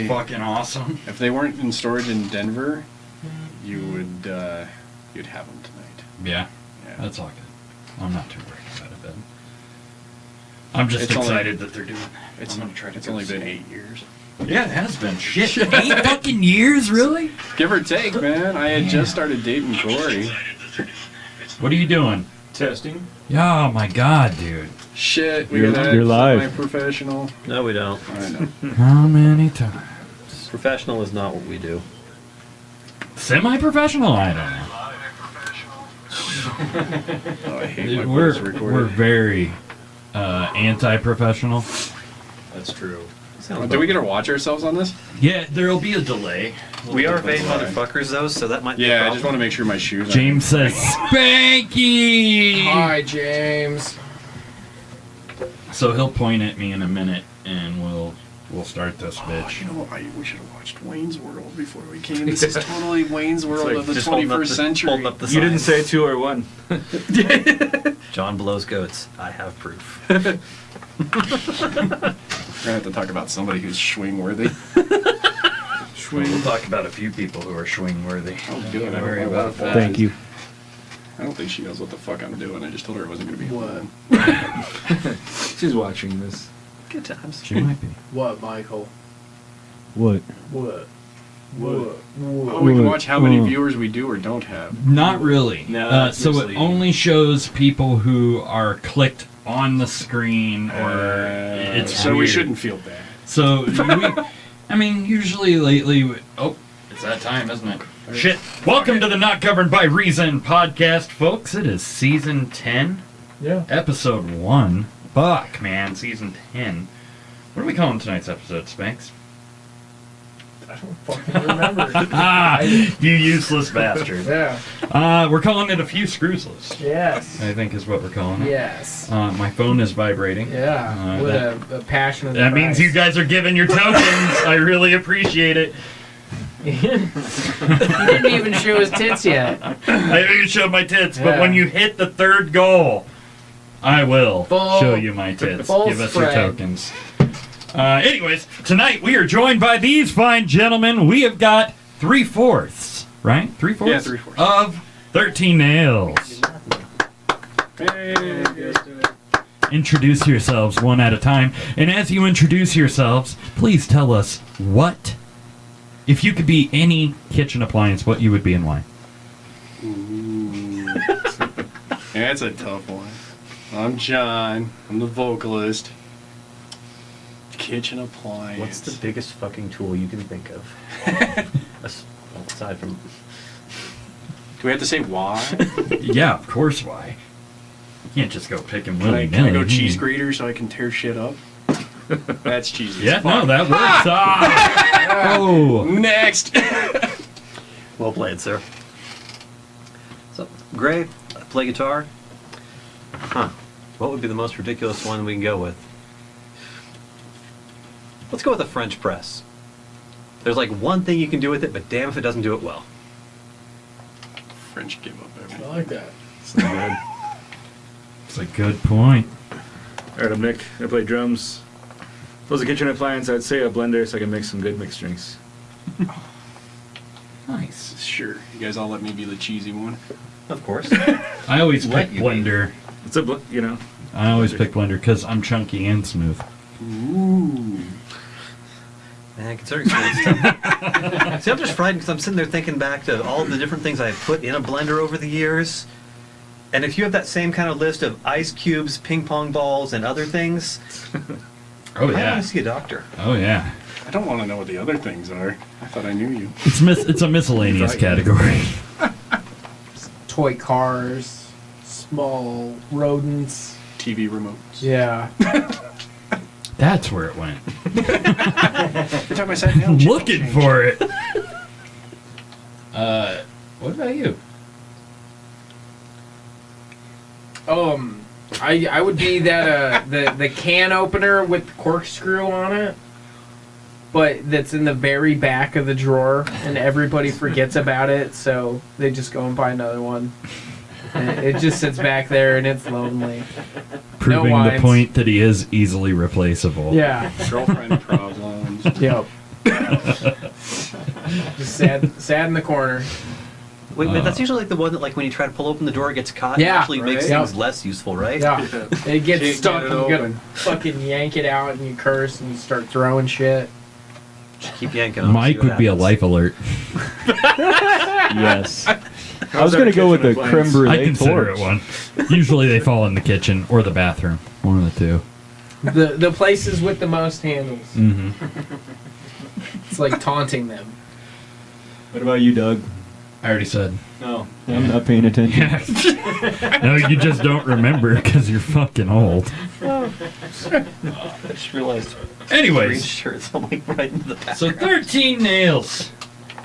fucking awesome. If they weren't in storage in Denver, you'd have them tonight. Yeah, that's all good. I'm not too worried about it, Ben. I'm just excited that they're doing it. I'm gonna try to. It's only been 8 years. Yeah, it has been. Shit, 8 fucking years, really? Give or take, man. I had just started dating Corey. What are you doing? Testing. Oh my god, dude. Shit, You're live. Semi-professional. No, we don't. I know. How many times? Professional is not what we do. Semi-professional? I don't know. Oh, I hate my We're voice recorded. very anti-professional. That's true. Do we get to watch ourselves on this? Yeah, there'll be a delay. We are vain motherfuckers, though, so that might be a Yeah, I problem. just want to make sure my shoes. James says, Spanky! Hi, James. So he'll point at me in a minute, and we'll start this bitch. You know, we should have watched Wayne's World before we came. This is totally Wayne's World of the Just holding up 21st century. holding up the You didn't sign. say 2 or 1. John blows goats. I have proof. We're gonna have to talk about somebody who's swing worthy. We'll talk about a few people who are swing worthy. Oh, good. Don't worry about that. Thank you. I don't think she knows what the fuck I'm doing. I just told her it wasn't gonna be What? fun. She's watching this. Good times. She might be. What, Michael? What? What? Oh, we can watch how many viewers we do or don't have. Not really. No, So it usually- only shows people who are clicked on the screen, or it's so we weird. shouldn't feel bad. So I mean, usually lately. It's that time, isn't it? Shit. Welcome to the Not Governed by Reason podcast, folks. It is season 10, Yeah. episode 1. Fuck, man, season 10. What are we calling tonight's episode, Spanks? I don't fucking remember. Ah, you useless bastard. Yeah. We're calling it a few screwsless, Yes. I think is what we're calling it. Yes. My phone is vibrating. Yeah. With a passion of the That means you guys are giving your tokens. I really appreciate it. He didn't even show his tits yet. I haven't even showed my tits, but Yeah. when you hit the third goal, I will Full- show you my tits. full Give us spread. your tokens. Anyways, tonight we are joined by these fine gentlemen. We have got 3/4, right? 3/4? Yeah, 3/4. Of 13 Nails. Hey. Introduce yourselves one at a time. And as you introduce yourselves, please tell us what, if you could be any kitchen appliance, what you would be and why. Ooh. That's a tough one. I'm John. I'm the vocalist. Kitchen appliance. What's the biggest fucking tool you can think of? Aside from... Do we have to say why? Yeah, of course, why? You can't just go picking Can I willy-nilly. go cheese grater so I can tear shit up? That's cheesy. Yeah, as no, fuck. that works. Ah! Oh. Next. Well played, sir. So, Gray, play guitar. Huh. What would be the most ridiculous one we can go with? Let's go with a French press. There's like one thing you can do with it, but damn if it doesn't do it well. French give up I everything. like that. It's not bad. It's a good point. Alright, I'm Nick. I play drums. If it was a kitchen appliance, I'd say a blender so I can make some good mixed drinks. Nice. Sure. You guys all let me be the cheesy one. Of course. I always Let pick you blender. It's a, you know. I always pick blender because I'm chunky and smooth. Ooh. Man, considering it's tough. See, I'm just frightened because I'm sitting there thinking back to all the different things I've put in a blender over the years. And if you have that same kind of list of ice cubes, ping pong balls, and other things, Oh I yeah. want to see a doctor. Oh yeah. I don't want to know what the other things are. I thought I knew you. It's a miscellaneous category. Toy cars, small rodents. TV remotes. Yeah. That's where it went. Every time I sat down, channel Looking change. for it. What about you? I would be that the can opener with the corkscrew on it, but that's in the very back of the drawer, and everybody forgets about it, so they just go and buy another one. And it just sits back there, and it's lonely. Proving the wines. point that he is easily replaceable. Yeah. Girlfriend problems. Yep. Just sad in the corner. Wait, that's usually like the one that like when you try to pull open the door, it gets caught. Yeah, and actually makes right. things Yep. less useful, right? Yeah, it gets Can't stuck. get it And you gotta open. fucking yank it out, and you curse, and you start throwing shit. Just keep yanking on. Mike would be a life alert. Yes. I How's was that gonna go with kitchen the appliance? creme I brulee consider torch. it one. Usually they fall in the kitchen or the bathroom. One of the two. The places with the most handles. Mm-hmm. It's like taunting them. What about you, Doug? I already said. No. I'm not paying attention. No, you just don't remember because you're fucking old. I just realized. Green Anyways, shirts. I'm like right into the back. so 13 nails.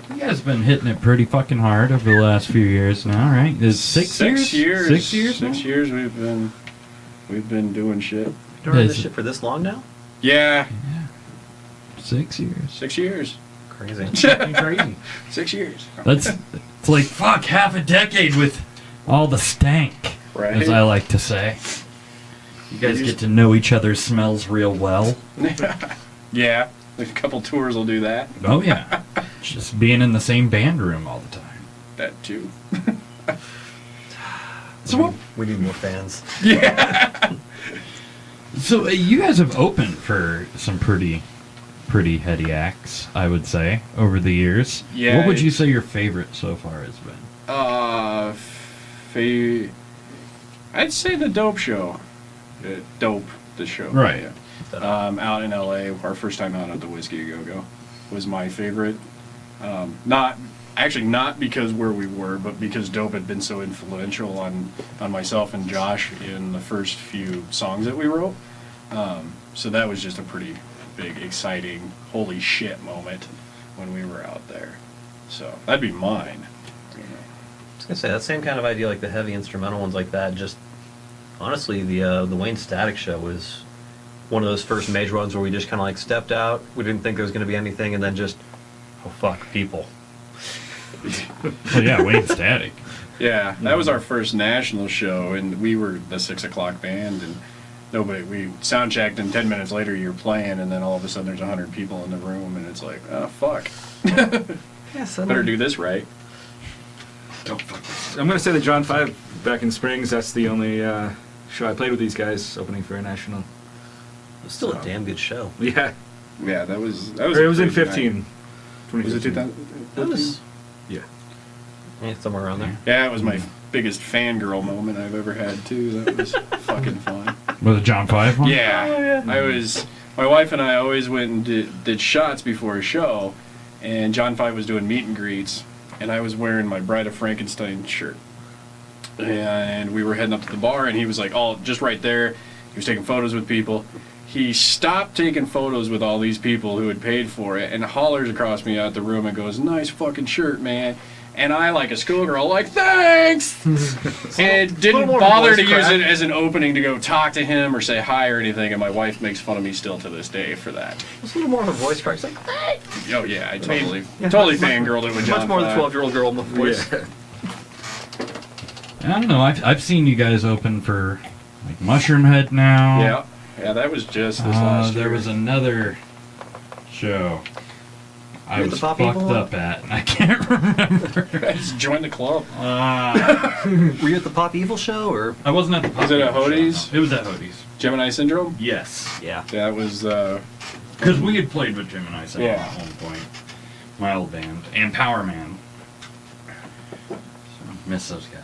You guys been hitting it pretty fucking hard over the last few years now, right? Is 6 years? 6 years. 6 years. 6 now? years we've been doing shit. Doing this Is it- shit for this long now? Yeah, 6 years. 6 years. Crazy. Fucking crazy. 6 years. That's it's like fuck half a decade with all the stank, Right. as I like to say. You guys get to know each other's smells real well. Yeah, like a couple tours will do that. Oh yeah, just being in the same band room all the time. That too. So what? We need more fans. So you guys have opened for some pretty heady acts, I would say, over the years. Yeah. What would you say your favorite so far has been? I'd say the Dope Show. Dope, the show. Right. Yeah. Out in LA, our first time out at the Whiskey Go Go was my favorite. Not because where we were, but because Dope had been so influential on myself and Josh in the first few songs that we wrote. So that was just a pretty big, exciting, holy shit moment when we were out there. So that'd be mine. I was gonna say that same kind of idea, like the heavy instrumental ones like that. Just honestly, the Wayne Static show was one of those first major ones where we just kind of like stepped out. We didn't think there was going to be anything, and then just oh fuck, people. Well, yeah, Wayne Static. Yeah, that was our first national show, and we were the 6 o'clock band, and we sound checked, and 10 minutes later you're playing, and then all of a sudden there's 100 people in the room, and it's like, oh fuck, Yeah, so better do this right. I'm gonna say the John 5 back in Springs. That's the only show I played with these guys opening for a national. It was still a damn good show. Yeah. Yeah, that was. Or it was in crazy 15. night. Was it 2000? That was Yeah. somewhere around there. Yeah, it was my biggest fangirl moment I've ever had too. That was fucking fun. Was it John 5 one? Yeah, my wife and I always went and did shots before a show, and John 5 was doing meet and greets, and I was wearing my Bride of Frankenstein shirt. And we were heading up to the bar, and he was like, just right there. He was taking photos with people. He stopped taking photos with all these people who had paid for it, and hollers across me out the room and goes, "Nice fucking shirt, man." And I, like a schoolgirl, like, "Thanks!" And didn't more bother voice to use crack. it as an opening to go talk to him or say hi or anything, and my wife makes fun of me still to this day for that. It's a little more of a voice crack. It's like Oh, yeah, I totally yeah, totally much- fangirled it with John much more than 5. 12-year-old girl voice. Yeah. I don't know. I've seen you guys open for like Mushroom Head now. Yeah, that was just this last year. There was another show I You at was the Pop fucked Evil one? up at, and I can't remember. Just join the club. Were you at the Pop Evil show or? I wasn't at the Pop Was it at Evil show, Hody's? no. It was at Hody's. Gemini Syndrome? Yes. Yeah. That was, Because we had played with Jim and I Yeah. at one point. My old band. And Power Man. So, miss those guys.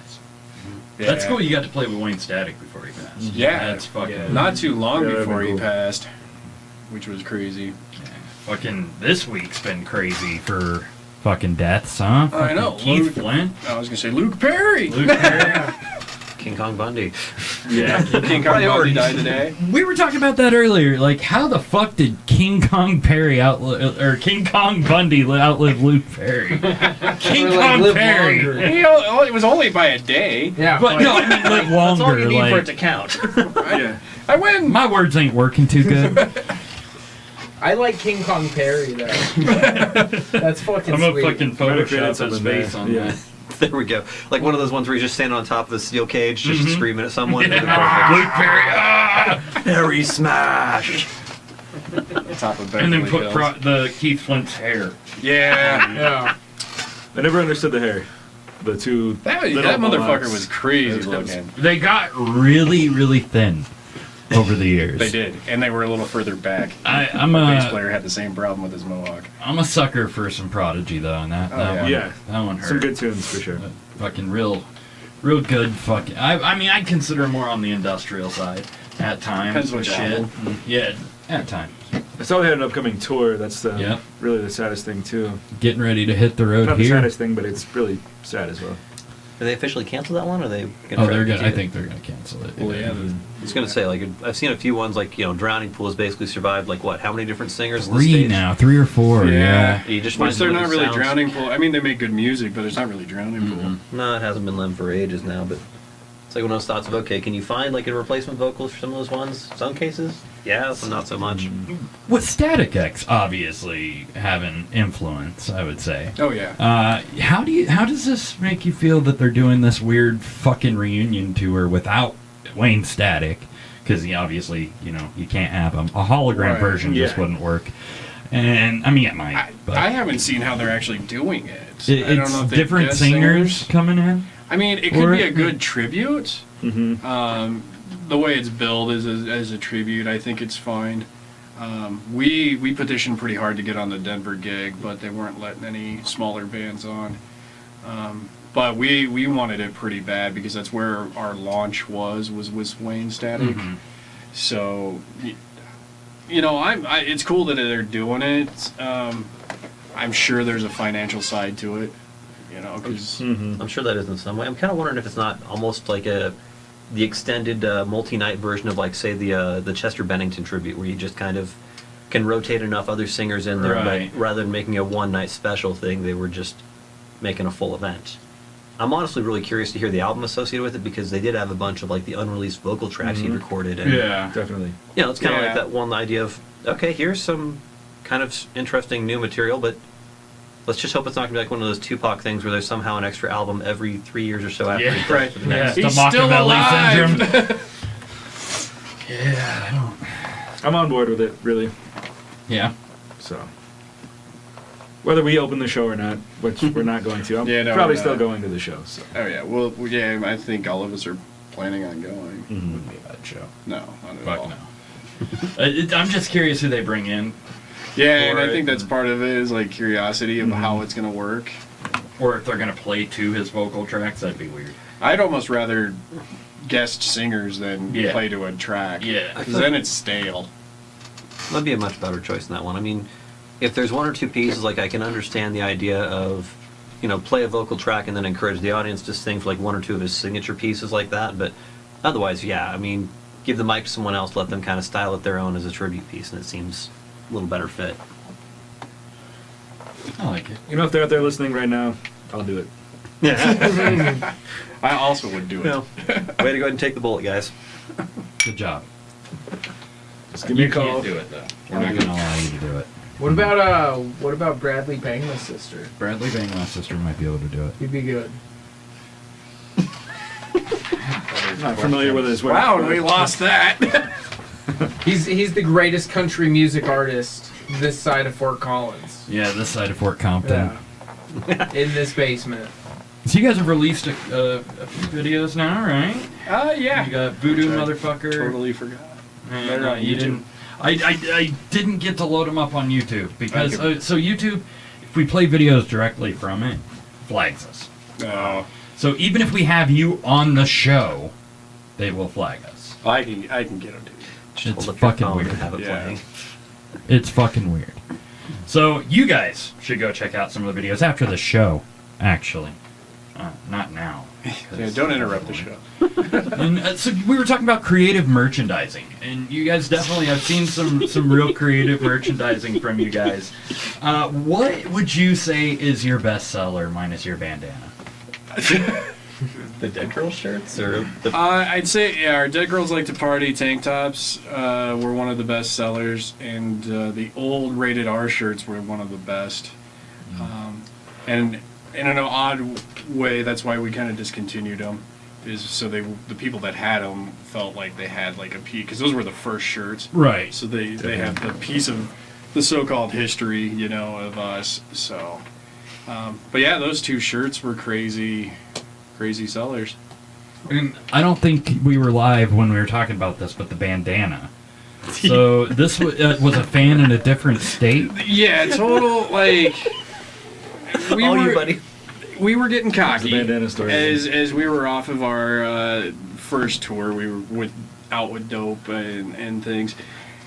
That's cool you got to play with Wayne Static before he passed. Yeah. That's fucking... Yeah. Not too long Yeah, that'd before be he cool. passed, which was crazy. Fucking this week's been crazy for fucking deaths, huh? I know. Fucking Keith Luke- Flint. I was gonna say Luke Perry. Luke Perry. King Kong Bundy. Yeah. King Kong Bundy died today. We were talking about that earlier. Like, how the fuck did King Kong Perry King Kong Bundy outlive Luke Perry? King Or, like, Kong live Perry. longer. It was only by a day. Yeah. But no, I mean live That's all longer. you need for it Like, to count. Yeah. I win. my words ain't working too good. I like King Kong Perry though. That's fucking I'm sweet. a fucking Might have created Photoshop his something face there. on Yeah. that. There we go. Like one of those ones where you're just standing on top of a steel cage, just screaming at someone. Luke Perry. Ah! Perry smash. top of Beverly And then put Hills. the Keith Flint's hair. Yeah. Yeah. I never understood the hair. The two. That little motherfucker mohawks. was crazy That was- looking. They got really, really thin over the years. They did, and they were a little further back. I'm The bass a player had the same problem with his mohawk. I'm a sucker for some Prodigy though, and that yeah. one, Yeah. that one hurt. Some good tunes for sure. Fucking real good fucking. I mean, I'd consider him more on the industrial side at times. Depends with which shit. album. Yeah, at times. I saw they had an upcoming tour. That's the Yeah. really the saddest thing too. Getting ready to hit the road Not the here. saddest thing, but it's really sad as well. Did they officially cancel that one, or are they? Oh, they're gonna? gonna. I think they're gonna cancel it. Well, yeah, I was gonna say, like, I've seen a few ones, like, Drowning Pool has basically survived, like, what? How many different singers? at this Three stage? now, 3 or 4. Yeah. You just find Which they're some of not the really sounds. Drowning Pool. I mean, they make good music, but it's not really Drowning Pool. No, it hasn't been them for ages now, but it's like one of those thoughts of, okay, can you find like a replacement vocals for some of those ones? Some cases, yeah, some not so much. With Static X obviously having influence, I would say. Oh yeah. How does this make you feel that they're doing this weird fucking reunion tour without Wayne Static? Because obviously, you can't have them. A hologram Right, version just yeah. wouldn't work. And I mean, it might. But I haven't seen how they're actually doing it. I don't it's know if they different guest singers coming in. I mean, it Or- could be a good tribute. Mm-hmm. The way it's billed as a tribute, I think it's fine. We petitioned pretty hard to get on the Denver gig, but they weren't letting any smaller bands on. But we wanted it pretty bad because that's where our launch was Wayne Static. Mhm. So, it's cool that they're doing it. I'm sure there's a financial side to it, because Mm-hmm. I'm sure that is in some way. I'm kind of wondering if it's not almost like the extended multi-night version of, like, say, the Chester Bennington tribute, where you just kind of can rotate enough other singers in there, Right. but rather than making a one-night special thing, they were just making a full event. I'm honestly really curious to hear the album associated with it, because they did have a bunch of, like, the unreleased vocal tracks he Mhm. recorded. And, Yeah. Definitely. it's kind of Yeah. like that one idea of, okay, here's some kind of interesting new material, but let's just hope it's not going to be like one of those Tupac things where there's somehow an extra album every 3 years or so after Yeah, he dies right. for the Yeah, next. the He's still Machiavelli alive! syndrome. Yeah, I don't. I'm on board with it, really. Yeah. So, whether we open the show or not, which we're not going to, I'm Yeah, no, probably we're still not. going to the show. So, Oh yeah, well, yeah, I think all of us are planning on going. Wouldn't be a bad show. No, not at Fuck all. no. I'm just curious who they bring in, Yeah, and For I it. think that's part of it is like curiosity of how it's gonna work. or if they're gonna play to his vocal tracks. That'd be weird. I'd almost rather guest singers than Yeah. play to a track. Yeah. because then it's stale. That'd be a much better choice than that one. I mean, if there's one or two pieces, like, I can understand the idea of, play a vocal track and then encourage the audience to sing for like one or two of his signature pieces like that. But otherwise, yeah, I mean, give the mic to someone else, let them kind of style it their own as a tribute piece, and it seems a little better fit. I like it. if they're out there listening right now, I'll do it. I also would do it. Well, way to go ahead and take the bullet, guys. Good job. Just give me You a call. can't do it though. We're not gonna allow you to do it. What about Bradley Bangla's sister? Bradley Bangla's sister might be able to do it. He'd be good. I'm not familiar with his work. Wow, and we lost that. He's the greatest country music artist this side of Fort Collins. Yeah, this side of Fort Compton. Yeah. In this basement. So you guys have released a few videos now, right? Yeah. You got Voodoo Which I Motherfucker. Totally forgot. And, They're on you YouTube. didn't. I didn't get to load them up on YouTube because Okay. so YouTube, if we play videos directly from it, flags us. Oh, So even if we have you on the show, they will flag us. I can get them to you. Just It's hold up your fucking phone weird. and have it Yeah. playing. It's fucking weird. So you guys should go check out some of the videos after the show, actually. Not now. Yeah, don't interrupt the show. And so we were talking about creative merchandising, and you guys definitely have seen some real creative merchandising from you guys. What would you say is your best seller minus your bandana? The Dead Girl shirts, or the I'd say, yeah, our Dead Girls Like to Party tank tops were one of the best sellers, and the old Rated R shirts were one of the best. And in an odd way, that's why we kind of discontinued them, is so the people that had them felt like they had like a piece, because those were the first shirts. Right. So they have the piece of the so-called history, you know, of us. So, but yeah, those 2 shirts were crazy sellers. And I don't think we were live when we were talking about this, but the bandana. So this was a fan in a different state. Yeah, total like. You, buddy. We were getting That's the cocky bandana story. as we were off of our first tour. We were out with dope and things,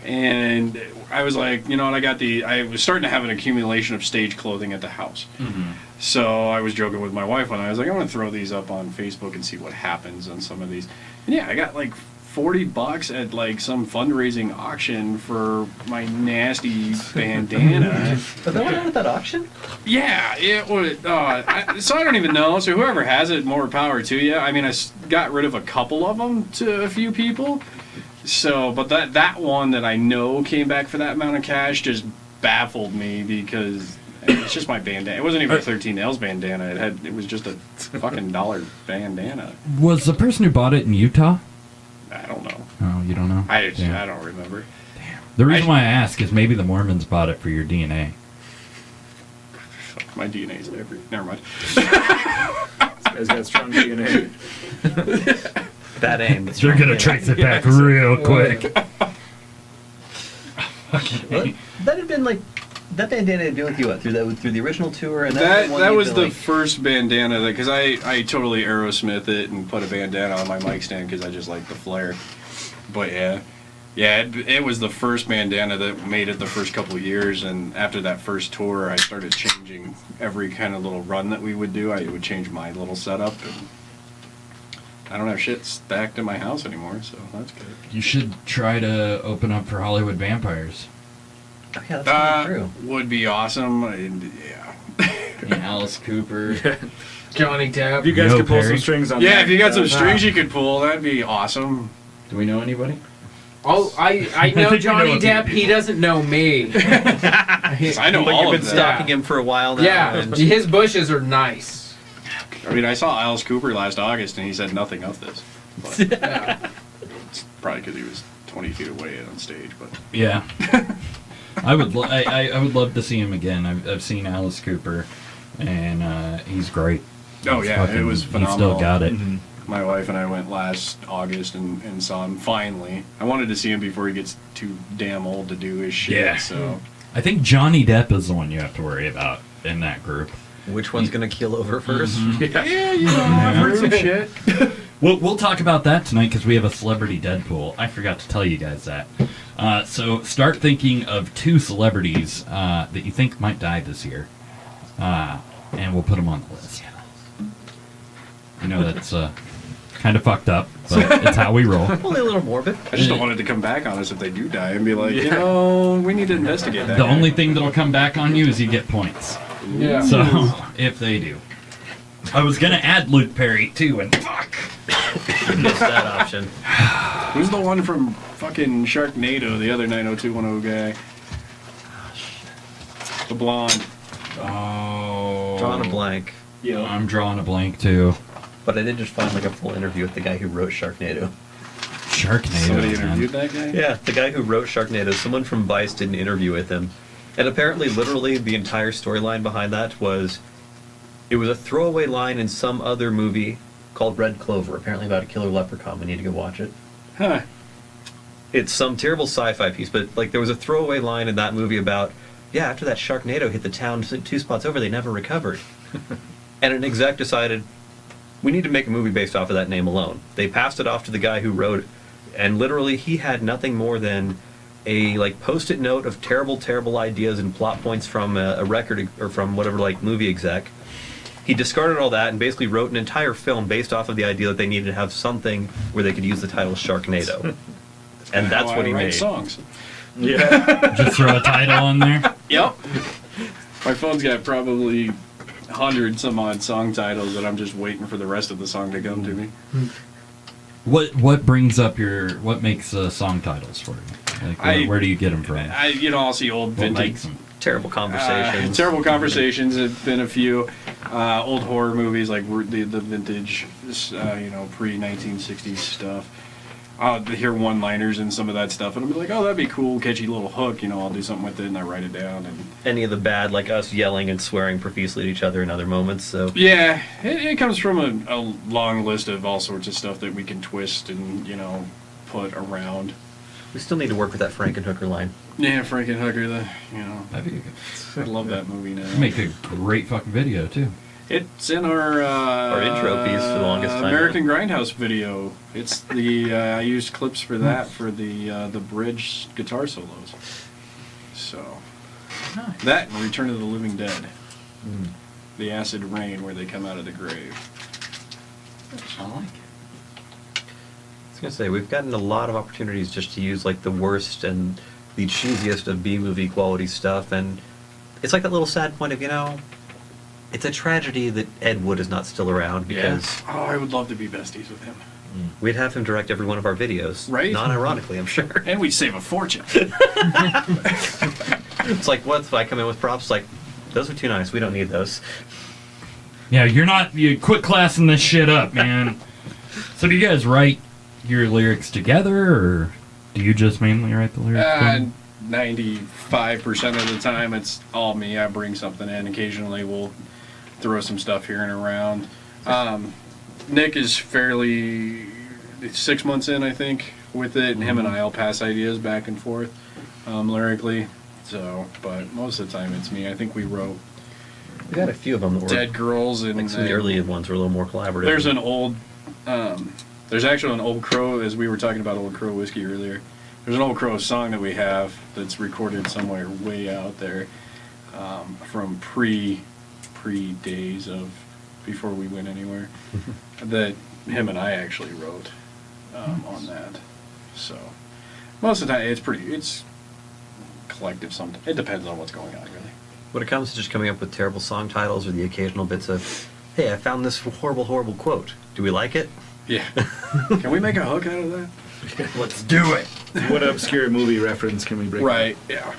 and I was like, you know what? I was starting to have an accumulation of stage clothing at the house. Mm-hmm. So I was joking with my wife when I was like, I'm gonna throw these up on Facebook and see what happens on some of these. And yeah, I got like $40 at like some fundraising auction for my nasty bandana. But that went out at that auction? Yeah, it would. So I don't even know. So whoever has it, more power to you. I mean, I got rid of a couple of them to a few people. So, but that one that I know came back for that amount of cash just baffled me because it's just my bandana. It wasn't even a 13 Nails bandana. It was just a fucking $1 bandana. Was the person who bought it in Utah? I don't know. Oh, you don't know? I Yeah. don't remember. The reason why I ask is maybe the Mormons bought it for your DNA. Fuck, my DNA's every. Never mind. This guy's got strong DNA. Bad aim. but They're strong gonna aim. trace it back real quick. What? That had been like that bandana had been with you what, through the original tour, and that That was the like, first bandana because I totally Aerosmith it and put a bandana on my mic stand because I just like the flair. But yeah, it was the first bandana that made it the first couple of years, and after that first tour, I started changing every kind of little run that we would do. I would change my little setup, and I don't have shit stacked in my house anymore, so that's good. You should try to open up for Hollywood Vampires. oh yeah, that's really true. Would be awesome. And, yeah. Alice Cooper. Johnny If Depp. you guys Yo, could pull Perry. some strings on Yeah, that. if you got some uh, strings you could pull, that'd be awesome. Do we know anybody? Oh, I think know we Johnny know a few Depp. He doesn't know me. I know But all you've of been them. stalking him for a while now. Yeah, and- his bushes are nice. I mean, I saw Alice Cooper last August, and he said nothing of this. But Yeah. probably because he was 20 feet away on stage. But Yeah. I would love to see him again. I've seen Alice Cooper, and he's great. oh He's yeah, it fucking- was He phenomenal. still got it. Mhm. My wife and I went last August and saw him finally. I wanted to see him before he gets too damn old to do his shit. Yeah. So I think Johnny Depp is the one you have to worry about in that group. Which one's gonna keel over 1st yeah, you know, I've heard some shit. We'll talk about that tonight because we have a celebrity Deadpool. I forgot to tell you guys that. So start thinking of 2 celebrities that you think might die this year, and we'll put them on the list. You know that's kind of fucked up, but it's how we roll. Only a little morbid. I just don't want it to come back on us if they do die and be like, you know, we need to investigate that. The guy. only thing that'll come back on you is you get points. Yeah. So if they do, I was gonna add Luke Perry too, and fuck. Missed that option. Who's the one from fucking Sharknado, the other 90210 guy? The blonde. Oh, Drawing a blank. I'm drawing a blank too. But I did just find like a full interview with the guy who wrote Sharknado. Sharknado. Somebody man. interviewed that guy? Yeah, the guy who wrote Sharknado, someone from Vice did an interview with him. And apparently, literally, the entire storyline behind that was it was a throwaway line in some other movie called Red Clover, apparently about a killer leprechaun. We need to go watch it. Huh. It's some terrible sci-fi piece, but like there was a throwaway line in that movie about, yeah, after that Sharknado hit the town 2 spots over, they never recovered. And an exec decided, we need to make a movie based off of that name alone. They passed it off to the guy who wrote it, and literally he had nothing more than a like post-it note of terrible ideas and plot points from a record or from whatever like movie exec. He discarded all that and basically wrote an entire film based off of the idea that they needed to have something where they could use the title Sharknado. And that's How what I he write made. songs. Yeah. Just throw a title on there. Yep. My phone's got probably 100 some odd song titles that I'm just waiting for the rest of the song to come to me. What brings up what makes song titles for you? Like, where do you get them from? I'll see old What vintage. makes them? Terrible conversations. Terrible conversations. Have been a few old horror movies like the vintage, pre-1960s stuff. I'll hear one-liners and some of that stuff, and I'll be like, oh, that'd be cool, catchy little hook, I'll do something with it, and I write it down. And Any of the bad, like us yelling and swearing profusely at each other in other moments. So yeah, it comes from a long list of all sorts of stuff that we can twist and, put around. we still need to work with that Frankenhooker line. Yeah, Frankenhooker, That'd be I love that movie now. make a great fucking video too. It's in our intro piece for the longest time. American Grindhouse video. It's the I used clips for that for the bridge guitar solos. So that and Return of the Living Dead, the acid rain where they come out of the grave. I like it. I was gonna say we've gotten a lot of opportunities just to use like the worst and the cheesiest of B-movie quality stuff, and it's like that little sad point of it's a tragedy that Ed Wood is not still around because Oh, I would love to be besties with him. we'd have him direct every one of our videos, Right? Non-ironically, I'm sure. And we'd save a fortune. It's like, what if I come in with props? Like, those are too nice. We don't need those. Yeah, you quit classing this shit up, man. So do you guys write your lyrics together, or do you just mainly write the lyrics? 95% of the time, it's all me. I bring something in. Occasionally, we'll throw some stuff here and around. Nick is fairly 6 months in, I think, with it, and him and I'll pass ideas back and forth lyrically. So, but most of the time, it's me. I think we wrote We got a few of them that were Dead Girls and like some of the early ones were a little more collaborative. There's an old, there's actually an Old Crow, as we were talking about Old Crow whiskey earlier. There's an Old Crow song that we have that's recorded somewhere way out there from pre days of before we went anywhere that him and I actually wrote on that. So most of the time it's collective. Sometimes it depends on what's going on, really. When it comes to just coming up with terrible song titles or the occasional bits of, hey, I found this horrible, horrible quote. Do we like it? Yeah. Can we make a hook out of that? Let's do it. What obscure movie reference can we bring? Right. Yeah.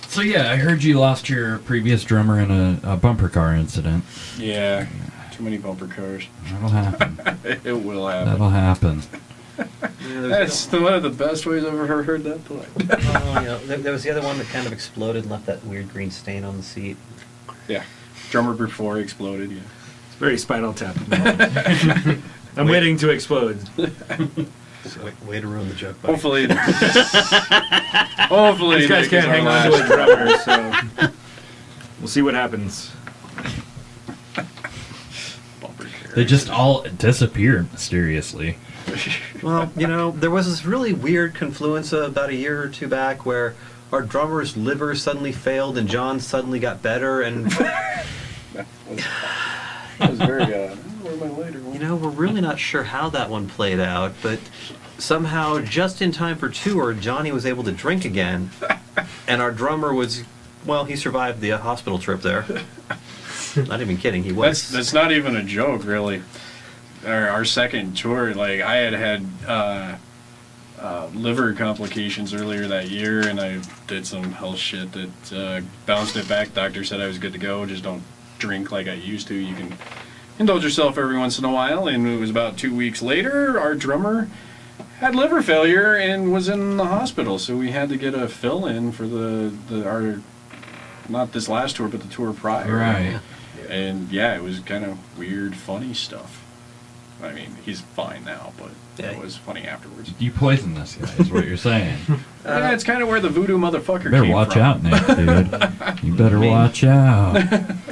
So yeah, I heard you lost your previous drummer in a bumper car incident. Yeah. Too many bumper cars. That'll happen. It will happen. That'll happen. That's one of the best ways I've ever heard that play. There was the other one that kind of exploded and left that weird green stain on the seat. Yeah. Drummer before he exploded, yeah. It's very Spinal Tap. I'm waiting to explode. Way to ruin the joke, buddy. Hopefully. Hopefully. These guys Nick is can't our hang on to last. a drummer, so we'll see what happens. Bumper car. They just all disappeared mysteriously. Well, there was this really weird confluence about a year or two back where our drummer's liver suddenly failed and John suddenly got better, and That was very, where am I later? we're really not sure how that one played out, but somehow just in time for tour, Johnny was able to drink again, and our drummer was, well, he survived the hospital trip there. Not even kidding, he was. That's not even a joke, really. Our second tour, like I had liver complications earlier that year, and I did some health shit that bounced it back. Doctor said I was good to go. Just don't drink like I used to. You can indulge yourself every once in a while. And it was about 2 weeks later, our drummer had liver failure and was in the hospital. So we had to get a fill-in for our not this last tour, but the tour prior. Right. And yeah, it was kind of weird, funny stuff. I mean, he's fine now, but Yeah. it was funny afterwards. You poisoned this guy, is what you're saying. Yeah, it's kind of where the voodoo motherfucker You better came watch from. out, Nick, dude. You better watch out.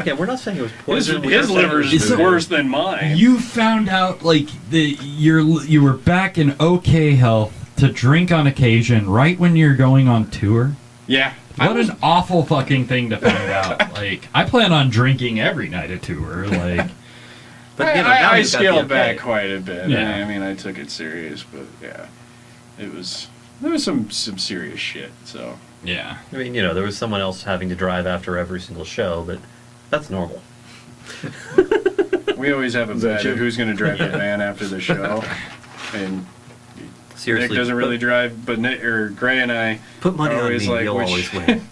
Yeah, we're not saying it was His, poison. his liver's Is it- worse than mine. You found out like you were back in okay health to drink on occasion right when you're going on tour. Yeah. What an awful fucking thing to find out. Like, I plan on drinking every night of tour. Like, But, now I you've got the scaled okay. back quite a bit. Yeah. I mean, I took it serious, but yeah, there was some serious shit. So yeah. I mean, there was someone else having to drive after every single show, but that's normal. we always have a Is that bet you? of who's going to drive the van after the show, and Seriously. Nick doesn't really drive, but Nick or Gray and I Put money are on always me, like, you'll always win.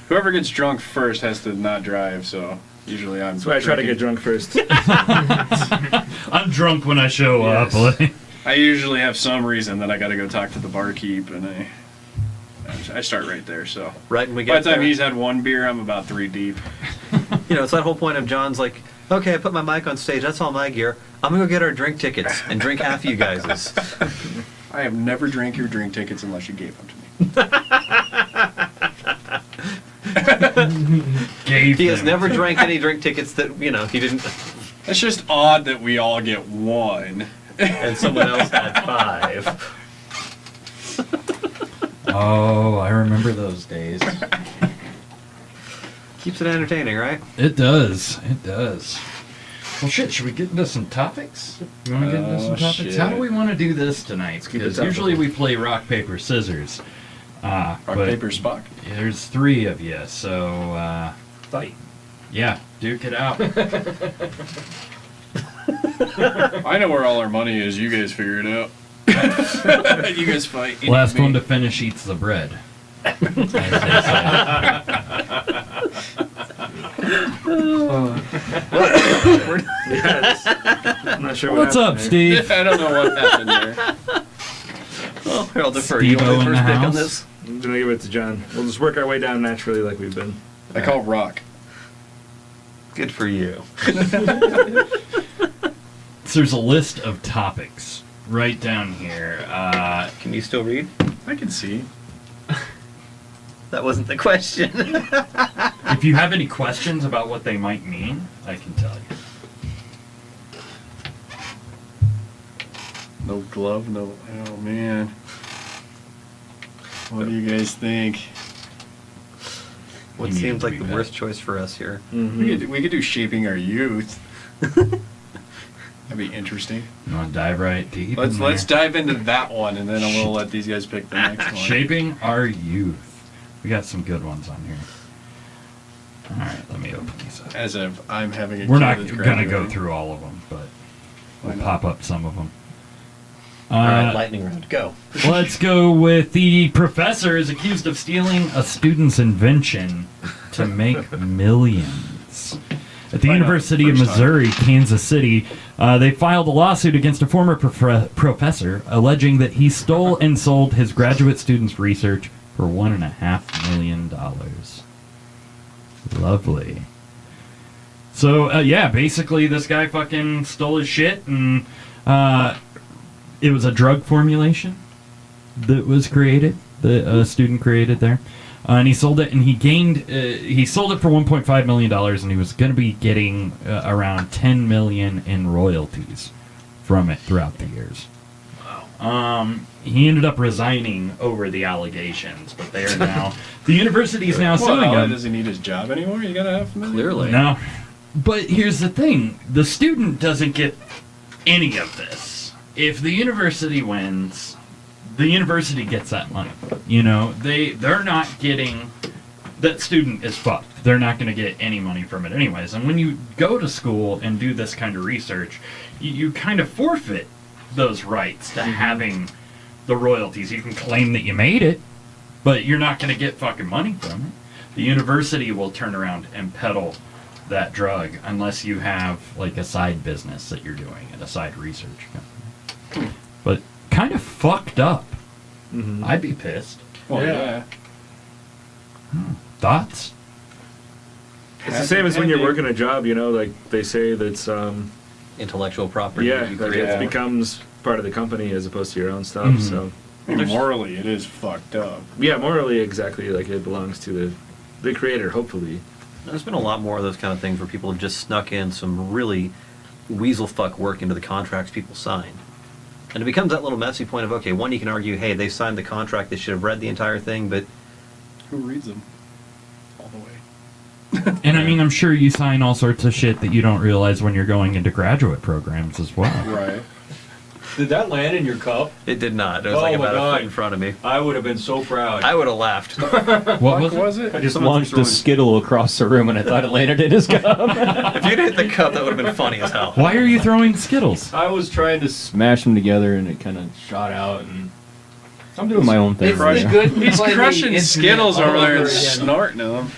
whoever gets drunk first has to not drive. So usually I'm. That's why I try to get drinking. drunk first. I'm drunk when I show Yes. up. Like, I usually have some reason that I got to go talk to the barkeep, and I start right there. So Right when we by get the time there, he's had one beer, I'm about 3 deep. it's that whole point of John's like, okay, I put my mic on stage. That's all my gear. I'm gonna go get our drink tickets and drink half you guys's. I have never drank your drink tickets unless you gave them to me. Gave He has them. never drank any drink tickets that he didn't, It's just odd that we all get one. and someone else had 5. Oh, I remember those days. Keeps it entertaining, right? It does. It does. Well, shit. Should we get into some topics? You want to get into some Oh, topics? shit. How do we want to do this tonight? keep it Because topical. usually we play rock paper scissors. Rock, But paper, Spock. There's 3 of you, so Fight. yeah, duke it out. I know where all our money is. You guys figure it out. You guys fight. You Last need me. one to finish eats the bread. As they say. Yes. I'm not sure What's up, happened there. Steve? I don't know what happened there. Well, I'll defer. You Steve-O want in the the first pick on house? this? I'm gonna give it to John. We'll just work our way down naturally like we've been. I call rock. Good for you. So there's a list of topics right down here. Can you still read? I can see. That wasn't the question. If you have any questions about what they might mean, I can tell you. No glove, no. Oh man. What do you guys think? What You need seems to like be the back. worst choice for us here? We could do shaping our youth. That'd be interesting. You want to dive right deep? Let's in dive into that one, and then we'll let these guys pick the next there? one. Shaping our youth. We got some good ones on here. All right, let me open these up. As if I'm having a. We're kid not that's gonna graduating. go through all of them, but Why we'll not? pop up some of them. All right, lightning round, go. Let's go with the professor is accused of stealing a student's invention to make millions. At the Why not? University of First time. Missouri, Kansas City, they filed a lawsuit against a former professor alleging that he stole and sold his graduate students' research for $1.5 million. Lovely. So, yeah, basically this guy fucking stole his shit, and it was a drug formulation that was created, that a student created there. And he sold it, and he sold it for $1.5 million, and he was going to be getting around $10 million in royalties from it throughout the years. Wow. He ended up resigning over the allegations, but they are now, the university is now suing Well, him. does he need his job anymore? You gotta have $5 million. Clearly. No. But here's the thing. The student doesn't get any of this. If the university wins, the university gets that money. You know, they're not getting... That student is fucked. They're not going to get any money from it anyways. And when you go to school and do this kind of research, you kind of forfeit those rights to having the royalties. You can claim that you made it, but you're not going to get fucking money from it. The university will turn around and peddle that drug unless you have like a side business that you're doing and a side research company. But kind of fucked up. Mm-hmm. I'd be pissed. Well, yeah. Thoughts? It's the same as when you're working a job, like they say that's, Intellectual property. yeah, that you like create. it becomes part of the company as opposed to your own stuff. Mhm. So, I mean, morally, it is fucked up. yeah, morally, exactly, like it belongs to the creator, hopefully. There's been a lot more of those kind of things where people have just snuck in some really weasel fuck work into the contracts people sign. And it becomes that little messy point of, okay, one, you can argue, hey, they signed the contract, they should have read the entire thing, but Who reads them? All the way. And I mean, I'm sure you sign all sorts of shit that you don't realize when you're going into graduate programs as well. Right. Did that land in your cup? it did not. It was Oh like my about a God. foot in front of me. I would have been so proud. I would have laughed. What was Was it? it? I just Someone's launched a throwing- Skittle across the room and I thought it landed in his cup. If you'd hit the cup, that would have been funny as hell. Why are you throwing Skittles? I was trying to smash them together and it kind of shot out and I'm doing my own thing. It's right the now. good He's plenty crushing incident Skittles all over there and again. snorting them.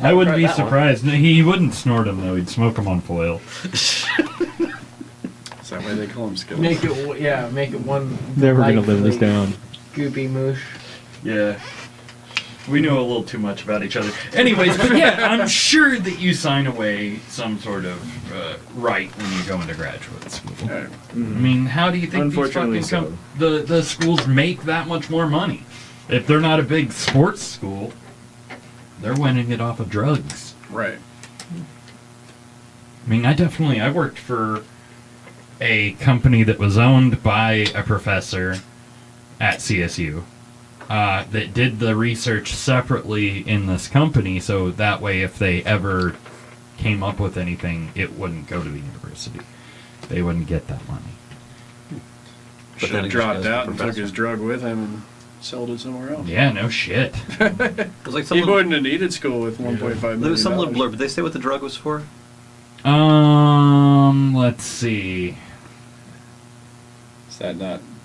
I wouldn't be that one. surprised. No, he wouldn't snort them though. He'd smoke them on foil. It's that why they call them Skittles? Make it one. Never gonna live this delightfully down. Goopy moosh. Yeah. We know a little too much about each other. Anyways, but yeah, I'm sure that you sign away some sort of right when you go into graduate school. Alright. I mean, how do you think these Unfortunately fucking the schools make that much more money? If they're not a big sports school, they're winning it off of drugs. Right. I mean, I worked for a company that was owned by a professor at CSU that did the research separately in this company, so that way if they ever came up with anything, it wouldn't go to the university. They wouldn't get that money. Should then have he dropped just out goes and to took professor. his drug with him and sold it somewhere else. Yeah, no shit. It was like He some little, wouldn't have needed school with $1.5 million. there was some little blurb. Did they say what the drug was for? Let's see. Is that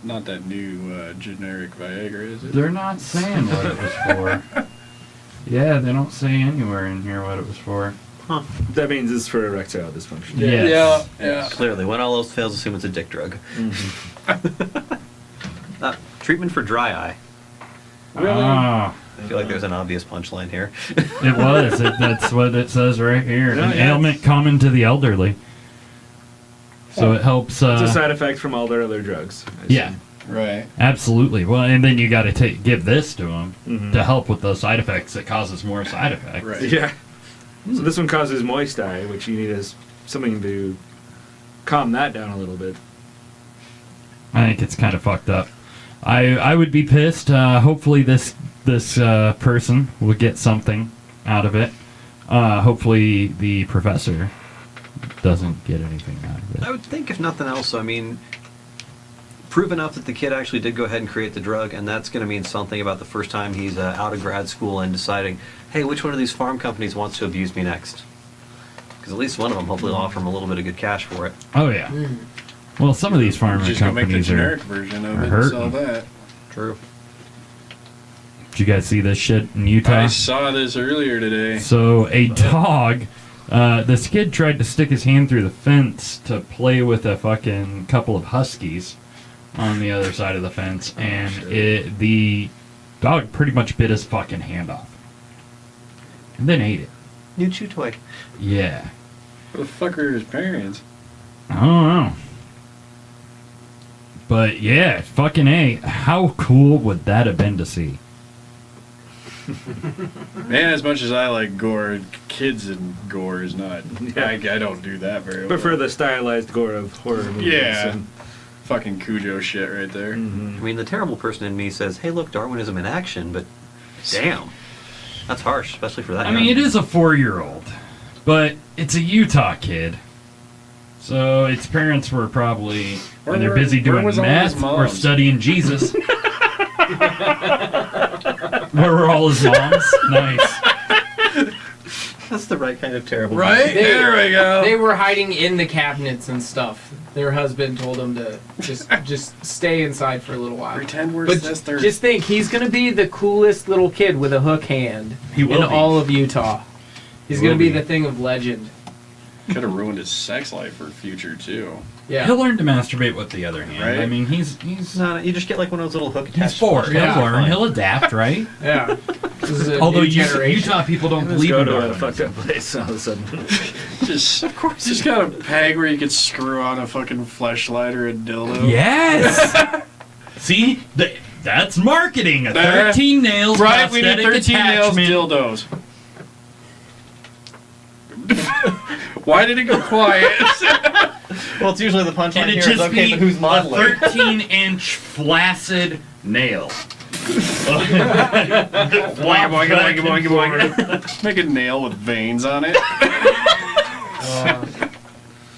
not that new generic Viagra, is it? They're not saying what it was for. Yeah, they don't say anywhere in here what it was for. That means it's for erectile dysfunction. Yes. Yeah. Clearly, when all else fails, assume it's a dick drug. Treatment for dry eye. Really? Ah, I feel like there's an obvious punchline here. it was. That's what it says right here. No, An yeah. ailment common to the elderly. So it helps. It's a side effect from all their other drugs. I Yeah, Right. absolutely. Well, and then you got to give this to them Mhm. to help with those side effects that causes more side effects. Right. see. Yeah. So this one causes moist eye, which you need as something to calm that down a little bit. I think it's kind of fucked up. I would be pissed. Hopefully this person will get something out of it. Hopefully the professor doesn't get anything out of I it. would think, if nothing else, I mean, prove enough that the kid actually did go ahead and create the drug, and that's going to mean something about the first time he's out of grad school and deciding, hey, which one of these farm companies wants to abuse me next? Because at least one of them hopefully will offer him a little bit of good cash for it. Oh yeah. Well, some of these pharma Just gonna make the companies generic are. version of are it and sell hurting. that. True. Did you guys see this shit in Utah? I saw this earlier today. So a dog, this kid tried to stick his hand through the fence to play with a fucking couple of huskies on the other side of the fence, and the dog pretty much bit his fucking hand off, and then ate it. New chew toy. Yeah, Who the fuck are his parents? I don't know, but yeah, fucking A. How cool would that have been to see? Man, as much as I like gore, kids and gore is not. Yeah. I don't do that very well. Prefer the stylized gore of horror movies. Yeah. And, Fucking Cujo shit right there. I mean, the terrible person in me says, hey, look, Darwinism in action, but damn. That's harsh, especially for that I mean, young. it is a 4-year-old, but it's a Utah kid. So its parents were probably, when they're busy Where doing was all his math or moms? studying Jesus. Where were all his moms? Nice. That's the right kind of terrible. Right? There we go. They were hiding in the cabinets and stuff. Their husband told them to just stay inside for a little while. Pretend we're But sisters. just think, he's gonna be the coolest little kid with a hook hand He will in be. all of Utah. He's He gonna will be be. the thing of legend. Could have ruined his sex life for future too. Yeah. He'll learn to masturbate with the other hand. Right. I mean, he's No, you just get like one of those little hook he's attached. 4. Yeah. He'll learn. He'll adapt, right? Yeah. This is a Although new generation. Utah people don't let's believe go in to a Darwinism. fucked up place all of a sudden. Just, of course. Just got a peg where you could screw on a fucking fleshlight or a dildo. Yes. See, that's marketing. A There. 13 nails. Right, we need prosthetic 13 nails attachment. dildos. Why did it go quiet? Well, it's usually the punchline And it here is, just okay, be but who's a modeling? 13-inch flaccid nail. Make a nail with veins on it.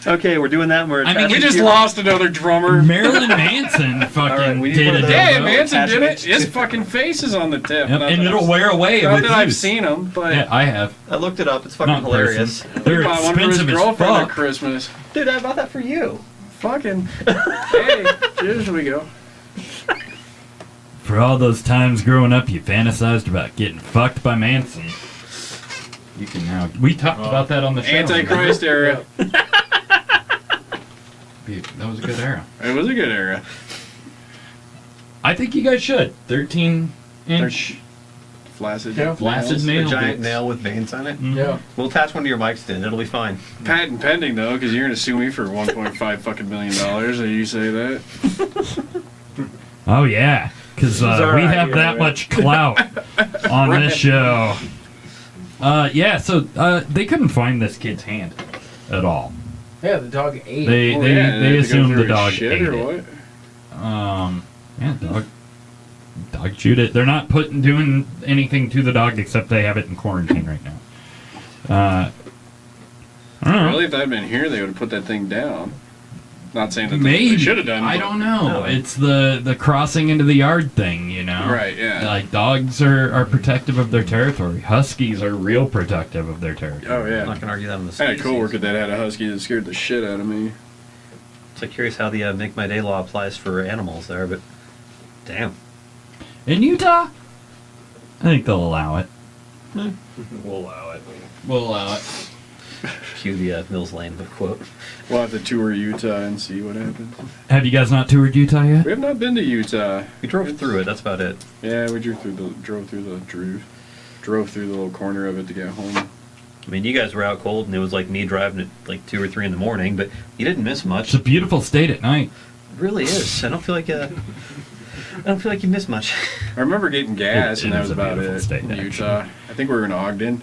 Okay, we're doing that. And we're I mean, We attaching just to your- lost another drummer. Marilyn Manson fucking we need did one a of those. Hey, dildo. Manson did it. Attachment. His fucking face is on the tip. Yep, Not and that it'll I've- wear away Not with that I've use. seen him, but Yeah, I have. I looked it up. It's fucking Not in hilarious. person. They're he bought one for his expensive as girlfriend at fuck. Christmas. Dude, I bought that for you. Fucking. Hey, here we go. For all those times growing up, you fantasized about getting fucked by Manson. You can now. We talked about that on the show. Antichrist era. That was a good era. It was a good era. I think you guys should. 13-inch Flaccid. Yeah. flaccid nails. A nail giant bits. nail with veins on it. Mhm. Yeah. We'll attach one to your mics then. It'll be fine. Patent pending though, because you're gonna sue me for 1.5 fucking million dollars. And you say that? Oh yeah, because our we have idea, that right? much clout on this show. Yeah, so they couldn't find this kid's hand at all. Yeah, the dog ate. They Oh, they, yeah, they had to go assumed through the his dog shit ate or it. what? Yeah, dog chewed it. They're not doing anything to the dog except they have it in quarantine right now. I don't know. Really, if that had been here, they would have put that thing down. Not saying that Maybe they should have done. I but- don't know. No. It's the crossing into the yard thing, you know. Right, yeah. Like dogs are protective of their territory. Huskies are real protective of their territory. Oh I'm yeah. not gonna argue that on the I had a species. coworker that had a husky that scared the shit out of me. So curious how the Make My Day law applies for animals there, but damn. In Utah, I think they'll allow it. We'll allow it. We'll allow it. Cue the Mills Lane quote. We'll have to tour Utah and see what happens. Have you guys not toured Utah yet? We have not been to Utah. We drove through it. That's about it. Yeah, we drove through the little corner of it to get home. I mean, you guys were out cold, and it was like me driving at like 2 or 3 in the morning, but you didn't miss much. It's a beautiful state at night. It really is. I don't feel like you missed much. I remember getting gas, It and that is was a about beautiful it. state, in actually. Utah. I think we were in Ogden.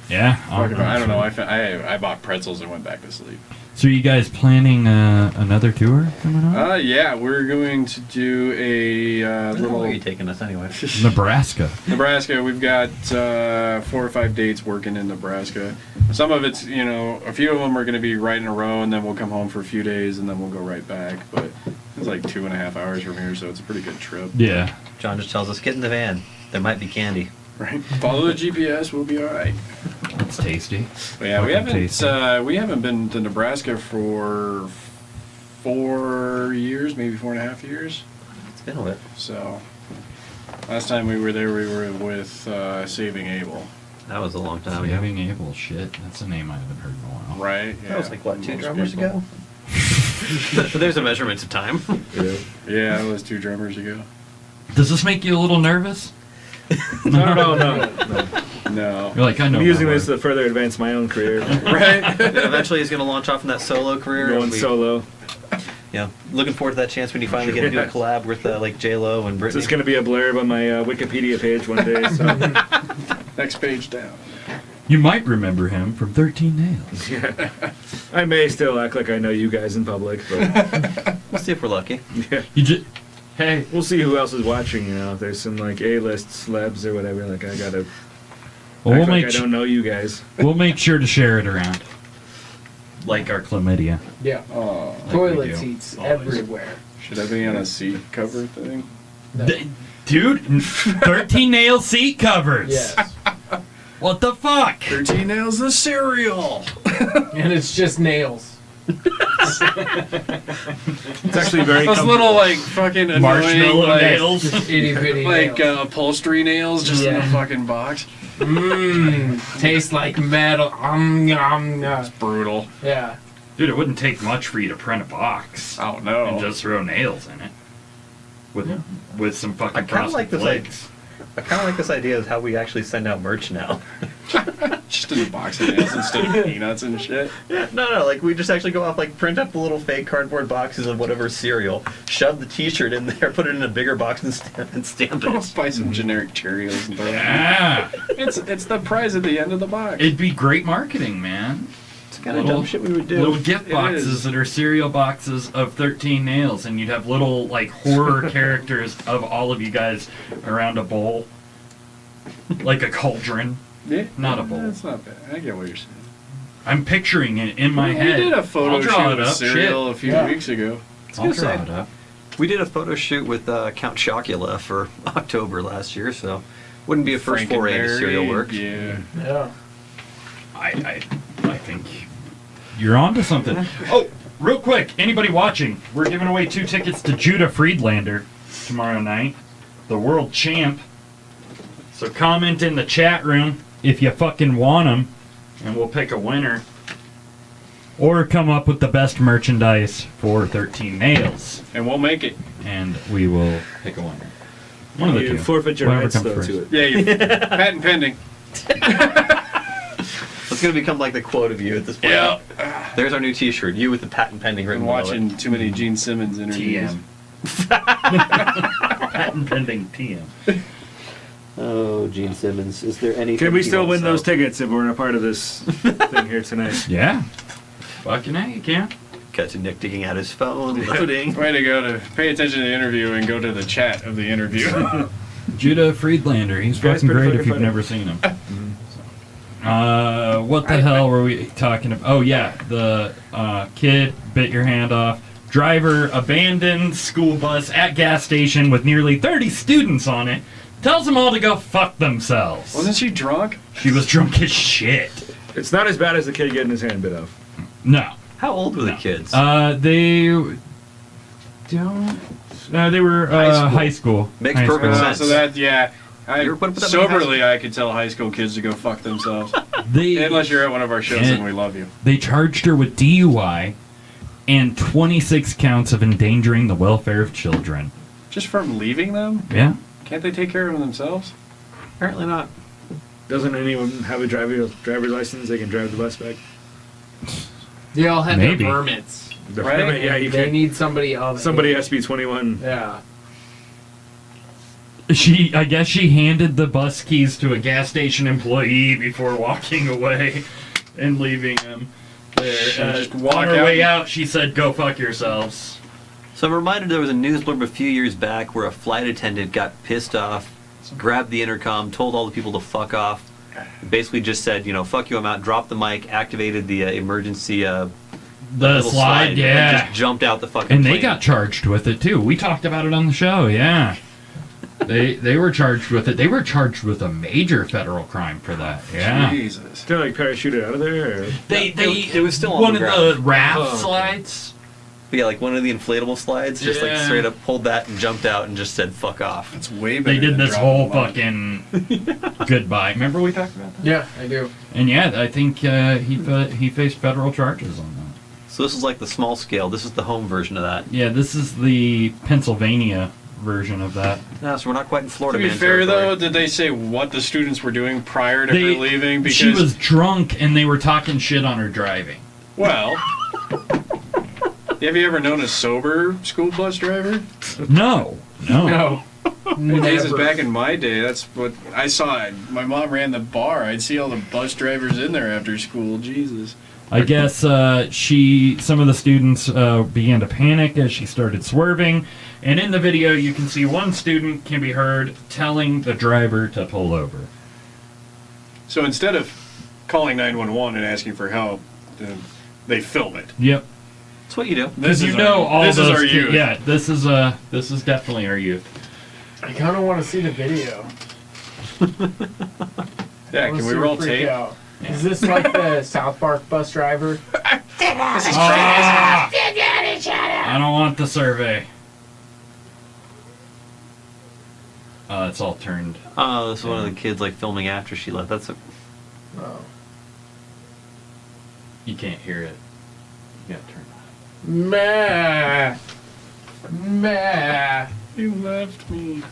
Yeah. I don't know. I bought pretzels and went back to sleep. So are you guys planning another tour coming up? Yeah, we're going to do a Where little are you taking us anyway? Nebraska. Nebraska. We've got 4 or 5 dates working in Nebraska. Some of it's, a few of them are going to be right in a row, and then we'll come home for a few days, and then we'll go right back. But it's like 2.5 hours from here, so it's a pretty good trip. Yeah. John just tells us, get in the van. There might be candy. Right. Follow the GPS. We'll be all right. That's tasty. But yeah, Fucking tasty. we haven't been to Nebraska for 4 years, maybe 4.5 years. It's been a bit. So last time we were there, we were with Saving Abel. That was a long time ago. Saving Abel. Shit, that's a name I haven't heard in a while. Right. Yeah. That was like, what, 2 Most drummers people. ago? There's a measurement of time. Yeah, it was 2 drummers ago. Does this make you a little nervous? No. No. You're like, I know. I'm using my this word. to further advance my own career. Right. Eventually, he's going to launch off in that solo career. Going solo. Yeah, looking forward to that chance when you finally get to do a collab with like J Lo and This Britney. is going to be a blurb on my Wikipedia page one day. So Next page down. You might remember him from 13 Nails. yeah, I may still act like I know you guys in public, but We'll see if we're lucky. yeah, You just, hey, we'll see who else is watching. If there's some like A-list celebs or whatever, like I gotta well, act we'll like make I don't know you guys. we'll make sure to share it around, like our chlamydia. Yeah. Oh, we Toilet do. seats Always. everywhere. should I be on a seat cover thing? No. Dude, 13 Nail seat covers. Yes. What the fuck? 13 Nails the cereal. And it's just nails. It's actually very Those comfortable. little like fucking annoying Marshmallow like, nails. Just itty bitty like nails. upholstery nails just in a Yeah. fucking box. Tastes like metal. Brutal. Yeah. Dude, it wouldn't take much for you to print a box I don't know. and just throw nails in it. With some fucking I kinda frosted like this flakes. I kind of like this idea of how we actually send out merch now. Just in a box of nails instead of peanuts and shit. Yeah, no, like we just actually go off, like print up the little fake cardboard boxes of whatever cereal, shove the T-shirt in there, put it in a bigger box and stamp I'll it. buy some generic Cheerios and throw them. Yeah. It's the prize at the end of the box. It'd be great marketing, man. It's kind of dumb shit we would do. Little gift It boxes is. that are cereal boxes of 13 Nails, and you'd have little like horror characters of all of you guys around a bowl, like a cauldron. Yeah, Not a bowl. That's not bad. I get what you're saying. I'm picturing it in my We head. did a photo I'll draw shoot it with up. cereal Shit. a few Yeah. weeks ago. I'll draw it up. We did a photo shoot with Count Chocula for October last year, so wouldn't be a first foray into cereal Frankenberry, work. Yeah. Yeah. I think you're onto something. Oh, real quick, anybody watching, we're giving away 2 tickets to Judah Friedlander tomorrow night, the world champ. So comment in the chat room if you fucking want him, and we'll pick a winner. or come up with the best merchandise for 13 Nails. And we'll make it. And we will pick a winner. One of the You two. forfeit your Whatever rights comes though first. to it. Yeah, you patent pending. It's going to become like the quote of you at this point. Yeah. There's our new T-shirt. You with the patent pending Been written below watching it. too many Gene Simmons interviews. Patent pending TM. Oh, Gene Simmons. Is there anything? Can we he still won't win sell? those tickets if we're a part of this thing here tonight? Yeah. Fucking A, you can. Catching Nick digging out his phone, loading. Way to go to pay attention to the interview and go to the chat of the interview. Judah Friedlander. He's Guy's fucking pretty great if fucking you've funny. never seen him. What the hell were we talking about? Oh, yeah. The kid bit your hand off. Driver abandoned school bus at gas station with nearly 30 students on it. Tells them all to go fuck themselves. Wasn't she drunk? She was drunk as shit. It's not as bad as the kid getting his hand bit off. No. How old were the kids? They don't. They were high school. Makes High perfect school. sense. So that, yeah. I, You ever put that in the soberly, I could tell high school kids to go fuck themselves. They Unless you're at one of our shows And- and we love you. they charged her with DUI and 26 counts of endangering the welfare of children. Just from leaving them? Yeah. Can't they take care of themselves? Apparently not. Doesn't anyone have a driver's license? They can drive the bus back. They all have Maybe. their permits. Right? Yeah, you They can. need somebody of Somebody age. has to be 21. Yeah. I guess she handed the bus keys to a gas station employee before walking away and leaving him there. Just walk On her out way and- out, she said, "Go fuck yourselves." So I'm reminded there was a news blurb a few years back where a flight attendant got pissed off, grabbed the intercom, told all the people to fuck off, basically just said, fuck you, I'm out, dropped the mic, activated the emergency The little slide, and yeah. just jumped out the fucking And they plane. got charged with it too. We talked about it on the show, yeah. They were charged with it. They were charged with a major federal crime for that. Yeah. Jesus. They're like parachuted out of there? Or? It was still on one the of ground. the raft Oh, okay. slides. Yeah, like one of the inflatable slides, just like Yeah. straight up pulled that and jumped out and just said fuck off. That's way better They did than this dropping whole the line. fucking goodbye. Remember we talked about that? Yeah, I do. And yeah, I think he faced federal charges on that. So this is like the small scale. This is the home version of that. Yeah, this is the Pennsylvania version of that. No, so we're not quite in To Florida be man fair, territory. though, did they say what the students were doing prior to They- her leaving? Because, She was drunk and they were talking shit on her driving. well, have you ever known a sober school bus driver? No. No. Jesus, Never. back in my day, that's what I saw. My mom ran the bar. I'd see all the bus drivers in there after school. Jesus. I guess some of the students began to panic as she started swerving, and in the video you can see one student can be heard telling the driver to pull over. So instead of calling 911 and asking for help, they film it. Yep. That's what you do. This You is know our, all this those is our ki- youth. Yeah, this is definitely our youth. I kind of want to see the video. Yeah, I wanna can see we her roll freak tape? out. Is this like the South Park bus driver? Ah! I don't want the survey. It's all turned. Oh, this is one of the kids like filming after she left. That's a Oh. You can't hear it. You got turned on. Meh. Meh. You left me.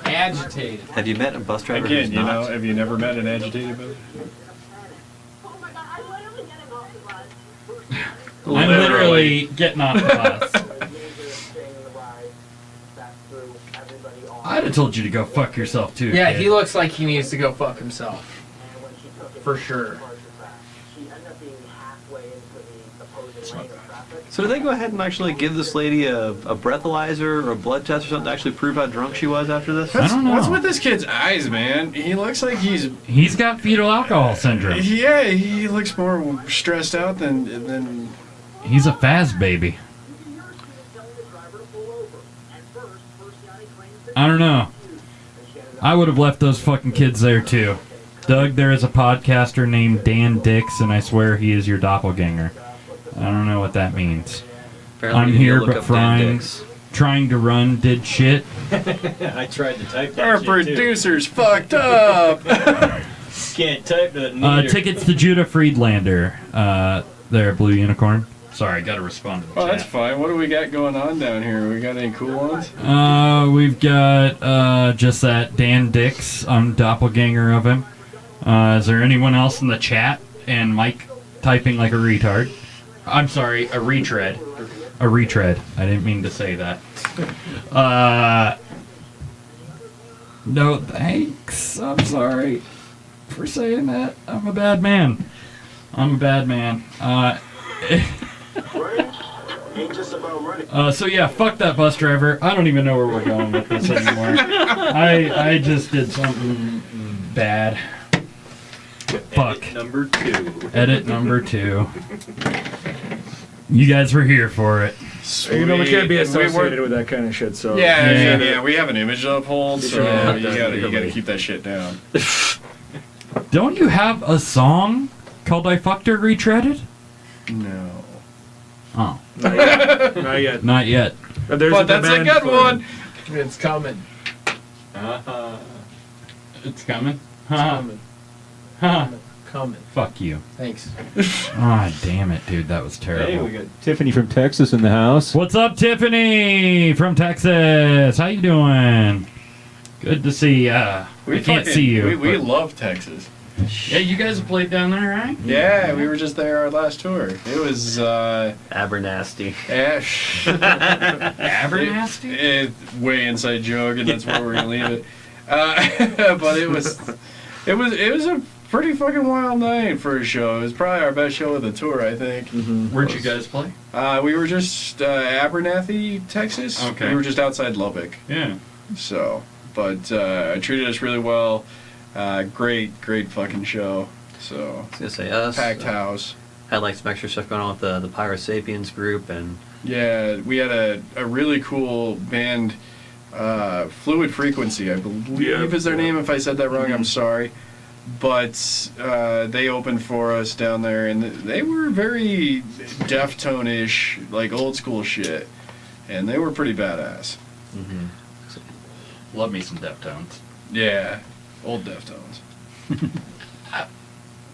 Agitated. Have you met a bus driver Again, who's you know, not? have you never met an agitated bus? I'm literally getting off the bus. I'd have told you to go fuck yourself too. Yeah, kid. he looks like he needs to go fuck himself. For sure. So did they go ahead and actually give this lady a breathalyzer or a blood test or something to actually prove how drunk she was after this? I don't know. What's with this kid's eyes, man? He looks like He's got fetal alcohol syndrome. yeah, he looks more stressed out than He's a fast baby. I don't know. I would have left those fucking kids there too. Doug, there is a podcaster named Dan Dix, and I swear he is your doppelganger. I don't know what that means. Apparently I'm you need to here look but up Dan frying. Dix. trying to run did shit. I tried to type that Our shit, too. producer's fucked up. Can't type nothing either. Tickets to Judah Friedlander. There, Blue Unicorn. Sorry, gotta respond to the Oh, chat. that's fine. What do we got going on down here? We got any cool ones? We've got just that Dan Dix. I'm doppelganger of him. Is there anyone else in the chat? And Mike typing like a retard. I'm sorry, a retread. A retread. I didn't mean to say that. No thanks. I'm sorry for saying that. I'm a bad man. I'm a bad man. So yeah, fuck that bus driver. I don't even know where we're going with this anymore. I just did something bad. Fuck. Number 2. Edit number 2. You guys were here for it. You know, we can't be We associated were- with that kind of shit, so... Yeah, we have an image to uphold, so Yeah. you gotta keep that shit down. Don't you have a song called I Fucked Her Retreaded? No. Oh, Not yet. Not yet. not yet. There's But that's a band good for one. It's coming. It's coming. It's coming. Coming. Fuck you. Thanks. Ah, damn it, dude. That was Hey, terrible. we got Tiffany from Texas in the house. What's up, Tiffany from Texas? How you doing? Good to see ya. I can't see you. We but- love Texas. Yeah, you guys have played down there, right? Yeah, we were just there our last tour. It was Abernasty. Ash. Abernasty? Way inside joke, and that's where we're gonna leave it. But it was a pretty fucking wild night for a show. It was probably our best show of the tour, I think. Where'd you guys play? We were just Abernathy, Texas. Okay. We were just outside Lubbock. Yeah. So, but treated us really well. Great fucking show. So, I was gonna say us. packed house. Had like some extra stuff going on with the Pyro Sapiens group, and Yeah, we had a really cool band, Fluid Frequency, I believe is their name. If I said that wrong, I'm sorry. But they opened for us down there, and they were very Deftone-ish, like old school shit. And they were pretty badass. Love me some Deftones. Yeah, old Deftones.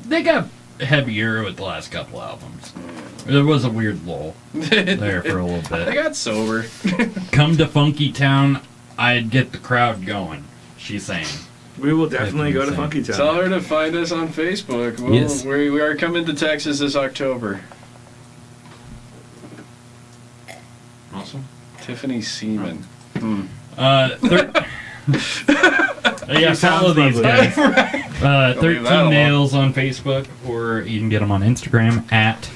They got heavier with the last couple albums. There was a weird lull there for a little They bit. got sober. Come to Funky Town, I'd get the crowd going, she's saying. We will definitely go to Insane. Funky Town. Tell her to find us on Facebook. Yes. We are coming to Texas this October. Awesome. Tiffany Seaman. Yeah, follow sounds these lovely. guys. Don't leave that 13 alone. Nails on Facebook, or you can get them on Instagram at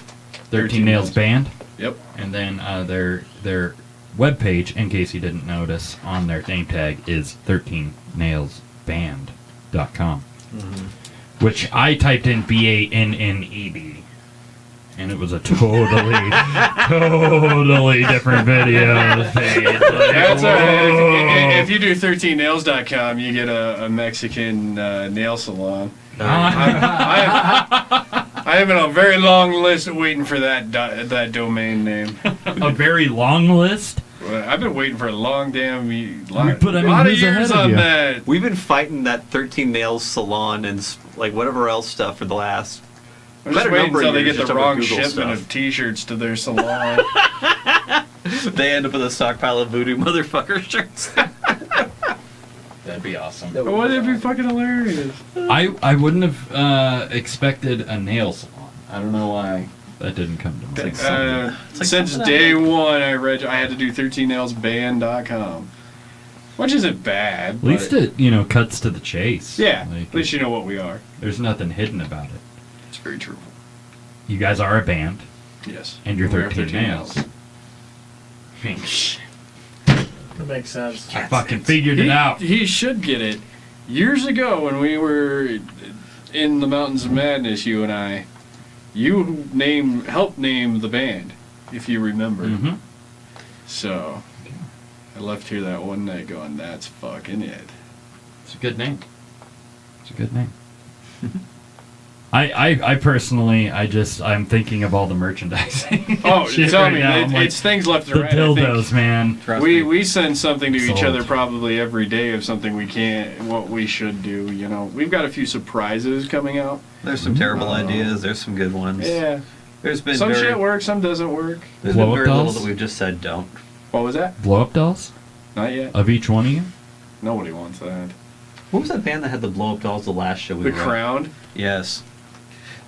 13 Nails Band. Yep. And then their webpage, in case you didn't notice, on their name tag is 13nailsband.com. Which I typed in BANNED. And it was a totally different video. That's all right. If you do 13nails.com, you get a Mexican nail salon. I have a very long list waiting for that domain name. A very long list. I've been waiting for a long damn But I mean, lot of who's ahead years of on you? that. we've been fighting that 13 Nails salon and like whatever else stuff for the last. I'm just better waiting number until they years get the just over wrong Google shipment stuff. of T-shirts to their salon. They end up with a stockpile of voodoo motherfucker shirts. That'd be awesome. Wouldn't it be fucking hilarious? I wouldn't have expected a nail salon. I don't know why that didn't come to me. Since day one, I had to do 13nailsband.com, which isn't bad. At least but- it, cuts to the chase. Yeah, Like, at least you know what we are. there's nothing hidden about it. It's very true. You guys are a band, Yes. and you're We are 13 nails. That makes sense. I fucking figured it out. He should get it. Years ago, when we were in the Mountains of Madness, you and I, you helped name the band, if you remember. Mm-hmm. So, I left here that one night going, that's fucking it. It's a good name. It's a good name. I personally, I'm thinking of all the merchandising. Oh, shit tell right me, now. I'm like, it's things left and the right. I think. dildos, man. Trust me. We send something to each Sold. other probably every day of something we can't, what we should do. You know, we've got a few surprises coming out. There's some terrible ideas. There's some good ones. Yeah, There's been some very, shit works, some doesn't work. There's been Blow-up very little dolls? that we've just said don't. What was that? Blow up dolls Not yet. of each one of you. Nobody wants that. What was that band that had the blow up dolls the last show we The were at? Crown. Yes.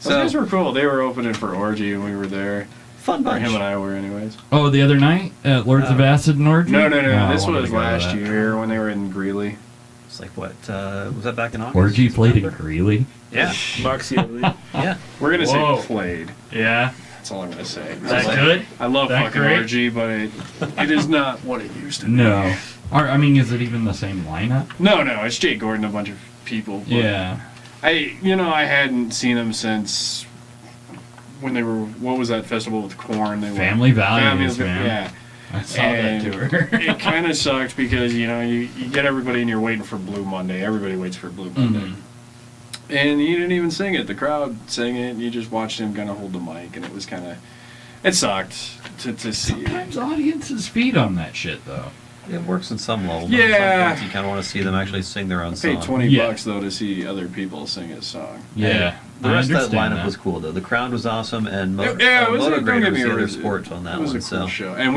Those guys were cool. They were opening for Orgy, and we were there. Fun Or bunch. him and I were, anyways. Oh, the other night at Lords of Acid and Orgy? No. I This wanted was to go to last that. year when they were in Greeley. It's like what? Was that back in August? Orgy played in September? Greeley. Yeah. Moxie, I believe. Yeah. We're gonna Whoa. say played. Yeah. That's all I'm gonna say. Is that good? I love That fucking great? Orgy, but it is not what it used to be. No. I mean, is it even the same lineup? No, it's Jake Gordon, a bunch of people. But Yeah. I hadn't seen them since when they were. What was that festival with Corn? They Family Values, Family- man. Yeah. I saw And that tour. it kind of sucked because you get everybody and you're waiting for Blue Monday. Everybody waits for Blue Monday. Mhm. And he didn't even sing it. The crowd sang it, and you just watched him kind of hold the mic, and it was kind of. It sucked to see. Sometimes audiences feed on that shit, though. It works in some level. but Yeah. Some points you kind of want to see them actually sing their own I paid song. $20 Yeah. though to see other people sing his song. Yeah. The I rest of that understand lineup was cool though. The crowd was awesome, and Yeah, it was. Moto Don't Grader get was me the wrong, other sport on that it was one. a cool So show, and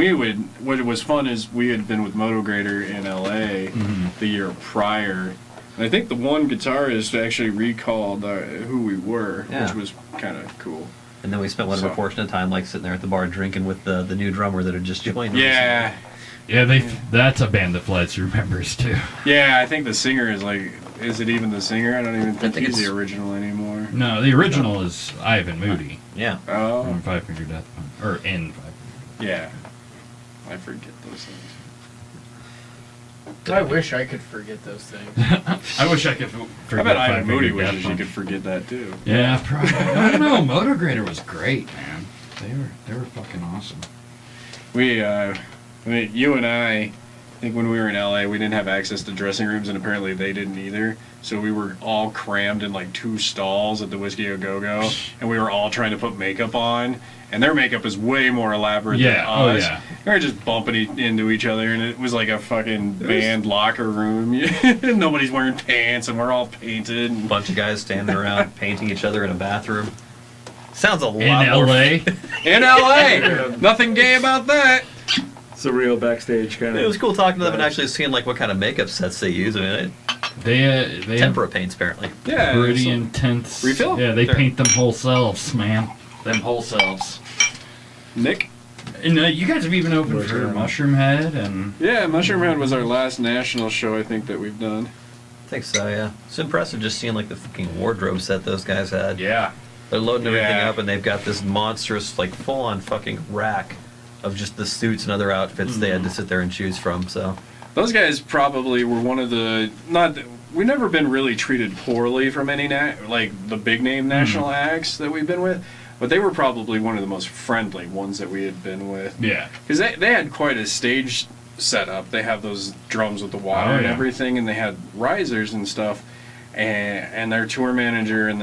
what was fun is we had been with Moto Grader in LA Mhm. the year prior, and I think the one guitarist actually recalled who we were, Yeah. which was kind of cool. and then we spent whatever So- portion of time like sitting there at the bar drinking with the new drummer that had just joined. Yeah, Yeah, that's a band that flies through members, too. yeah. I think the singer is like. Is it even the singer? I don't even think, think he's it's- the original anymore. No, the original is Ivan Moody Yeah. Oh, from Five Finger Death Punch. Or in Five yeah. I forget those things. I wish I could forget those things. Finger. I wish I could I forget bet Five Ivan Finger Moody Death wishes he Punch. could forget that too. Yeah, probably. I don't know. Moto Grader was great, man. They were fucking awesome. You and I think when we were in LA, we didn't have access to dressing rooms, and apparently they didn't either. So we were all crammed in like 2 stalls at the Whiskey A Go Go, and we were all trying to put makeup on. And their makeup is way more elaborate Yeah, than oh, us. yeah. We were just bumping into each other, and it was like a fucking band locker room. Nobody's wearing pants, and we're all painted. A And bunch of guys standing around painting each other in a bathroom. Sounds a lot In more. LA? in LA, nothing gay about that. It's a real backstage kind of. It was cool talking to them and actually seeing like what kind of makeup sets they use. I mean, They have tempera paints apparently. Yeah, pretty so- intense. Refill? Yeah, they Sure. paint them whole selves, man. Them whole selves. Nick. And you guys have even opened Mushroom for Head. Mushroom Head and Yeah, Mushroom Head was our last national show I think that we've done. I think so, yeah. It's impressive just seeing like the fucking wardrobe set those guys had. Yeah. They're loading everything Yeah. up and they've got this monstrous, like full on fucking rack of just the suits and other outfits they had to sit there and choose from. So Those guys probably were one of the we've never been really treated poorly from any like the big name national acts that we've been with, but they were probably one of the most friendly ones that we had been with. yeah. Because they had quite a stage setup. They have those drums with the water Oh, and yeah. everything, and they had risers and stuff. And their tour manager and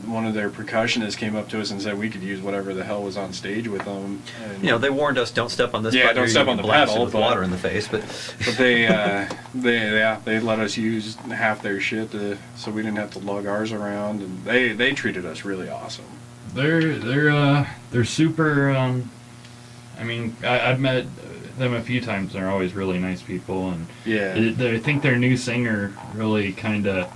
one of their percussionists came up to us and said we could use whatever the hell was on stage with them. And, you know, they warned us don't step on this Yeah, button don't or step you'll on get the blasted pedal, with but- water in the face. But but they let us use half their shit so we didn't have to lug ours around, and they treated us really awesome. They're super. I mean, I've met them a few times. They're always really nice people, and Yeah. I think their new singer really kind of.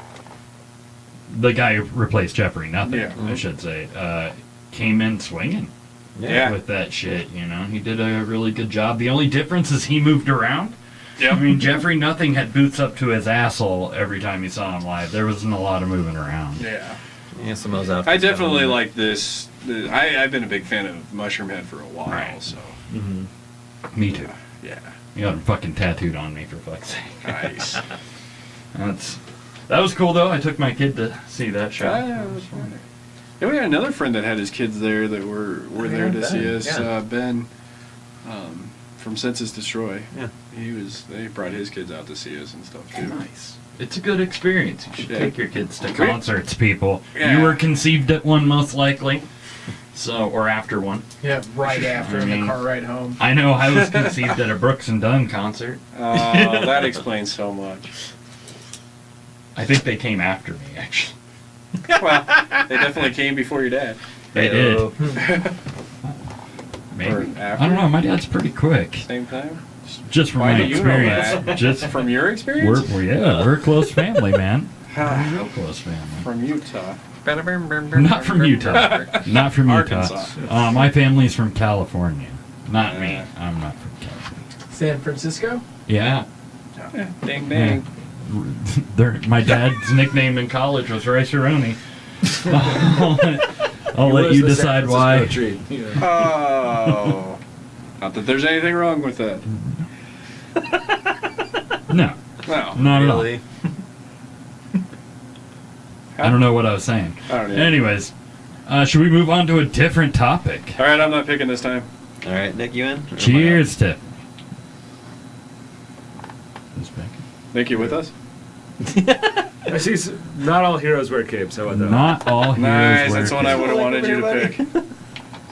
The guy who replaced Jeffrey Nothing, Yeah. I should say, came in swinging Yeah. with that shit. You know, he did a really good job. The only difference is he moved around. Yeah. I mean, Jeffrey Nothing had boots up to his asshole every time you saw him live. There wasn't a lot of moving around. Yeah. yeah, some of those outfits. I definitely kinda- like this. I've been a big fan of Mushroom Head for a while, Right. so Mhm. Me too. yeah. You got him fucking tattooed on me, for fuck's sake. Nice. That was cool though. I took my kid to see that show. Yeah, that was fun. Yeah, we had another friend that had his kids there that were there to see us. yeah. Ben from Census Destroy. Yeah. They brought his kids out to see us and stuff too. Nice. It's a good experience. You should Yeah. take your kids to concerts, people. Yeah. You were conceived at one, most likely. So, or after one. Yeah, right after in the car ride home. I know I was conceived at a Brooks and Dunn concert. Oh, that explains so much. I think they came after me, actually. Well, they definitely came before your dad. They Hey-o. did. Maybe. Or I after? don't know. My dad's pretty quick. Same time? Just from Why my do you know experience. that? Just From your experience? we're a close family, man. We're a real close family. From Utah. Not from Utah. Not from Utah. Arkansas. My family's from California. Not me. I'm not from California. San Francisco? Yeah. Yeah, ding ding. My dad's nickname in college was Rice-A-Roni. I'll He let was you the San decide Francisco why. treat, yeah. Oh. Not that there's anything wrong with that. No, No. not at all. Really? I don't know what I was saying. I don't know. Anyways, should we move on to a different topic? All right, I'm not picking this time. All right, Nick, you in? Or am I out? Cheers to. Nick, you with us? I see. Not all heroes wear capes. How about that? Not all heroes Nice. wear That's what I capes. would have wanted you to pick.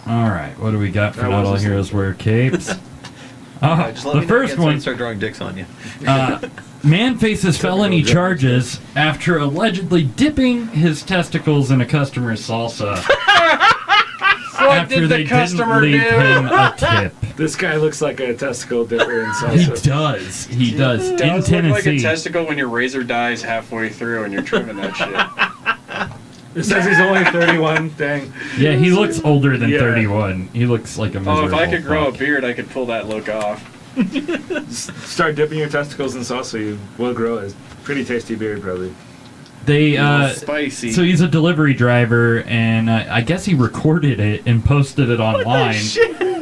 All right, what do we got for That not all was just- heroes wear capes? Just let The me know first again so I one. can start drawing dicks on you. Man faces felony charges after allegedly dipping his testicles in a customer's salsa What after did they the customer didn't leave do? him a tip. This guy looks like a testicle dipper in He salsa. does. He does. It In does look like a Tennessee. testicle when your razor dies halfway through and you're trimming that shit. It says he's only 31. Dang. Yeah, he looks older than Yeah. 31. He looks like a miserable Oh, if I could grow fuck. a beard, I could pull that look off. Start dipping your testicles in salsa. You will grow a pretty tasty beard, probably. They Spicy. so he's a delivery driver, and I guess he recorded it and posted it online.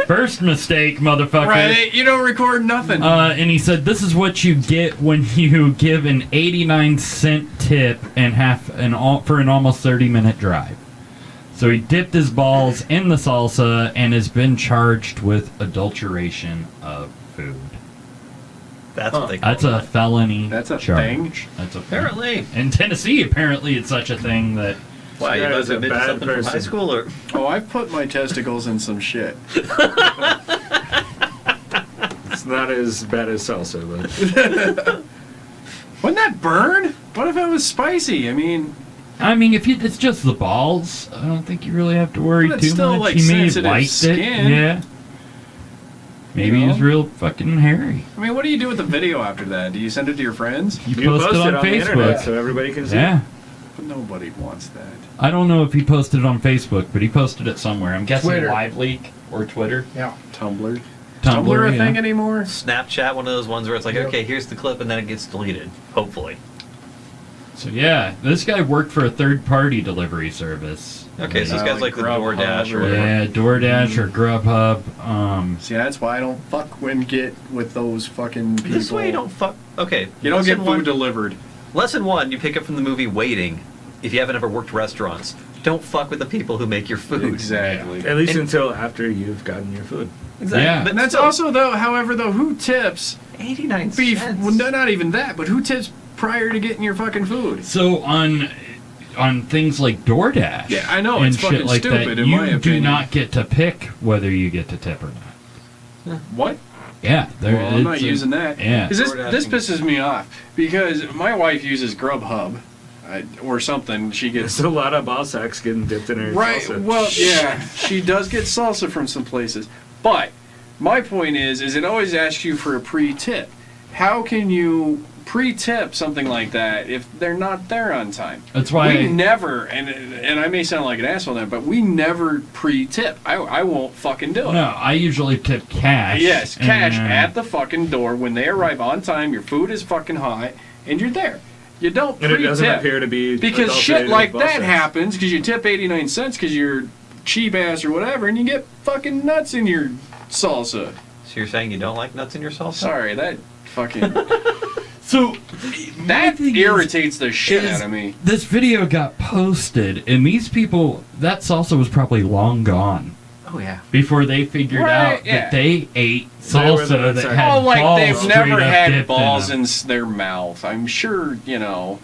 First mistake, motherfucker. Right, you don't record nothing. And he said, "This is what you get when you give an 89-cent tip and for an almost 30-minute drive." So he dipped his balls in the salsa and has been charged with adulteration of food. That's what they call That's a that. felony. That's a charge. thing? That's a Apparently. In Tennessee, apparently, it's such a thing that. Why, you That guys is a admitted bad something from high person. school, or? Oh, I've put my testicles in some shit. It's not as bad as salsa, but Wouldn't that burn? What if it was spicy? I mean, If it's just the balls, I don't think you really have to worry But it's too still, much. like, He may have sensitive liked skin. it. Yeah. Maybe You know? he's real fucking hairy. I mean, what do you do with the video after that? Do you send it to your friends? You you post it on the Facebook. internet so everybody can see. Yeah. But nobody wants that. I don't know if he posted it on Facebook, but he posted it somewhere. I'm guessing Twitter. LiveLeak or Twitter. Yeah. Tumblr. Tumblr, a yeah. thing anymore? Snapchat, one of those ones where it's like, Yep. okay, here's the clip, and then it gets deleted. Hopefully. So yeah, this guy worked for a third-party delivery service. Okay, so this guy's like the Grubhub DoorDash or or whatever. Yeah, DoorDash or Grubhub. See, that's why I don't fuck and get with those fucking people. This way you don't fuck. Okay. You don't get lesson food one- delivered. Lesson one, you pick up from the movie Waiting. If you haven't ever worked restaurants, don't fuck with the people who make your food. Exactly. At least And- until after you've gotten your food. Exactly. Yeah. But And that's still, also, though, however, though, who tips 89 beef? cents. Well, no, not even that, but who tips prior to getting your fucking food? So on things like DoorDash, Yeah, I know, and it's shit fucking like stupid, that, in you my do opinion. not get to pick whether you get to tip or not. What? Yeah, there, Well, I'm not it's a- using that. Yeah. 'Cause DoorDash this and- pisses me off because my wife uses Grubhub or something. She gets There's a lot of ball sacks getting dipped in her right. salsa. Well, yeah, she does get salsa from some places, but my point is it always asks you for a pre-tip. How can you pre-tip something like that if they're not there on time? That's why We never, and I may sound like an asshole now, but we never pre-tip. I won't fucking do it. No, I usually tip cash. Yes, cash and, at the fucking door when they arrive on time. Your food is fucking hot, and you're there. You don't and it doesn't pre-tip appear to be because shit adulterated like ball that sacks. happens because you tip 89 cents because you're cheap ass or whatever, and you get fucking nuts in your salsa. So you're saying you don't like nuts in your salsa? Sorry, that fucking So that thing irritates the shit is- out of me. this video got posted, and these people, that salsa was probably long gone. Oh, Oh yeah. before they figured Right, out yeah. that they ate They were the salsa ones that that- had Oh, like balls they've straight never up had dipped balls in in them. their mouth. I'm sure, you know.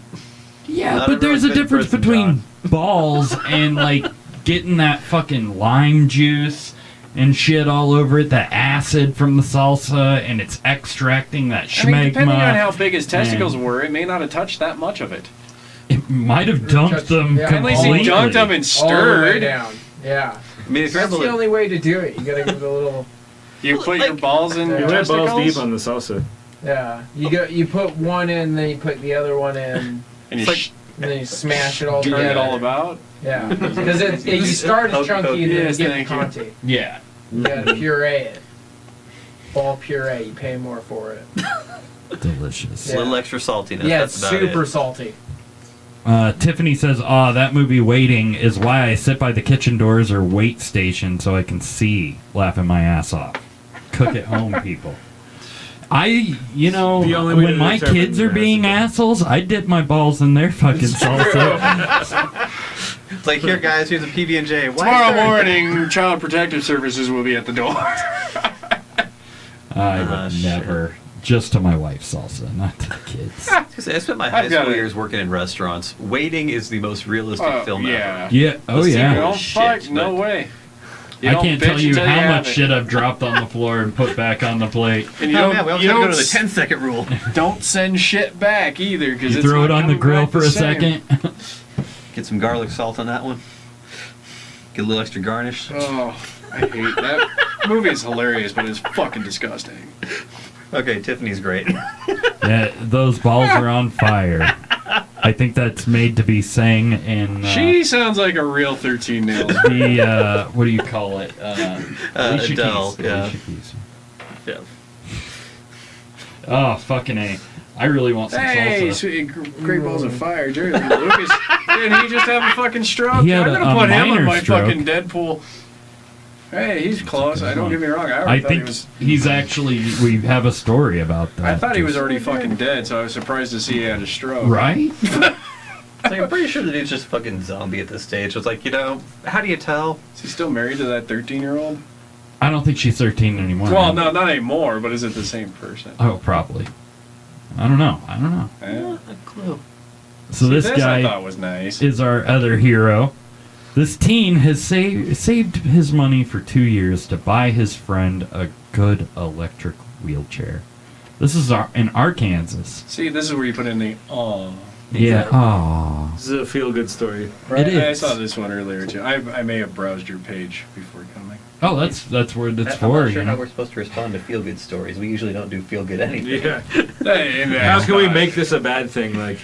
Yeah, Not but there's a everyone's been in difference prison, between John. balls and like getting that fucking lime juice and shit all over it, the acid from the salsa, and it's extracting that I mean, depending on schmegma. how big his testicles and- were, it may not have touched that much of it. It might have dumped them Yeah, At least completely. he dunked them and All the way stirred. down. Yeah. I mean, if you're That's able the to, only way to do it. You gotta give it a little. You put your balls in Yeah. your You went balls testicles, deep on the salsa. Yeah. You put one in, then you put the other one in, and you It's like- and then you smash it all turn together. it all about. Yeah. Because you start as chunky and then Yes, you get thank you. conti. Yeah. You gotta puree it. Ball puree. You pay more for it. Delicious. a little extra saltiness. Yeah, that's it's about super it. salty. Tiffany says, that movie Waiting is why I sit by the kitchen doors or wait station so I can see, laughing my ass off. Cook at home, people. The only way when to my determine kids are that being is a- assholes, I dip my balls in their fucking salsa. It's like, here, guys, here's a PB&J. Why Tomorrow is there- morning, Child Protective Services will be at the door. I would shit. never. Just to my wife's salsa, not to the kids. I spent my high I've got school it. years working in restaurants. Waiting is the most realistic film yeah. ever. Yeah. Oh, The yeah. sequel- Don't shit, fuck, no but- way. You I don't can't bitch tell you until how have much it. shit I've dropped on the floor and put back on the plate. And you Oh, don't, man, we also you have to don't, go to the s- 10-second rule. don't send shit back either, because You throw it on the grill for a second. Get some garlic salt on that one. Get a little extra garnish. Oh, I hate that. Movie is hilarious, but it's fucking disgusting. Okay, Tiffany's great. Yeah, those balls are on fire. I think that's made to be sang in She sounds like a real 13 nails. the what do you call it? Alicia Adele, Keys. yeah. Alicia Keys. Yeah. Oh, fucking A. I really want some Hey, salsa. sweet, great balls of fire, Jerry Lee Lucas. Did he just have a fucking stroke? He had I'm a gonna put him minor in my stroke. fucking Deadpool. Hey, he's close. I don't get me wrong. I I already thought think he was. he's actually. We have a story about that. I thought he was already fucking dead, so I was surprised to see he had a stroke. Right? Like, I'm pretty sure the dude's just a fucking zombie at this stage. It's like, how do you tell? Is he still married to that 13-year-old? I don't think she's 13 anymore. Well, no, not anymore. But is it the same person? Oh, probably. I don't know. Eh? Not a clue. So See, this I guy thought was nice. is our other hero. This teen has saved his money for 2 years to buy his friend a good electric wheelchair. This is in Arkansas. See, this is where you put in the oh. Yeah. Aw. This is a feel-good story. It I is. saw this one earlier too. I may have browsed your page before coming. Oh, that's where it's I'm for. not sure You how know? we're supposed to respond to feel-good stories. We usually don't do feel-good anything. Yeah. Hey, and How that's can we not- make this a bad thing? Like,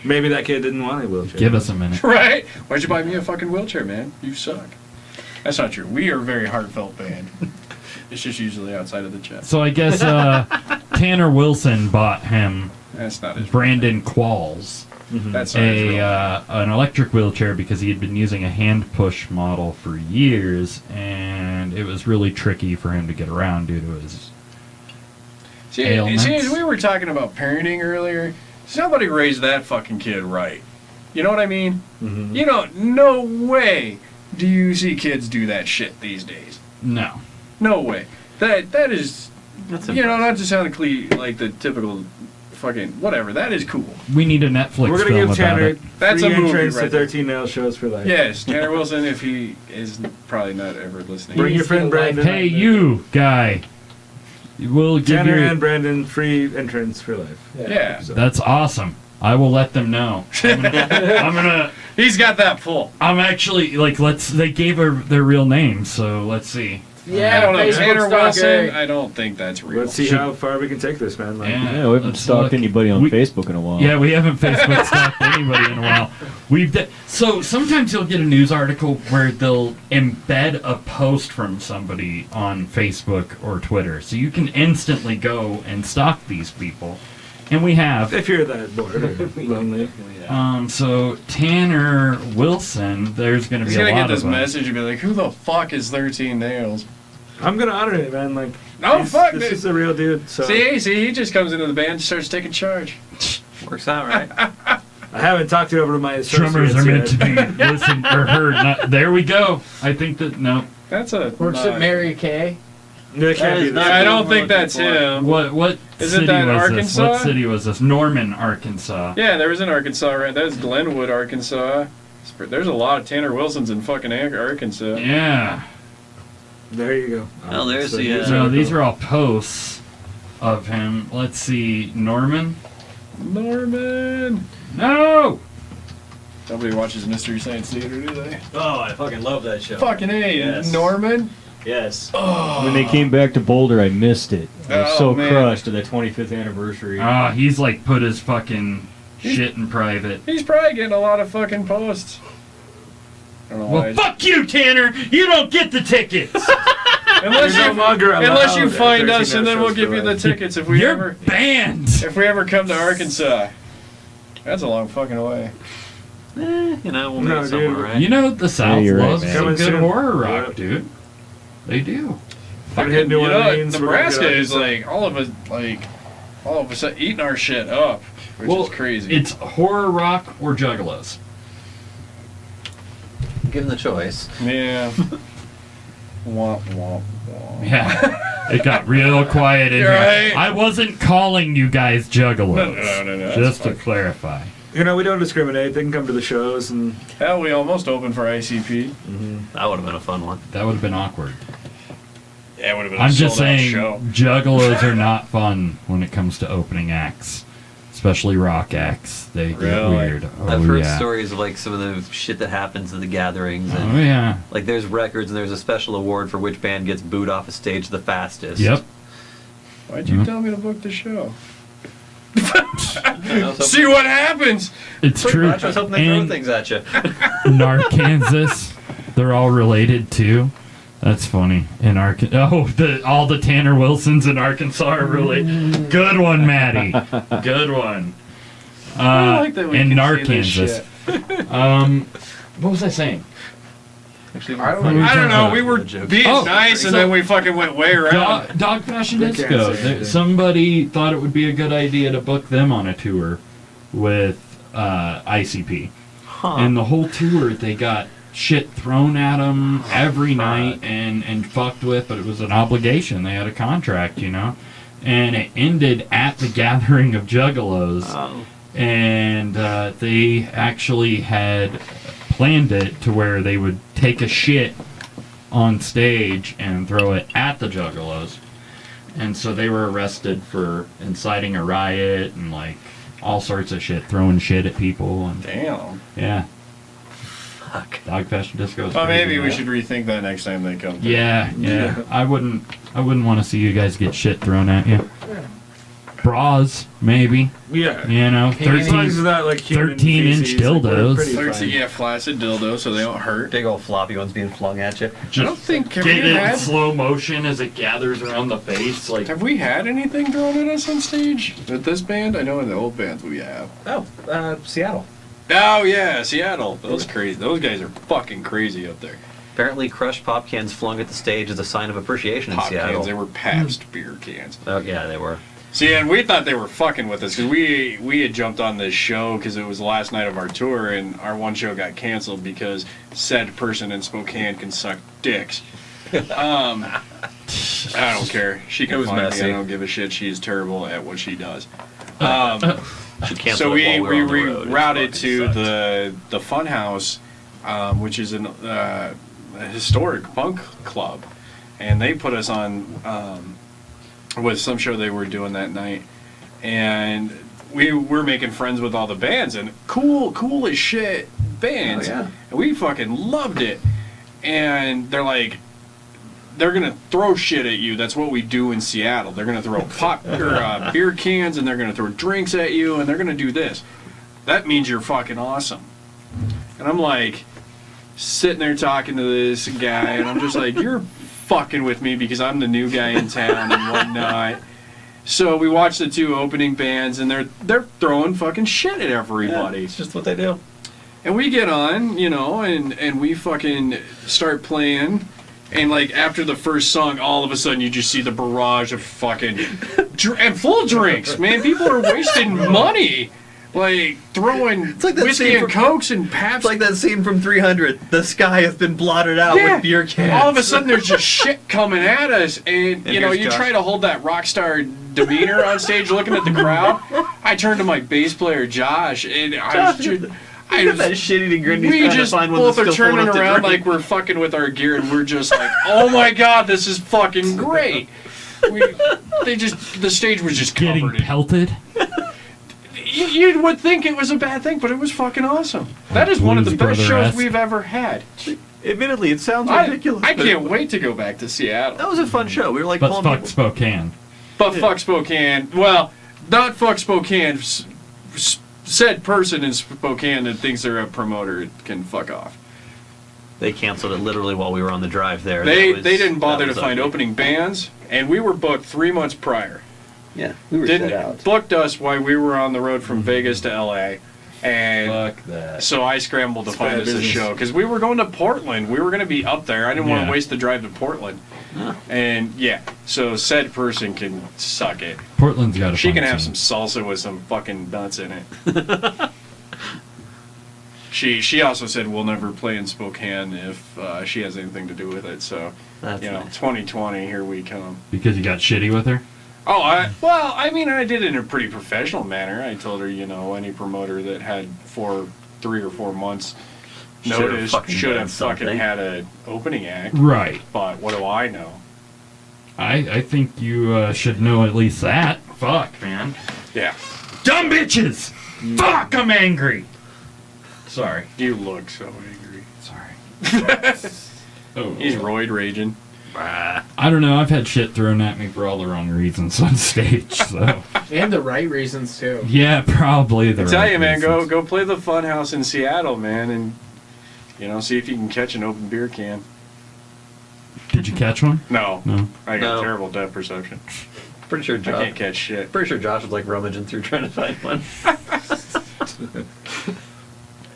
maybe that kid didn't want a wheelchair. Give us a minute. Right? Why'd you buy me a fucking wheelchair, man? You suck. That's not true. We are a very heartfelt band. It's just usually outside of the chest. So I guess Tanner Wilson bought him That's not his. Brandon Qualls That's not his real an electric wheelchair because he had been using a hand push model for years, and it was really tricky for him to get around due to his. See, ailments. as we were talking about parenting earlier, somebody raised that fucking kid right. You know what I mean? Mhm. You know, no way do you see kids do that shit these days. No. No way. That is, That's you know, not to sound like the typical fucking whatever. That is cool. We need a Netflix We're gonna film give about Tanner it. That's free a movie entrance right to there. 13 Nail Shows for life. Yes, Tanner Wilson, if he is probably not ever listening. Bring your friend Brandon. Hey, you guy. We'll give Tanner you. and Brandon free entrance for life. Yeah. So- That's awesome. I will let them know. He's got that pull. I'm actually they gave her their real name, so let's see. Yeah, I don't know. Facebook Tanner stalking. Wilson, I don't think that's real. Let's see how far we can take this, man. Like, Yeah. Yeah, we haven't Let's stalked look. anybody on We- Facebook in a while. Yeah, we haven't Facebook stalked anybody in a while. So sometimes you'll get a news article where they'll embed a post from somebody on Facebook or Twitter, so you can instantly go and stalk these people. And we have. if you're that bored or lonely. So Tanner Wilson, there's going to He's be a gonna lot get this of them. message and be like, "Who the fuck is 13 Nails?" I'm gonna honor it, man. Like, No, fuck this it. is a real dude. So See, he just comes into the band and starts taking charge. Works out, right? I haven't talked it over to my Drummers associates are meant yet. to be listened or heard. Not, there we go. I think that no. That's a. Works at Mary Kay. No, it can't That be is this. not I the don't one think we're that's looking for. him. What Isn't city that was Arkansas? this? What city was this? Norman, Arkansas. Yeah, there was in Arkansas, right? That was Glenwood, Arkansas. There's a lot of Tanner Wilsons in fucking Arkansas. Yeah. There you go. Oh, there's So the, here's No, our these goal. are all posts of him. Let's see. Norman? Norman! No! Nobody watches Mystery Science Theater, do they? Oh, I fucking love that show. Fucking A, Yes. Norman? Yes. When they came back to Boulder, I missed it. I was Oh, so man. crushed at the 25th anniversary. Ah, he's like put his fucking shit in private. He's probably getting a lot of fucking posts. I don't know why. Well, fuck you, Tanner! You don't get the tickets! Unless You're you, no longer unless you allowed find at us, and then we'll 13 give you the shows tickets if we You're ever banned! come to Arkansas. That's a long fucking way. You know, we'll No, make it somewhere, dude. right? You know the South you're right, loves man. some Coming good soon. horror rock, Yeah. dude. They do. Gonna hit New You know, Orleans. we're gonna Nebraska get is Arkansas. all of us eating our shit up, which is crazy. It's horror rock or juggalos. Given the choice. Yeah. Womp womp womp. Yeah. It got real quiet in You're here. right. I wasn't calling you guys juggalos. No, that's Just to fine. clarify. You know, we don't discriminate. They can come to the shows and. Hell, we almost opened for ICP. That would have been a fun one. That would have been awkward. Yeah, it would have been I'm a just sold-out saying, show. juggalos are not fun when it comes to opening acts, especially rock acts. They get Really? weird. I've Oh heard yeah. stories of like some of the shit that happens at the gatherings, Oh and yeah. like there's records and there's a special award for which band gets booed off a stage the fastest. Yep. Why'd you Mhm. tell me to book the show? I was hoping- See what happens. It's Pretty true. much, I was hoping they throw And things at you. Arkansas, they're all related too. That's funny. In Arkansas, all the Tanner Wilsons in Arkansas are related. Good one, Maddie. Good one. I like that we in can see this Arkansas. shit. What was I saying? Actually, I don't What were we I talking don't know. about? We were being Oh, nice, and so- then we fucking went way around. Dog Fashion They Disco. can't say anything. Somebody thought it would be a good idea to book them on a tour with ICP. Huh. And the whole tour, they got shit thrown at them every night and fucked with, but it was an obligation. They had a contract, you know? And it ended at the gathering of Juggalos. Oh. And they actually had planned it to where they would take a shit on stage and throw it at the Juggalos. And so they were arrested for inciting a riot and like all sorts of shit, throwing shit at people. And Damn. yeah, Fuck. Dog Fashion Disco. is Well, crazy, maybe we man. should rethink that next time they come. Yeah, yeah. I wouldn't want to see you guys get shit thrown at you. Bras, maybe. Yeah. You know, As long as it's 13. not like human 13-inch feces, like, we're dildos. pretty Like, fine. yeah, flaccid dildo, so they don't hurt. Big old floppy ones being flung at you. I don't think have Get we it in had slow motion as it gathers around the face, like have we had anything thrown at us on stage with this band? I know in the old bands we have. Oh, Seattle. Oh yeah, Seattle. Those crazy. Those guys are fucking crazy up there. Apparently, crushed pop cans flung at the stage as a sign of appreciation in Pop Seattle. cans. They were Pabst beer cans. Oh yeah, they were. See, and we thought they were fucking with us because we had jumped on this show because it was the last night of our tour, and our one show got canceled because said person in Spokane can suck dicks. I don't care. She can It was find messy. me. I don't give a shit. She is terrible at what she does. She canceled So it while we we were on the road. It rerouted fucking to sucked. the Fun House, which is a historic punk club, and they put us on with some show they were doing that night, and we were making friends with all the bands and cool as shit bands, Oh, yeah. and we fucking loved it. And they're like, they're gonna throw shit at you. That's what we do in Seattle. They're gonna throw beer cans, and they're gonna throw drinks at you, and they're gonna do this. That means you're fucking awesome. And I'm like, sitting there talking to this guy, and I'm just like, you're fucking with me because I'm the new guy in town and whatnot. So we watched the two opening bands, and they're throwing fucking shit at everybody. It's just what they do. And we get on, you know, and we fucking start playing. And like after the first song, all of a sudden you just see the barrage of fucking and full drinks, man. People are wasting money like throwing like that whiskey scene and from- cokes and Pabst. It's like that scene from 300. The sky has been blotted out with beer cans. All of a sudden, there's just shit coming at us, and you know, here's you Josh. try to hold that rock star demeanor on stage, looking at the crowd. I turned to my bass player Josh, and I was just. I got that shit-eating grin. He's We trying to just find one both that's are still full turning enough to around drink. like we're fucking with our gear, and we're just like, "Oh my god, this is fucking great!" The stage was just Getting covered in. pelted. You would think it was a bad thing, but it was fucking awesome. That is one of the Blues best shows Brother-esque. we've ever had. Admittedly, it sounds I ridiculous. but can't wait to go back to Seattle. That was a fun show. We were like But pulling fuck people. Spokane. But fuck Spokane. Well, not fuck Spokane. Said person in Spokane that thinks they're a promoter can fuck off. They canceled it literally while we were on the drive there. They That was- didn't bother that to was find ugly. opening bands, and we were booked 3 months prior. Yeah, we were set Didn't out. booked us while we were on the road from Vegas to LA, and Fuck that. so I scrambled to find bad us a business. show because we were going to Portland. We were going to be up there. I didn't want Yeah. to waste the drive to Portland. And yeah, so said person can suck it. Portland's got a She fun can have some scene. salsa with some fucking nuts in it. She also said we'll never play in Spokane if she has anything to do with it. So That's you know, nice. 2020, here we come. Because you got shitty with her? Oh, I mean, I did it in a pretty professional manner. I told her, you know, any promoter that had 3 or 4 months Should've notice fucking should done have fucking something. had an opening act. Right. But what do I know? I think you should know at least that. Fuck, man. Yeah, Dumb bitches! Fuck, I'm angry! Sorry. you look so angry. Sorry. Oh. He's roid raging. I don't know. I've had shit thrown at me for all the wrong reasons on stage. So And the right reasons too. yeah, probably the. I tell right you, man, reasons. go play the Fun House in Seattle, man, and you know, see if you can catch an open beer can. Did you catch one? No, No. I got No. terrible depth perception. Pretty sure I Josh. can't catch shit. Pretty sure Josh was like rummaging through trying to find one.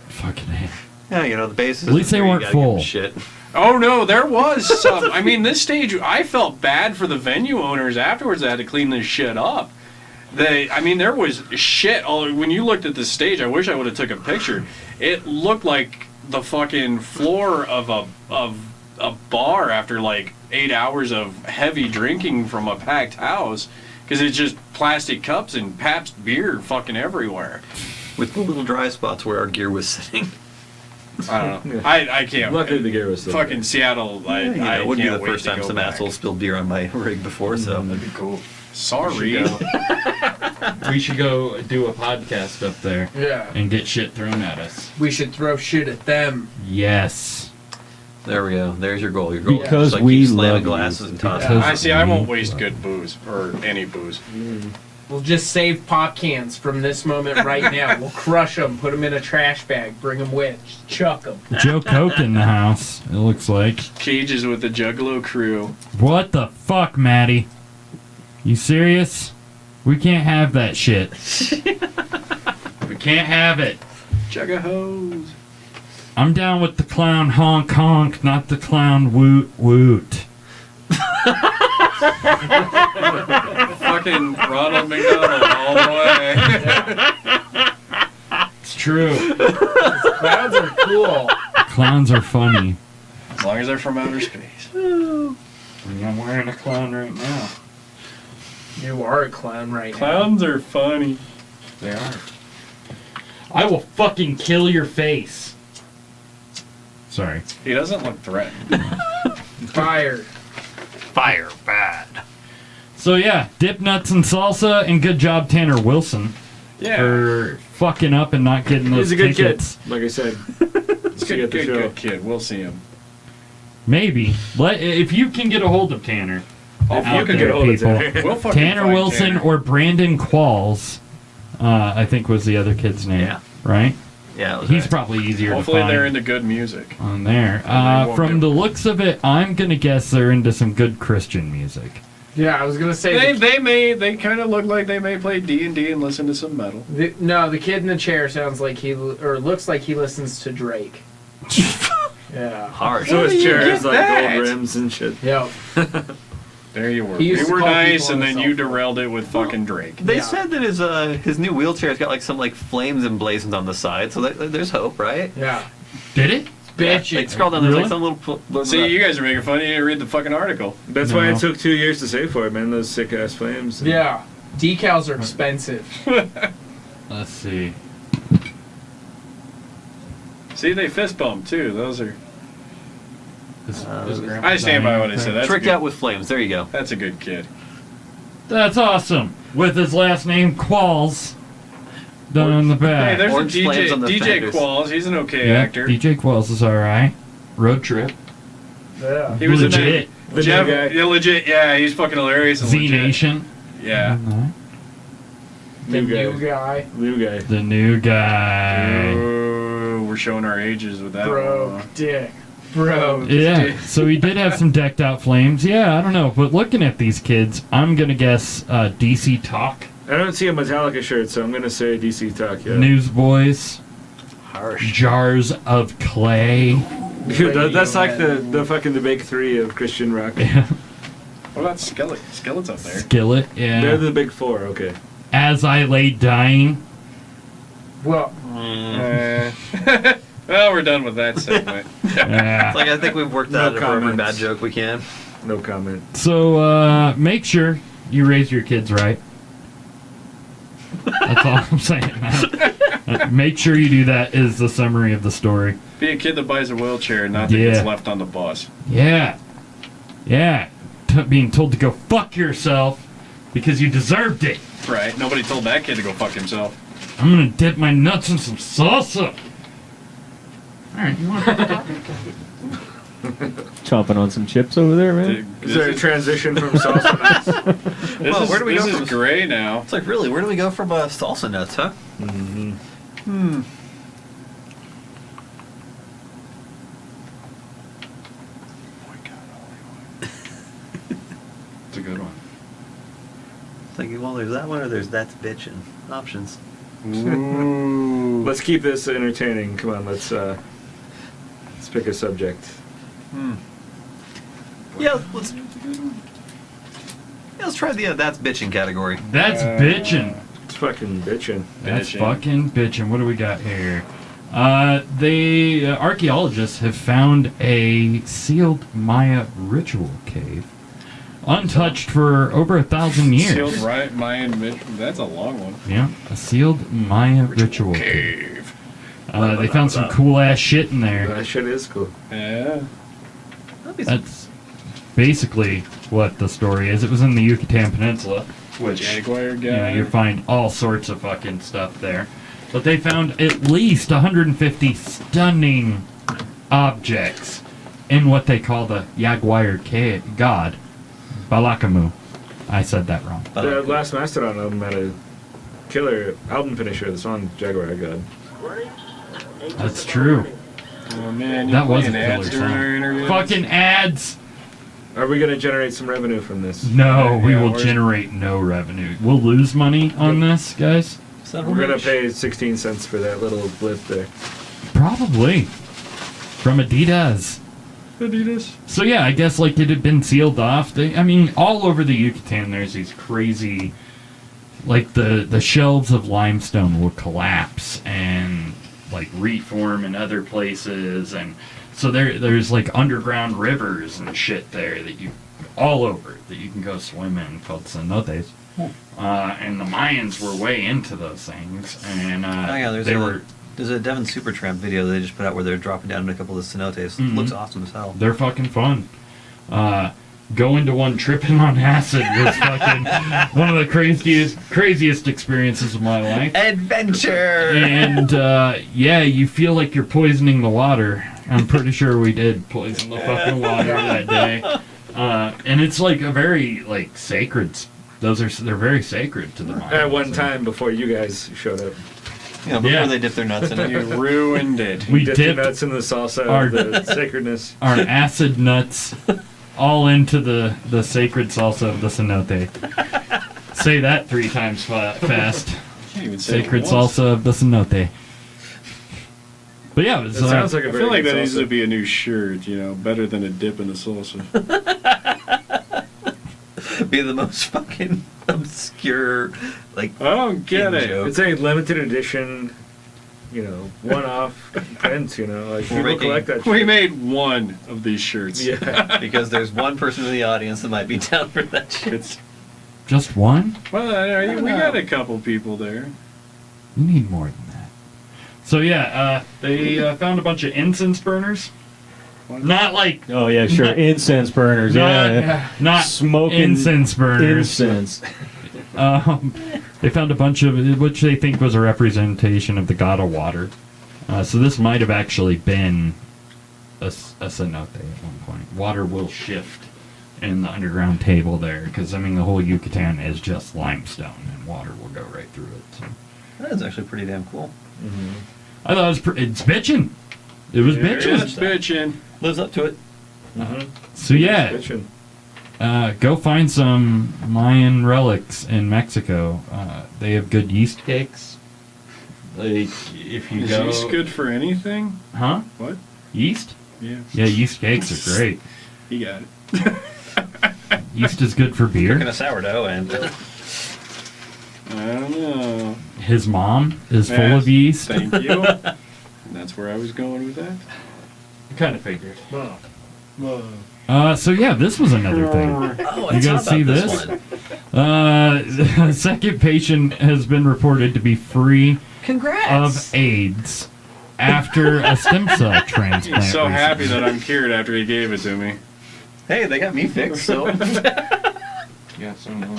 Fucking hell. Yeah, you know the bases. At least they weren't full. Shit. Oh no, there was some. I mean, this stage, I felt bad for the venue owners afterwards. They had to clean this shit up. I mean, there was shit all. When you looked at the stage, I wish I would have took a picture. It looked like the fucking floor of a bar after like 8 hours of heavy drinking from a packed house, because it's just plastic cups and Pabst beer fucking everywhere. With the little dry spots where our gear was sitting. I don't know. I can't. Luckily, the gear was still Fucking Seattle. I It wouldn't be can't the wait first to time go some back. asshole spilled beer on my rig before, so. That'd be cool. Sorry. We should go do a podcast up there Yeah. and get shit thrown at us. We should throw shit at them. Yes. There we go. There's your goal. Your goal is Because just, like, we keep slamming love you. glasses and tossing. Because- I see. I won't waste good booze or any booze. We'll just save pop cans from this moment right now. We'll crush them, put them in a trash bag, bring them with, just chuck them. Joe Coke in the house, it looks like. Cages with the Juggalo crew. What the fuck, Maddie? You serious? We can't have that shit. We can't have it. Juggahos. I'm down with the clown honk honk, not the clown woot woot. Fucking Ronald McDonald all the way. It's true. Clouds are cool. Clowns are funny. As long as they're from outer space. I'm wearing a clown right now. You are a clown right Clowns are funny. They are. I will fucking kill your face. Sorry. He doesn't look threatened. now. Fire. Fire bad. So yeah, dip nuts and salsa, and good job Tanner Wilson Yeah. for fucking up and not getting those He's a good tickets. kid. Like I said, It's see you good, at the good, show. good kid. We'll see him. Maybe. If you can get a hold of Tanner. If out you can there, get a hold of people. Tanner. We'll fucking Tanner find Wilson Tanner. or Brandon Qualls, I think was the other kid's name. Yeah. Right? Yeah, it was He's right. probably easier Hopefully to find they're into good music. on there. won't From do. the looks of it, I'm going to guess they're into some good Christian music. Yeah, I was gonna say. They kind of look like they may play D&D and listen to some metal. No, the kid in the chair sounds like looks like he listens to Drake. Yeah. Hard. So his do you chair get is like that? gold rims and shit. Yep. There you were. He used You to were call nice, people and on then his you cell phone. derailed it with fucking Drake. They Yeah. said that his new wheelchair's got like some like flames emblazoned on the side, so there's hope, right? Yeah. Did it? Bitch. Like scroll down, there's Really? like some little. See, you guys are making fun. You didn't read the fucking article. That's why No. it took 2 years to save for it, man. Those sick ass flames. Yeah. Decals are expensive. Let's see. See, they fist bump too. Those are. Is those- Grandpa I stand by dying? what I said. That's Tricked a good, out with flames. There you go. That's a good kid. That's awesome. With his last name Qualls done on the Hey, back. there's a Orange flames on the DJ fenders. Qualls. He's an okay Yeah, actor. DJ Qualls is all right. Road Trip. Yeah. He was in Legit. The Jeff, new guy. yeah, legit. Yeah, he's fucking hilarious. And Z legit. Nation. Yeah. The New guy. new guy. New guy. The new guy. Ooh, we're showing our ages with that one. Broke dick. Bro. Yeah, so he did have some decked out flames. Yeah, I don't know, but looking at these kids, I'm gonna guess DC Talk, I don't see a Metallica shirt, so I'm gonna say DC Talk. Yeah. Newsboys, Harsh. Jars of Clay. Dude, that's like the fucking the big three of Christian rock. Yeah. What about Skillet? Skillet's up there. Skillet, They're yeah. the big four. Okay. As I Lay Dying. Well, Well, we're done with that segment. Yeah. Like I think we've worked No out every comments. bad joke we can. No comment. So make sure you raise your kids right. That's all I'm saying, man. Make sure you do that is the summary of the story. Be a kid that buys a wheelchair, not that Yeah. gets left on the bus. Yeah. Yeah. Being told to go fuck yourself because you deserved it. Right? Nobody told that kid to go fuck himself. I'm gonna dip my nuts in some salsa. Alright, you want Chomping on some chips over there, man. Is there a transition from salsa nuts? This Well, is, where do we this go is from- gray now. It's like really, where do we go from salsa nuts, huh? It's a good one. It's like, well, there's that one or there's that's bitchin' options. Ooh. Let's keep this entertaining. Come on, let's pick a subject. Yeah, let's try the that's bitchin' category. That's bitchin'. It's fucking bitching. That's Bitchin'. fucking bitchin'. What do we got here? Archaeologists have found a sealed Maya ritual cave, untouched for over 1,000 years. Sealed right, Mayan. That's a long one. Yeah, a sealed Maya ritual cave. They found some cool ass shit in there. That shit is cool. Yeah. That'd be That's basically what the story is. It was in the Yucatan Peninsula, which Jaguar guy. you know, you find all sorts of fucking stuff there. But they found at least 150 stunning objects in what they call the Jaguar god, Balakamu. I said that wrong. The last Mastodon album had a killer album finisher, the song Jaguar God. That's true. Oh man, you That was a playing ads killer during our song. interviews? Fucking ads! Are we gonna generate some revenue from this? No, we Yeah, will where's- generate no revenue. We'll lose money on this, guys. We're gonna pay 16 cents for that little blip there. Probably. From Adidas. Adidas. So yeah, I guess like it had been sealed off. I mean, all over the Yucatan, there's these crazy, like the shelves of limestone will collapse and like reform in other places, and so there's like underground rivers and shit there that you all over that you can go swim in called cenotes. And the Mayans were way into those things, and there's they were. There's a Devon Supertramp video they just put out where they're dropping down a couple of cenotes. Mhm. Looks awesome as hell. They're fucking fun. Going to one tripping on acid was fucking one of the craziest experiences of my life. Adventure! And yeah, you feel like you're poisoning the water. I'm pretty sure we did poison the fucking water that day. And it's like a very like sacred. They're very sacred to the Mayans. At one time before you guys showed up. Yeah, before Yeah. they dip their nuts in You it. ruined it. We Dipped your dipped nuts in the salsa our- of the sacredness. our acid nuts all into the sacred salsa of the cenote. Say that 3 times fast. Can't even say it Sacred once. salsa of the cenote. But yeah, it was, It sounds like a I very feel like good that needs salsa. to be a new shirt, you know, better than a dip in the salsa. be the most fucking obscure, like. I don't get it. joke. It's a limited edition, one-off print. Like people making- collect that. We shit. made one of these shirts. Yeah. Because there's one person in the audience that might be down for that shit. It's, Just one? well, we got a couple people there. You need more than that. So yeah, they found a bunch of incense burners. Not like Oh yeah, sure. Incense burners. Yeah. not Smoking incense burners. Incense. They found a bunch of which they think was a representation of the god of water. So this might have actually been a cenote at one point. Water will shift in the underground table there because I mean the whole Yucatan is just limestone and water will go right through it. So. That is actually pretty damn cool. I thought it was it's bitchin'. It was Yeah, bitchin'. It's bitching. Lives up to it. So yeah, Bitchin'. go find some Mayan relics in Mexico. They have good yeast cakes. Like if you Is go, yeast good for anything? huh? What? Yeast? Yeah. Yeah, yeast cakes are great. He got it. Yeast is good for Cooking beer. a sourdough and. I don't know. His mom is full Yes, of yeast. Thank you. And that's where I was going with that. Kind of figured. So yeah, this was another thing. Oh, You it's guys not see about this? one. The second patient has been reported to be free Congrats. of AIDS after a stem cell transplant. He's so happy recently. that I'm cured after he gave it to me. Hey, they got me fixed, so. Yeah, some of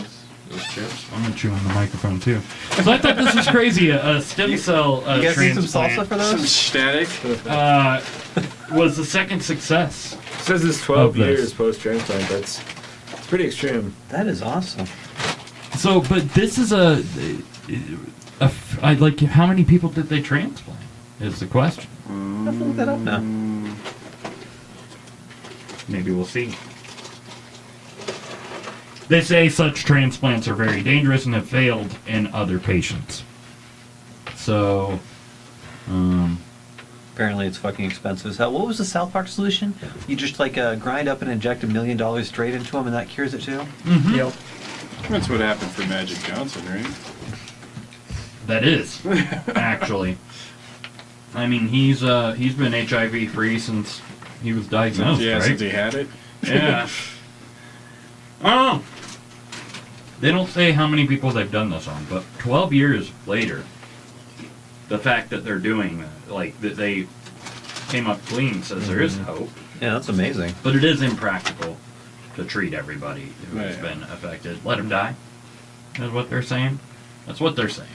those chips. I'm gonna chew on the microphone too. So I thought this was crazy. A stem cell You guys need some transplant salsa for Some those? static. was the second success. It says it's 12 Of this. years post-transplant. It's pretty extreme. That is awesome. So, but this is I like. How many people did they transplant? Is the question. I have to look that up now. Maybe we'll see. They say such transplants are very dangerous and have failed in other patients. So, Apparently it's fucking expensive as hell. What was the South Park solution? You just like grind up and inject $1 million straight into them and that cures it too? Yep. That's what happened for Magic Johnson, right? that is actually. I mean, he's been HIV free since he was diagnosed, Yeah, right? since he had it. Yeah. I don't know. They don't say how many people they've done this on, but 12 years later, the fact that they're doing like that they came up clean says there is hope, Yeah, that's amazing. but it is impractical to treat everybody who has Yeah. been affected. Let them die. Is what they're saying. That's what they're saying.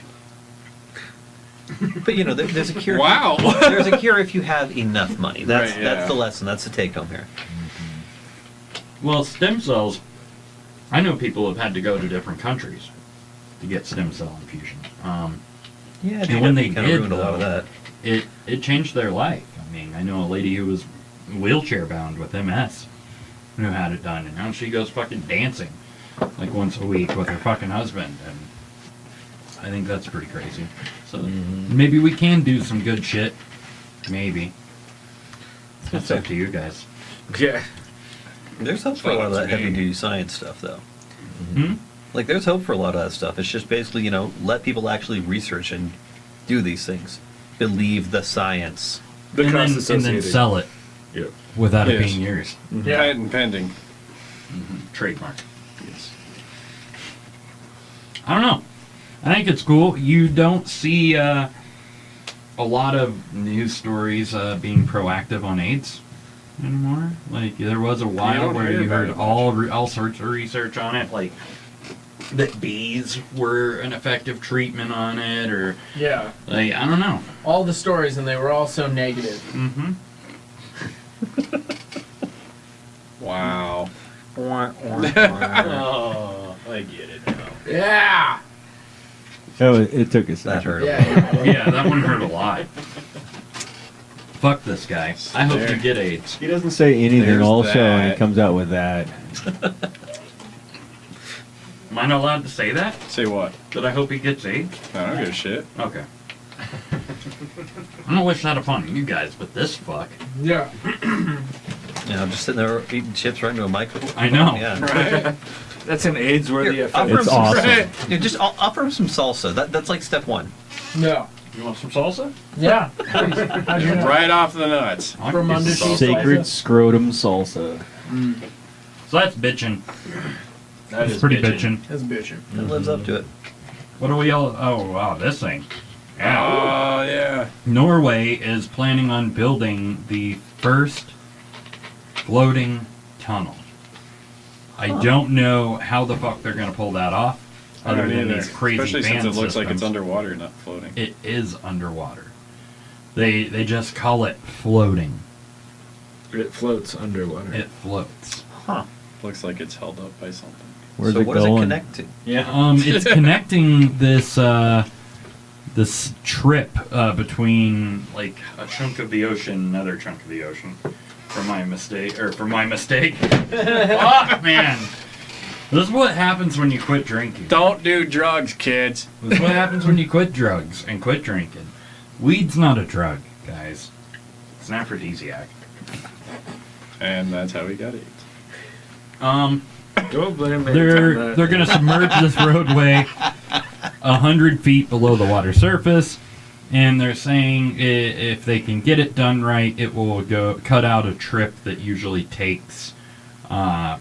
But there's a cure. Wow. There's a cure if you have enough money. That's Right, yeah. that's the lesson. That's the take home here. Well, stem cells. I know people have had to go to different countries to get stem cell infusion. Yeah, And when they kind of did, ruined a lot of though, that. it changed their life. I mean, I know a lady who was wheelchair bound with MS who had it done, and now she goes fucking dancing like once a week with her fucking husband, and I think that's pretty crazy. So maybe we can do some good shit. Maybe. That's up to you guys. Yeah. There's hope for a lot of that heavy duty science stuff, though. Hmm? Like, there's hope for a lot of that stuff. It's just basically, let people actually research and do these things. Believe the science. The and, cost then, and then associated. sell it Yep. without it Yes. being yours. Yeah. Patent pending. Trademark. Yes. I don't know. I think it's cool. You don't see a lot of news stories being proactive on AIDS anymore. Like there was a while don't where hear you about heard it all sorts of research on it, like that bees were an effective treatment on it, or Yeah. like I don't know. All the stories, and they were all so negative. Mm-hmm. Wow. Oh, I get it now. Yeah. It took a That second. hurt. Yeah. Yeah, that one hurt a lot. Fuck this guy. I hope There. you get AIDS. He doesn't say anything There's also, and that. he comes out with that. Am I not allowed to say that? Say what? That I hope he gets AIDS? I don't give a shit. Okay. I don't wish that upon you guys, but this fuck. Yeah. You know, just sitting there eating chips right into a microphone. I know. Yeah. That's an AIDS-worthy Here, effect. offer him It's some- awesome. Yeah, just offer him some salsa. That's like step one. No. You want some salsa? Yeah. How'd you know? Right off the nuts. I From can under get some sheets. salsa. Sacred scrotum salsa. So that's bitchin'. That It's is pretty bitchin'. bitchin'. That's bitching. It lives up to it. What are we all? Oh wow, this thing. Yeah. Oh, yeah. Norway is planning on building the first floating tunnel. I don't know how the fuck they're gonna pull that off, I other don't than either. these crazy Especially fan since it looks like it's systems. underwater, not floating. It is underwater. They just call it floating. It floats underwater. It floats. Huh. Looks like it's held up by something. Where's so it what going? does it connect to? Yeah. It's connecting this this trip between like a chunk of the ocean, another chunk of the ocean. For my mistake. Fuck, man. This is what happens when you quit drinking. Don't do drugs, kids. This is what happens when you quit drugs and quit drinking. Weed's not a drug, guys. It's an aphrodisiac. And that's how he got AIDS. Don't blame me. They're gonna submerge this roadway 100 feet below the water surface, and they're saying if they can get it done right, it will cut out a trip that usually takes up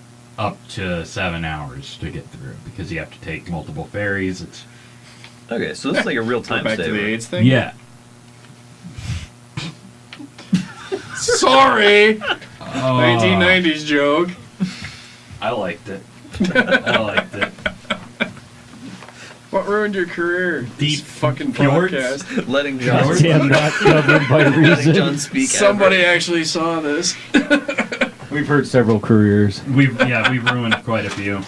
to 7 hours to get through because you have to take multiple ferries. It's Okay, so this is like a real Go time back to the saver. AIDS thing? yeah. Sorry! Oh, 1990s joke. I liked it. I liked it. What ruined your career? Deep This fucking fjords? podcast. Letting John, Damn, not covered by letting John reason. speak. Somebody actually saw this. We've heard several careers. We've ruined quite a few.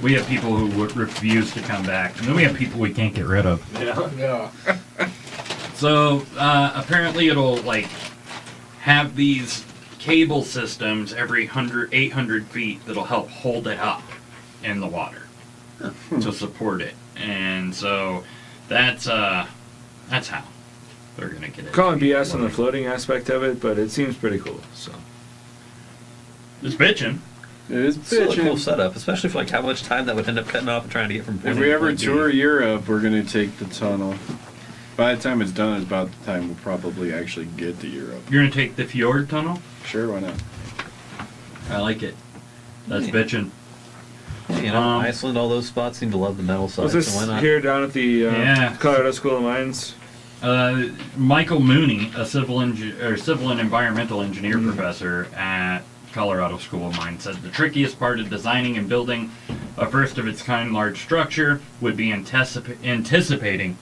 We have people who would refuse to come back, and then we have people we can't get rid of. Yeah. So apparently it'll like have these cable systems every 800 feet that'll help hold it up in the water to support it, and so that's how they're gonna get it. Calling BS on the floating aspect of it, but it seems pretty cool. So It's bitching. It is Still a cool bitching. setup, especially for like how much time that would end up cutting off and trying to get from point If A we to ever point B. tour Europe, we're going to take the tunnel. By the time it's done, it's about the time we'll probably actually get to Europe. You're gonna take the fjord tunnel. Sure, why not? I like it. That's Yeah. bitching. Yeah, you know, Iceland, all those spots seem to love the metal side, was so this why not? here down at the Yeah. Colorado School of Mines? Michael Mooney, a civil and environmental engineer professor at Colorado School of Mines, said the trickiest part of designing and building a first of its kind large structure would be anticipating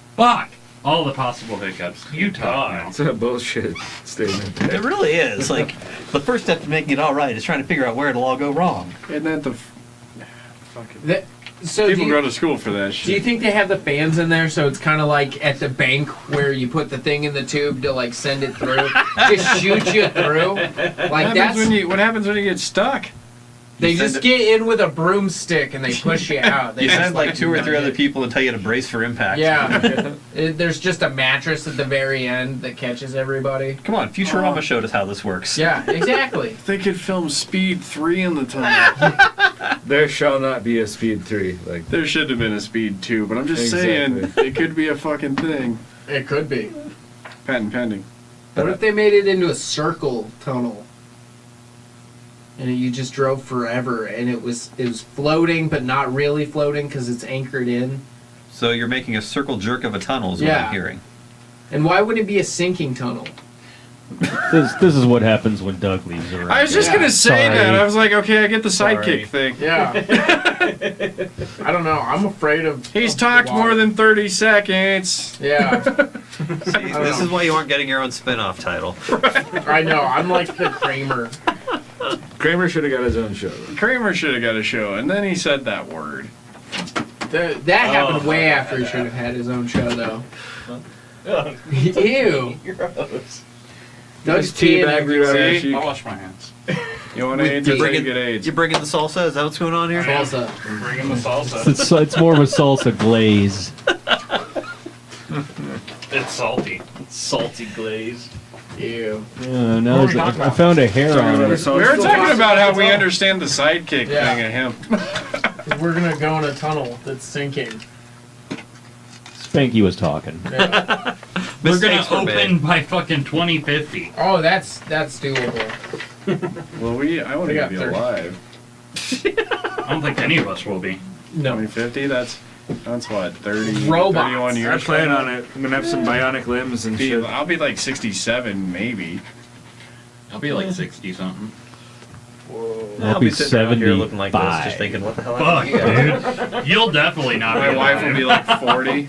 all the possible hiccups. You talk now. It's a bullshit statement. It really is. Like, the first step to making it all right is trying to figure out where it'll all go wrong. Isn't that the... Fucking... So People go to school for that do you shit. think they have the fans in there so it's kind of like at the bank where you put the thing in the tube to like send it through, just shoot you through? Like that's What happens when you get stuck? they You just send get in with a broomstick and they push you out. They You just, send like 2 or 3 other people and tell you to brace for impact. Yeah, there's just a mattress at the very end that catches everybody. Come on, Futurama showed us how this works. Yeah, exactly. They could film Speed 3 in the tunnel. There shall not be a Speed 3. Like There should have been a Speed 2, but I'm just Exactly. saying, it could be a fucking thing. It could be. Patent pending. What if they made it into a circle tunnel? And you just drove forever, and it was floating, but not really floating because it's anchored in. So you're making a circle jerk of a tunnel is what Yeah. I'm hearing. And why would it be a sinking tunnel? This is what happens when Doug leaves around. I was just Yeah. gonna say Sorry. that. I was like, okay, I get the Sorry. sidekick thing. Yeah. I don't know. I'm afraid of. He's of talked the water. more than 30 seconds. Yeah. See, this is why you aren't getting your own spin-off title. I know. I'm like the Kramer. Kramer should have got his own show. Kramer should have got a show, and then he said that word. That happened way after he should have had his own show, though. Ew. Doug's teabag teabag. right See? on wash my hands. You want With AIDS or the- you get AIDS? You bringing the salsa? Is that what's going on here? Salsa. Bring him the salsa. It's more of a salsa glaze. It's salty. Salty glaze. Ew. Yeah, now there's I found a hair Talking on about it. a salt We were still talking fast. about how we understand the sidekick Yeah. thing of him. 'Cause we're gonna go in a tunnel that's sinking. Spanky was talking. Yeah. We're gonna Mistakes were open made. by fucking 2050. Oh, that's doable. Well, I want We to got be 30. alive. I don't think any of us will be. No. 2050. That's what 30, Robots. 31 I years. plan from on now? it. I'm gonna have some bionic limbs and shit. I'll be like 67, maybe. I'll be like 60 something. I'll I'll be be sitting around here looking like this, 75. just thinking, what the hell Fuck, happened to you? dude. You'll definitely not My be wife alive. will be like 40.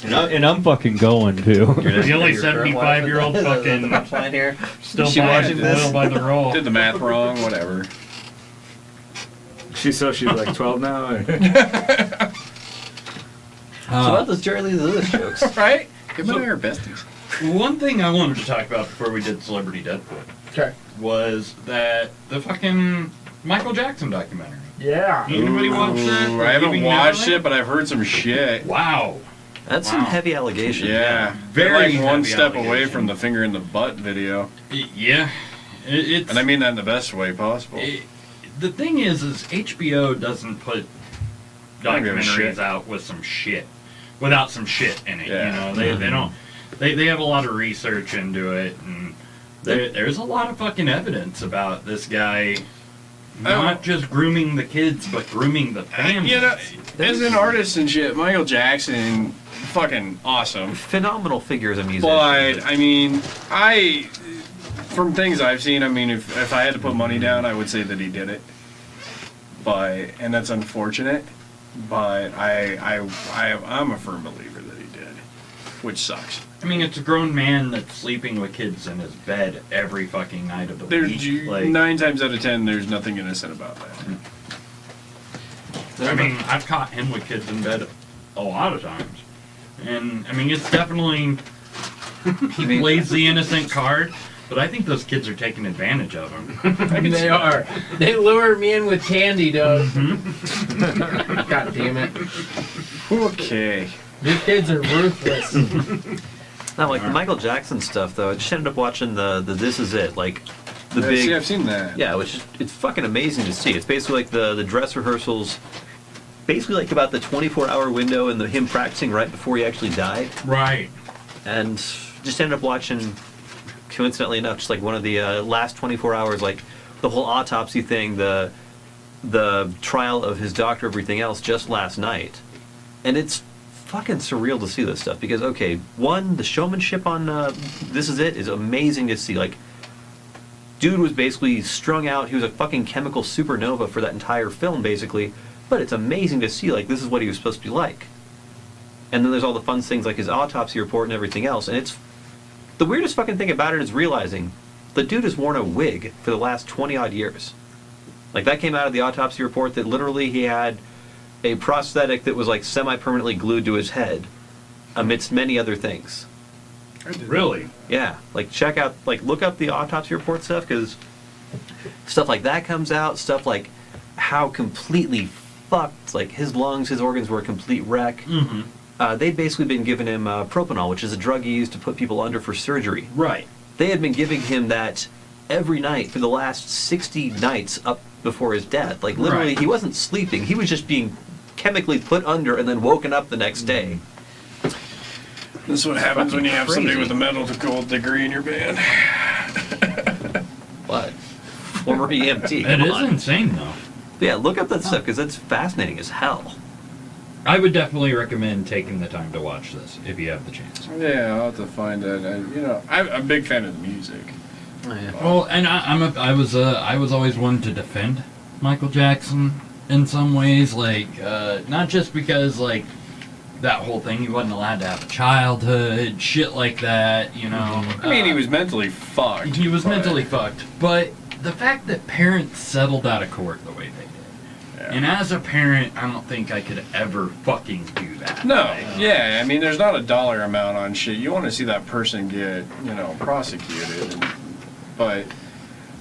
And I'm fucking going too. The only 75-year-old fucking Line here. still Is she buying watching this? oil by the roll. Did the math wrong, whatever. She's like 12 now. Or? So what does Jerry Lee Lewis jokes? Right? Him and I are besties. One thing I wanted to talk about before we did Celebrity Deadpool Okay. was that the fucking Michael Jackson documentary. Yeah. Anybody watch that? Ooh, I haven't Leaving watched Neverland? it, but I've heard some shit. Wow. That's some Wow. heavy allegation. Yeah, Very they're like one heavy step away allegation. from the finger in the butt video, Yeah. It's and I mean that in the best way possible. the thing is HBO doesn't put Don't give a documentaries shit. out with some shit, without some shit in it. Yeah. You know, they don't. They have a lot of research into it, and there's a lot of fucking evidence about this guy. Not just grooming the kids, but grooming the family. You know, as an artist and shit, Michael Jackson, fucking awesome. Phenomenal figure as a musician. But I mean, from things I've seen, I mean, if I had to put money down, I would say that he did it. And that's unfortunate. But I'm a firm believer that he did, which sucks. I mean, it's a grown man that's sleeping with kids in his bed every fucking night of the There's week. Like, 9 times out of 10, there's nothing innocent about that. I mean, I've caught him with kids in bed a lot of times, and I mean, it's definitely he plays the innocent card, but I think those kids are taking advantage of him. They are. They lure me in with candy, Doug. Mm-hmm. God damn it. Okay. These kids are ruthless. Not like the Michael Jackson stuff though. I just ended up watching the This Is It, like the Yeah, big. see, I've seen that. Yeah, which is it's fucking amazing to see. It's basically like the dress rehearsals, basically like about the 24-hour window and him practicing right before he actually died, Right. and just ended up watching. Coincidentally enough, just like one of the last 24 hours, like the whole autopsy thing, the trial of his doctor, everything else, just last night, and it's fucking surreal to see this stuff because okay, one, the showmanship on This Is It is amazing to see. Like, dude was basically strung out. He was a fucking chemical supernova for that entire film, basically. But it's amazing to see, like, this is what he was supposed to be like. And then there's all the fun things like his autopsy report and everything else. And it's the weirdest fucking thing about it is realizing the dude has worn a wig for the last 20 odd years. Like, that came out of the autopsy report that literally he had a prosthetic that was like semi-permanently glued to his head, amidst many other things. Really? Yeah, like check out, like look up the autopsy report stuff because stuff like that comes out. Stuff like how completely fucked, like his lungs, his organs were a complete wreck. Mm-hmm. They'd basically been giving him propanol, which is a drug he used to put people under for surgery. Right. They had been giving him that every night for the last 60 nights up before his death. Like literally, Right. he wasn't sleeping; he was just being chemically put under and then woken up the next day. This is what happens when you have somebody Crazy. with a medical degree in your band. But former EMT. It come is on. insane, though. Yeah, look up that stuff because it's fascinating as hell. I would definitely recommend taking the time to watch this if you have the chance. Yeah, I'll have to find it. I'm a big fan of the music. Well, and I was always one to defend Michael Jackson in some ways, like not just because like that whole thing he wasn't allowed to have a childhood, shit like that, you know. I mean, he was mentally fucked. he was but- mentally fucked, but the fact that parents settled out of court the way they did, Yeah. and as a parent, I don't think I could ever fucking do that. No, Like, yeah, I mean, there's not a dollar amount on shit. You want to see that person get, prosecuted, but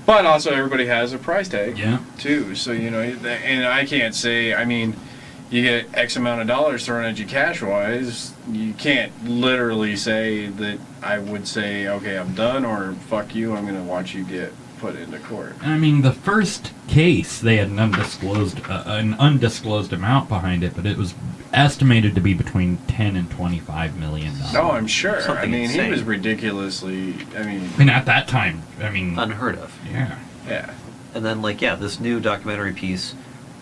also everybody has a price tag. Yeah. Too. So and I can't say. I mean, you get X amount of dollars thrown at you cash-wise, you can't literally say that I would say, okay, I'm done, or fuck you, I'm going to watch you get put into court. I mean, the first case, they had an undisclosed amount behind it, but it was estimated to be between 10 and 25 million dollars. No, I'm sure. Something he insane. was ridiculously, And at that time, Unheard of. yeah. yeah. And then, this new documentary piece,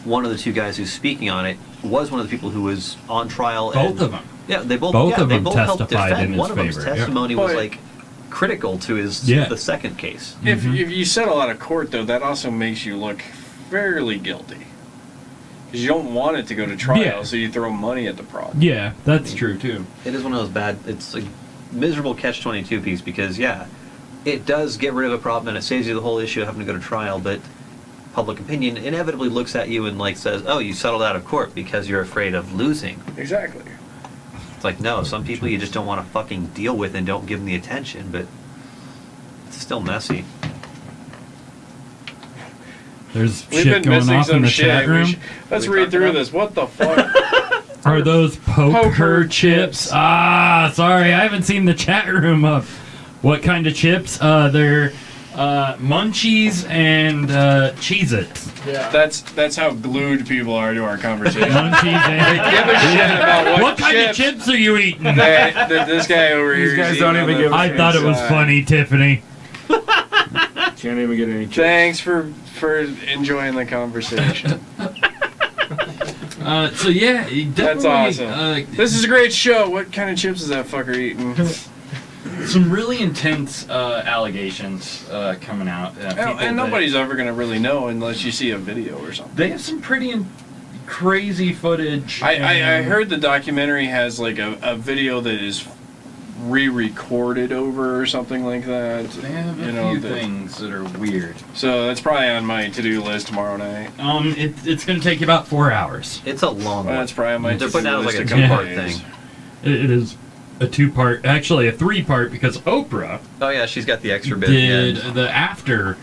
one of the two guys who's speaking on it was one of the people who was on trial. Both of them. Yeah, they both. Both yeah, of they them both helped testified defend. in his One of them's favor, yeah. testimony was But- critical to his Yeah. the second case. If you settle out of court, though, that also makes you look fairly guilty. Because you don't want it to go to trial, Yeah. so you throw money at the problem. Yeah, that's true too. It is one of those bad. It's a miserable catch-22 piece because it does get rid of a problem and it saves you the whole issue of having to go to trial, but public opinion inevitably looks at you and says, "Oh, you settled out of court because you're afraid of losing." Exactly. It's like, no, some people you just don't want to fucking deal with and don't give them the attention, but it's still messy. There's We've shit been going missing off some in the shit. chat room. Let's We read talked through about- this. What the fuck? Are those poker Poker chips? chips. Ah, sorry, I haven't seen the chat room up. What kind of chips? They're Munchies and Cheez-Its. Yeah. That's how glued people are to our conversation. Munchies and... Give a shit about What kind of chips are you eating? This guy over here. These guys is don't eating even on give the a I thought it was inside. funny, Tiffany. Can't even get any chips. Thanks for enjoying the conversation. So yeah, That's definitely, awesome. This is a great show. What kind of chips is that fucker eating? some really intense allegations coming out. And nobody's ever gonna really know unless you see a video or something. They have some pretty crazy footage. I and- heard the documentary has like a video that is re-recorded over or something like that. They have a You know, few that- things that are weird. So that's probably on my to-do list tomorrow night. It's going to take you about 4 hours. It's a long Well, one. that's probably on my They're to-do putting out list like a a couple two-part days. thing. It is a 2-part, actually a 3-part, because Oprah Oh yeah, she's got the extra bit. at the did end. the after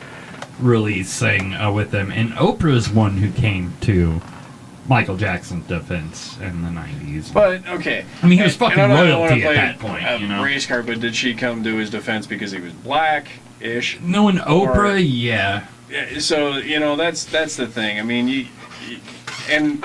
release thing with them, and Oprah's one who came to Michael Jackson's defense in the 90s. But okay. I mean, he was And fucking I don't wanna royalty at play that point, a you know? race card, but did she come to his defense because he was black-ish? Knowing Oprah, Or- yeah. Yeah, so that's the thing. I mean, and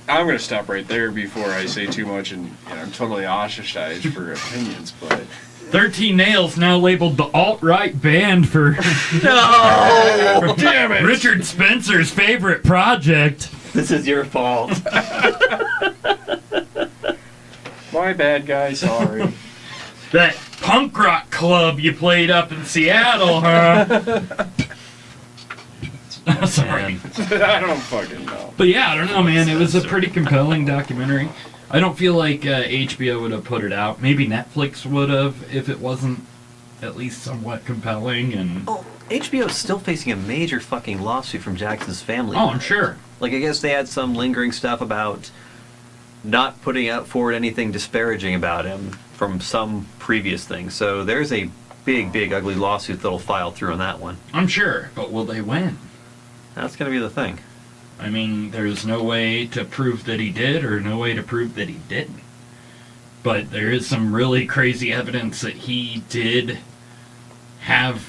I'm gonna stop right there before I say too much, and I'm totally ostracized for opinions. But 13 Nails now labeled the alt-right band for No! damn it, Richard Spencer's favorite project. This is your fault. my bad, guy. Sorry. That punk rock club you played up in Seattle, huh? Sorry. I don't fucking know. But yeah, I don't know, man. It was a pretty compelling documentary. I don't feel like HBO would have put it out. Maybe Netflix would have if it wasn't at least somewhat compelling. And Oh, HBO is still facing a major fucking lawsuit from Jackson's family. oh, I'm sure. Like, I guess they had some lingering stuff about not putting out forward anything disparaging about him from some previous thing. So there's a big, big, ugly lawsuit that'll file through on that one. I'm sure. But will they win? That's going to be the thing. I mean, there's no way to prove that he did or no way to prove that he didn't. But there is some really crazy evidence that he did have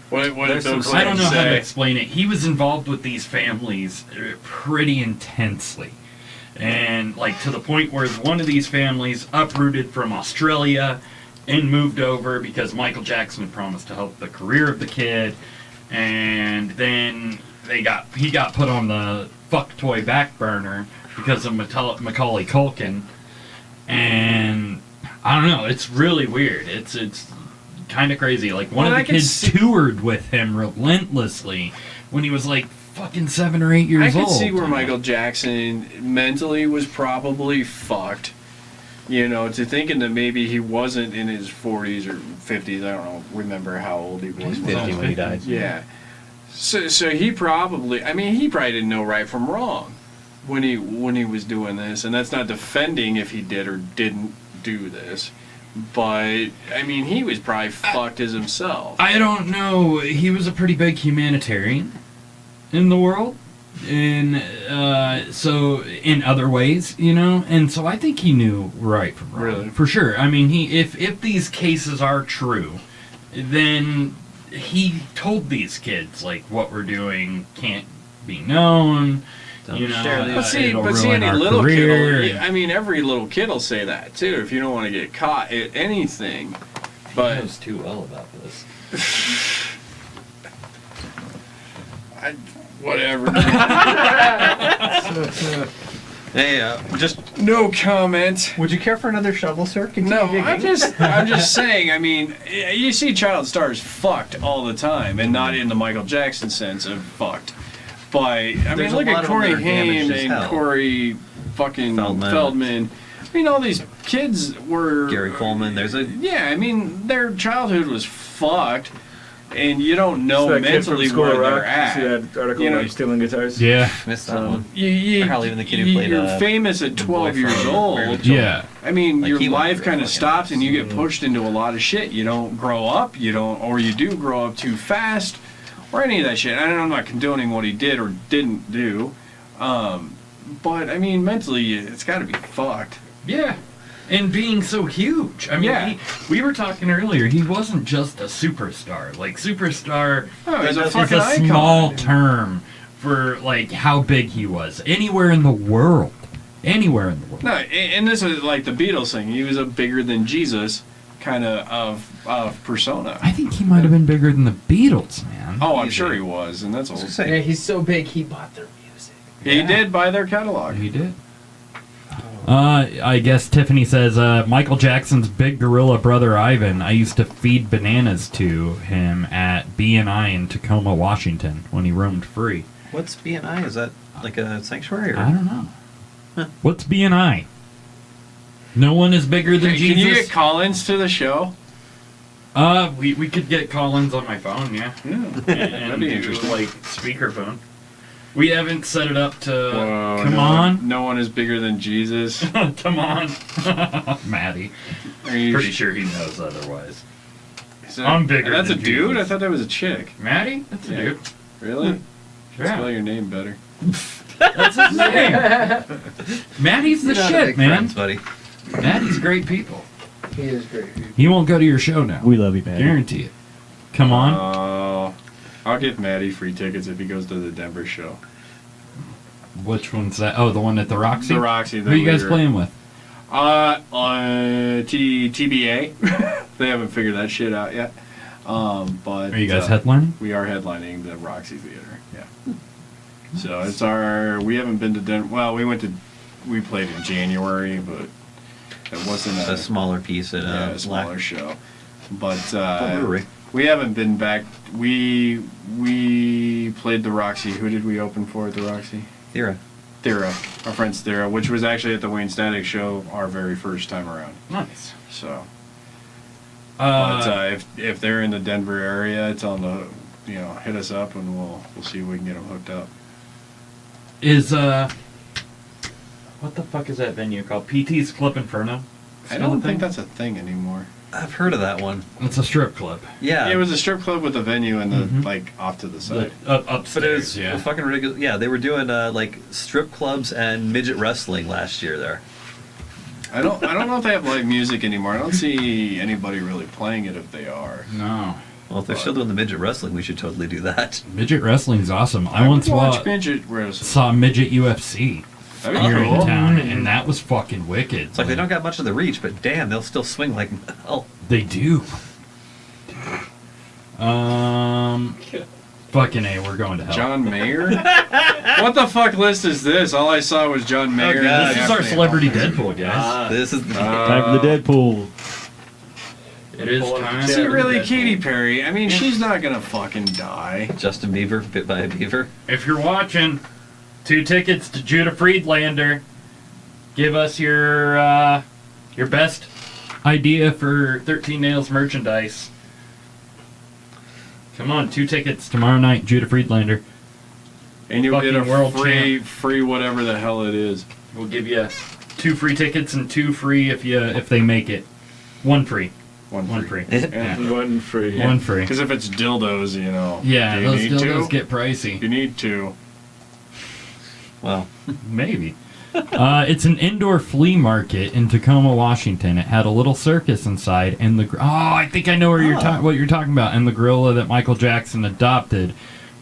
What There's did those some I don't know how to say? explain it. He was involved with these families pretty intensely. And, like, to the point where one of these families uprooted from Australia and moved over because Michael Jackson had promised to help the career of the kid. And then he got put on the fuck toy back burner because of Macaulay Culkin. And, I don't know, it's really weird. It's kind of crazy. Like, one Well, of I the can kids see- toured with him relentlessly when he was like fucking 7 or 8 I years could old. see where Michael Jackson mentally was probably fucked. To thinking that maybe he wasn't in his 40s or 50s. I don't remember how old he was. 50 when he died. Yeah. So he probably, he probably didn't know right from wrong when he was doing this, and that's not defending if he did or didn't do this. But he was probably fucked as himself. I don't know. He was a pretty big humanitarian in the world. And so in other ways, you know, and so I think he knew right from wrong. Really? For sure. I mean, if these cases are true, then he told these kids, like, what we're doing can't be known. Don't You know, share these. But see, ruin any our little career. kid will, I mean, every little kid will say that, too, if you don't want to get caught at anything. He But knows too well about this. whatever. Hey, just No comment. would you care for another shovel, sir? Continue No, digging. I'm just saying. I mean, you see child stars fucked all the time, and not in the Michael Jackson sense of fucked. But I There's mean, a look lot at of them Corey that are damaged Haim as and hell. Corey fucking Feldman. I mean, all these kids were Gary Coleman. There's a Yeah, I mean, their childhood was fucked, and you don't know So that kid from mentally School where of they're Rock, at. see that article You know, about stealing guitars? Yeah. missed that one. You, Or hell, even the kid who played, you're famous at the 12 boy years from old. Mary Jo. Yeah. I mean, Like, your he went life through kind it of fucking stops, and you Mm-hmm. get pushed into a lot of shit. You don't grow up, or you do grow up too fast, or any of that shit. And I'm not condoning what he did or didn't do, but I mean, mentally, it's got to be fucked. Yeah. And being so huge. I mean, Yeah. we were talking earlier, he wasn't just a superstar. Like, superstar Oh, he's a is fucking a icon. small term for, like, how big he was. Anywhere in the world. Anywhere in the world. No, and this is like the Beatles thing. He was a bigger than Jesus kind of persona. I think he might have been bigger than the Beatles, man. Oh, I'm sure he was, and that's all. Yeah, he's so big he bought their music. He did buy their catalog. He did. I guess Tiffany says, Michael Jackson's big gorilla brother Ivan, I used to feed bananas to him at B&I in Tacoma, Washington, when he roamed free. What's BNI? Is that like a sanctuary? Or? I don't know. What's B&I? No one is bigger than Can Jesus? you get Collins to the show? We could get Collins on my phone, yeah. That'd And be do, interesting. like, speakerphone. We haven't set it up to... Whoa, come no on. one- No one is bigger than Jesus. Come on. Maddie. Are you Pretty sure he knows otherwise. is that- I'm bigger That's than a dude? Jesus. I thought that was a chick. Maddie? That's a Yeah. dude. Really? Yeah. Spell your name better. That's his name. Maddie's the You're not a shit, big man. friends, buddy. Maddie's great people. He is great. He won't go to your show now. We love you, man. Guarantee it. Come on. I'll give Maddie free tickets if he goes to the Denver show. Which one's that? Oh, the one at the Roxy? The Roxy. Who are you guys playing with? TBA. They haven't figured that shit out yet. But Are you guys headlining? We are headlining the Roxy Theater. Yeah. So it's our. We haven't been to Denver. Well, we played in January, but it wasn't A smaller piece at a smaller show. But brewery. we haven't been back. We played the Roxy. Who did we open for at the Roxy? Thera. Thera, our friends Thera, which was actually at the Wayne Static show our very first time around. Nice. So, but if they're in the Denver area, it's on the hit us up and we'll see if we can get them hooked up. Is, what the fuck is that venue called? PT's Club Inferno? I don't think that's a thing anymore. I've heard of that one. It's a strip club. Yeah. It was a strip club with a venue and the Mhm. like off to the side. Upstairs, But it was yeah. fucking ridiculous. Yeah, they were doing like strip clubs and midget wrestling last year there. I don't know if they have live music anymore. I don't see anybody really playing it if they are. No. Well, if they're still doing the midget wrestling, we should totally do that. Midget wrestling's awesome. I would once watch midget wrestling. saw midget UFC That'd be here cool. in town, and that was fucking wicked. It's like they don't got much of the reach, but damn, they'll still swing like hell. They do. Fucking A, we're going to hell. John Mayer? What the fuck list is this? All I saw was John Mayer. God. This is our celebrity Deadpool, guys. This is the Time for the Deadpool. It is Pull up time. the Is chair. it really Katy Perry? I mean, she's not gonna fucking die. Justin Bieber bit by a beaver. If you're watching, 2 tickets to Judah Friedlander. Give us your best idea for 13 Nails merchandise. Come on, 2 tickets tomorrow night, Judah Friedlander. And you'll get Fucking a world free whatever the hell it is. We'll give you 2 free tickets and 2 free if they make it. 1 free. One free. Yeah. One free. One free. Because if it's dildos, Yeah, do you those need dildos to? get pricey. You need to. Well, Maybe. It's an indoor flea market in Tacoma, Washington. It had a little circus inside, and I think I know what you're talking about. And the gorilla that Michael Jackson adopted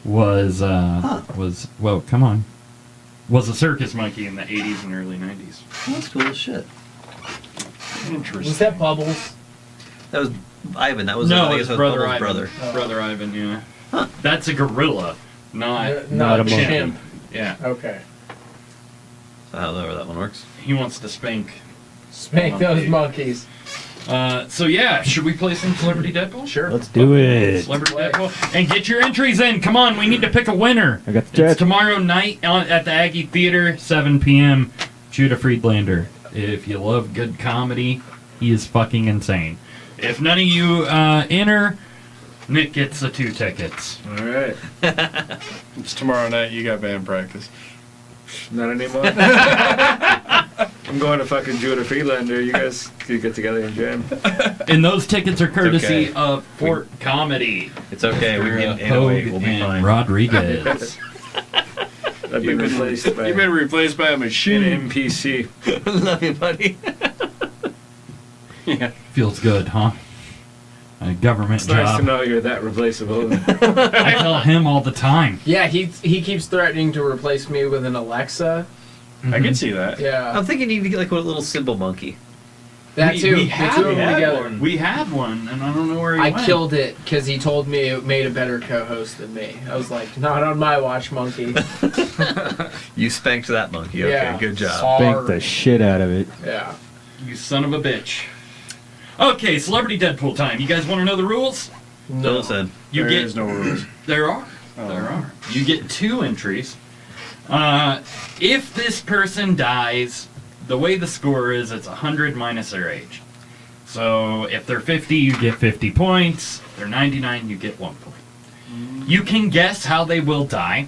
was was a circus monkey in the 80s and early 90s. that's cool as shit. Interesting. Was that Bubbles? That was Ivan. That was No, I it's guess that was brother Bubbles' Ivan. brother. Brother Ivan, yeah. That's a gorilla, not Not a a monkey. chimp. yeah. Okay. However that one works. He wants to spank. Spank those monkeys. So yeah, should we play some Celebrity Deadpool? Sure. Let's do it. Celebrity Deadpool, and get your entries in. Come on, we need to pick a winner. I got the It's chat. tomorrow night at the Aggie Theater, 7 p.m. Judah Friedlander. If you love good comedy, he is fucking insane. If none of you enter, Nick gets the 2 tickets. All right. It's tomorrow night. You got band practice. Not anymore. I'm going to fucking Judah Friedlander. You guys could get together and jam. And those tickets are courtesy okay. of Fort Comedy. It's okay. We Mr. can 808. We'll be and fine. Rodriguez. I've been replaced by You've been replaced by a an machine. NPC. Love you, buddy. Yeah. Feels good, huh? A government It's nice job. to know you're that replaceable. I tell him all the time. Yeah, he keeps threatening to replace me with an Alexa. I can see that. Yeah. I'm thinking you need to get like a little cymbal monkey. That too. We The had, two of them together. one. We had one, and I don't know where he I went. killed it because he told me it made a better co-host than me. I was like, not on my watch, monkey. You spanked that monkey. Okay, Yeah. good job. Spank the shit out of it. Yeah. You son of a bitch. Okay, Celebrity Deadpool time. You guys want to know the rules? No. Listen. You There get is no rules. There are. Oh. There are. You get 2 entries. If this person dies, the way the score is, it's 100 minus their age. So if they're 50, you get 50 points. If they're 99, you get 1 point. You can guess how they will die.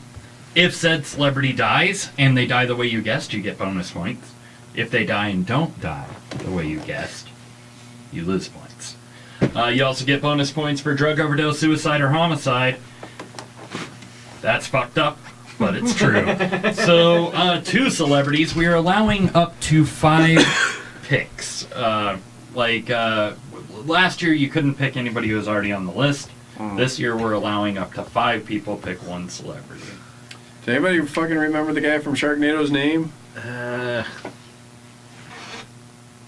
If said celebrity dies and they die the way you guessed, you get bonus points. If they die and don't die the way you guessed, you lose points. You also get bonus points for drug overdose, suicide, or homicide. That's fucked up, but it's true. So, 2 celebrities, we are allowing up to 5 picks. Last year you couldn't pick anybody who was already on the list. This year we're allowing up to 5 people pick 1 celebrity. Does anybody fucking remember the guy from Sharknado's name?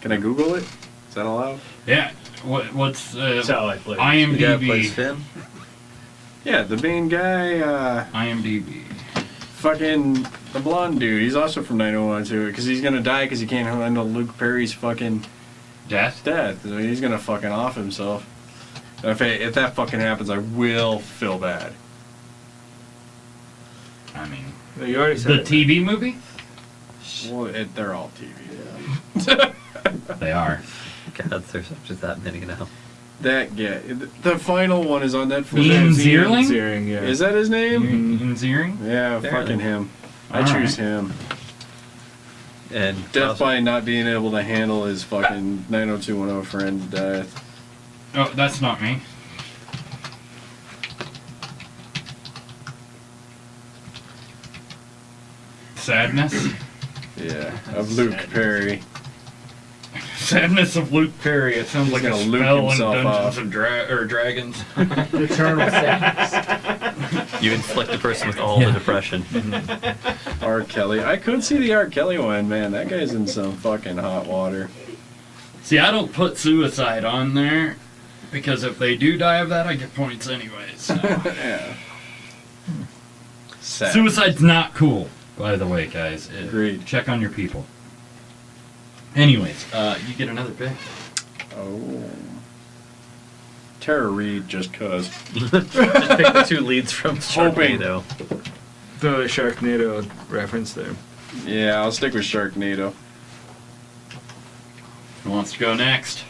Can I Google it? Is that allowed? Yeah. What's That's how I play. The guy who plays IMDb? Finn. Yeah, the main guy, IMDb. fucking the blonde dude. He's also from 901 too, because he's gonna die because he can't handle Luke Perry's fucking Death? death. I mean, he's gonna fucking off himself. And if that fucking happens, I will feel bad. I mean, No, you already said the it. TV movie? Well, they're all TV. They are. God, there's just that many now. That guy. The final one is on Netflix. Ian Zierling? Zierling, yeah. Is that his name? Ian Ziering? Yeah, Apparently. fucking him. I All choose right. him. And Death by not being able to handle his fucking 90210 friend's death. Oh, that's not me. Sadness? Yeah, of Luke Perry. Sadness of Luke Perry. It sounds He's like a gonna Luke spell in himself Dungeons off. and Dragons. Eternal sadness. you inflict a person with all the depression. R. Kelly. I could see the R. Kelly one, man. That guy's in some fucking hot water. See, I don't put suicide on there because if they do die of that, I get points anyways. So. Yeah. Sad. Suicide's not cool, by the way, guys. Agreed. Check on your people. Anyways, you get another pick. Oh. Tara Reid, just cuz. Just pick the 2 leads from Hoping. Sharknado. The Sharknado reference there. Yeah, I'll stick with Sharknado. Who wants to go next?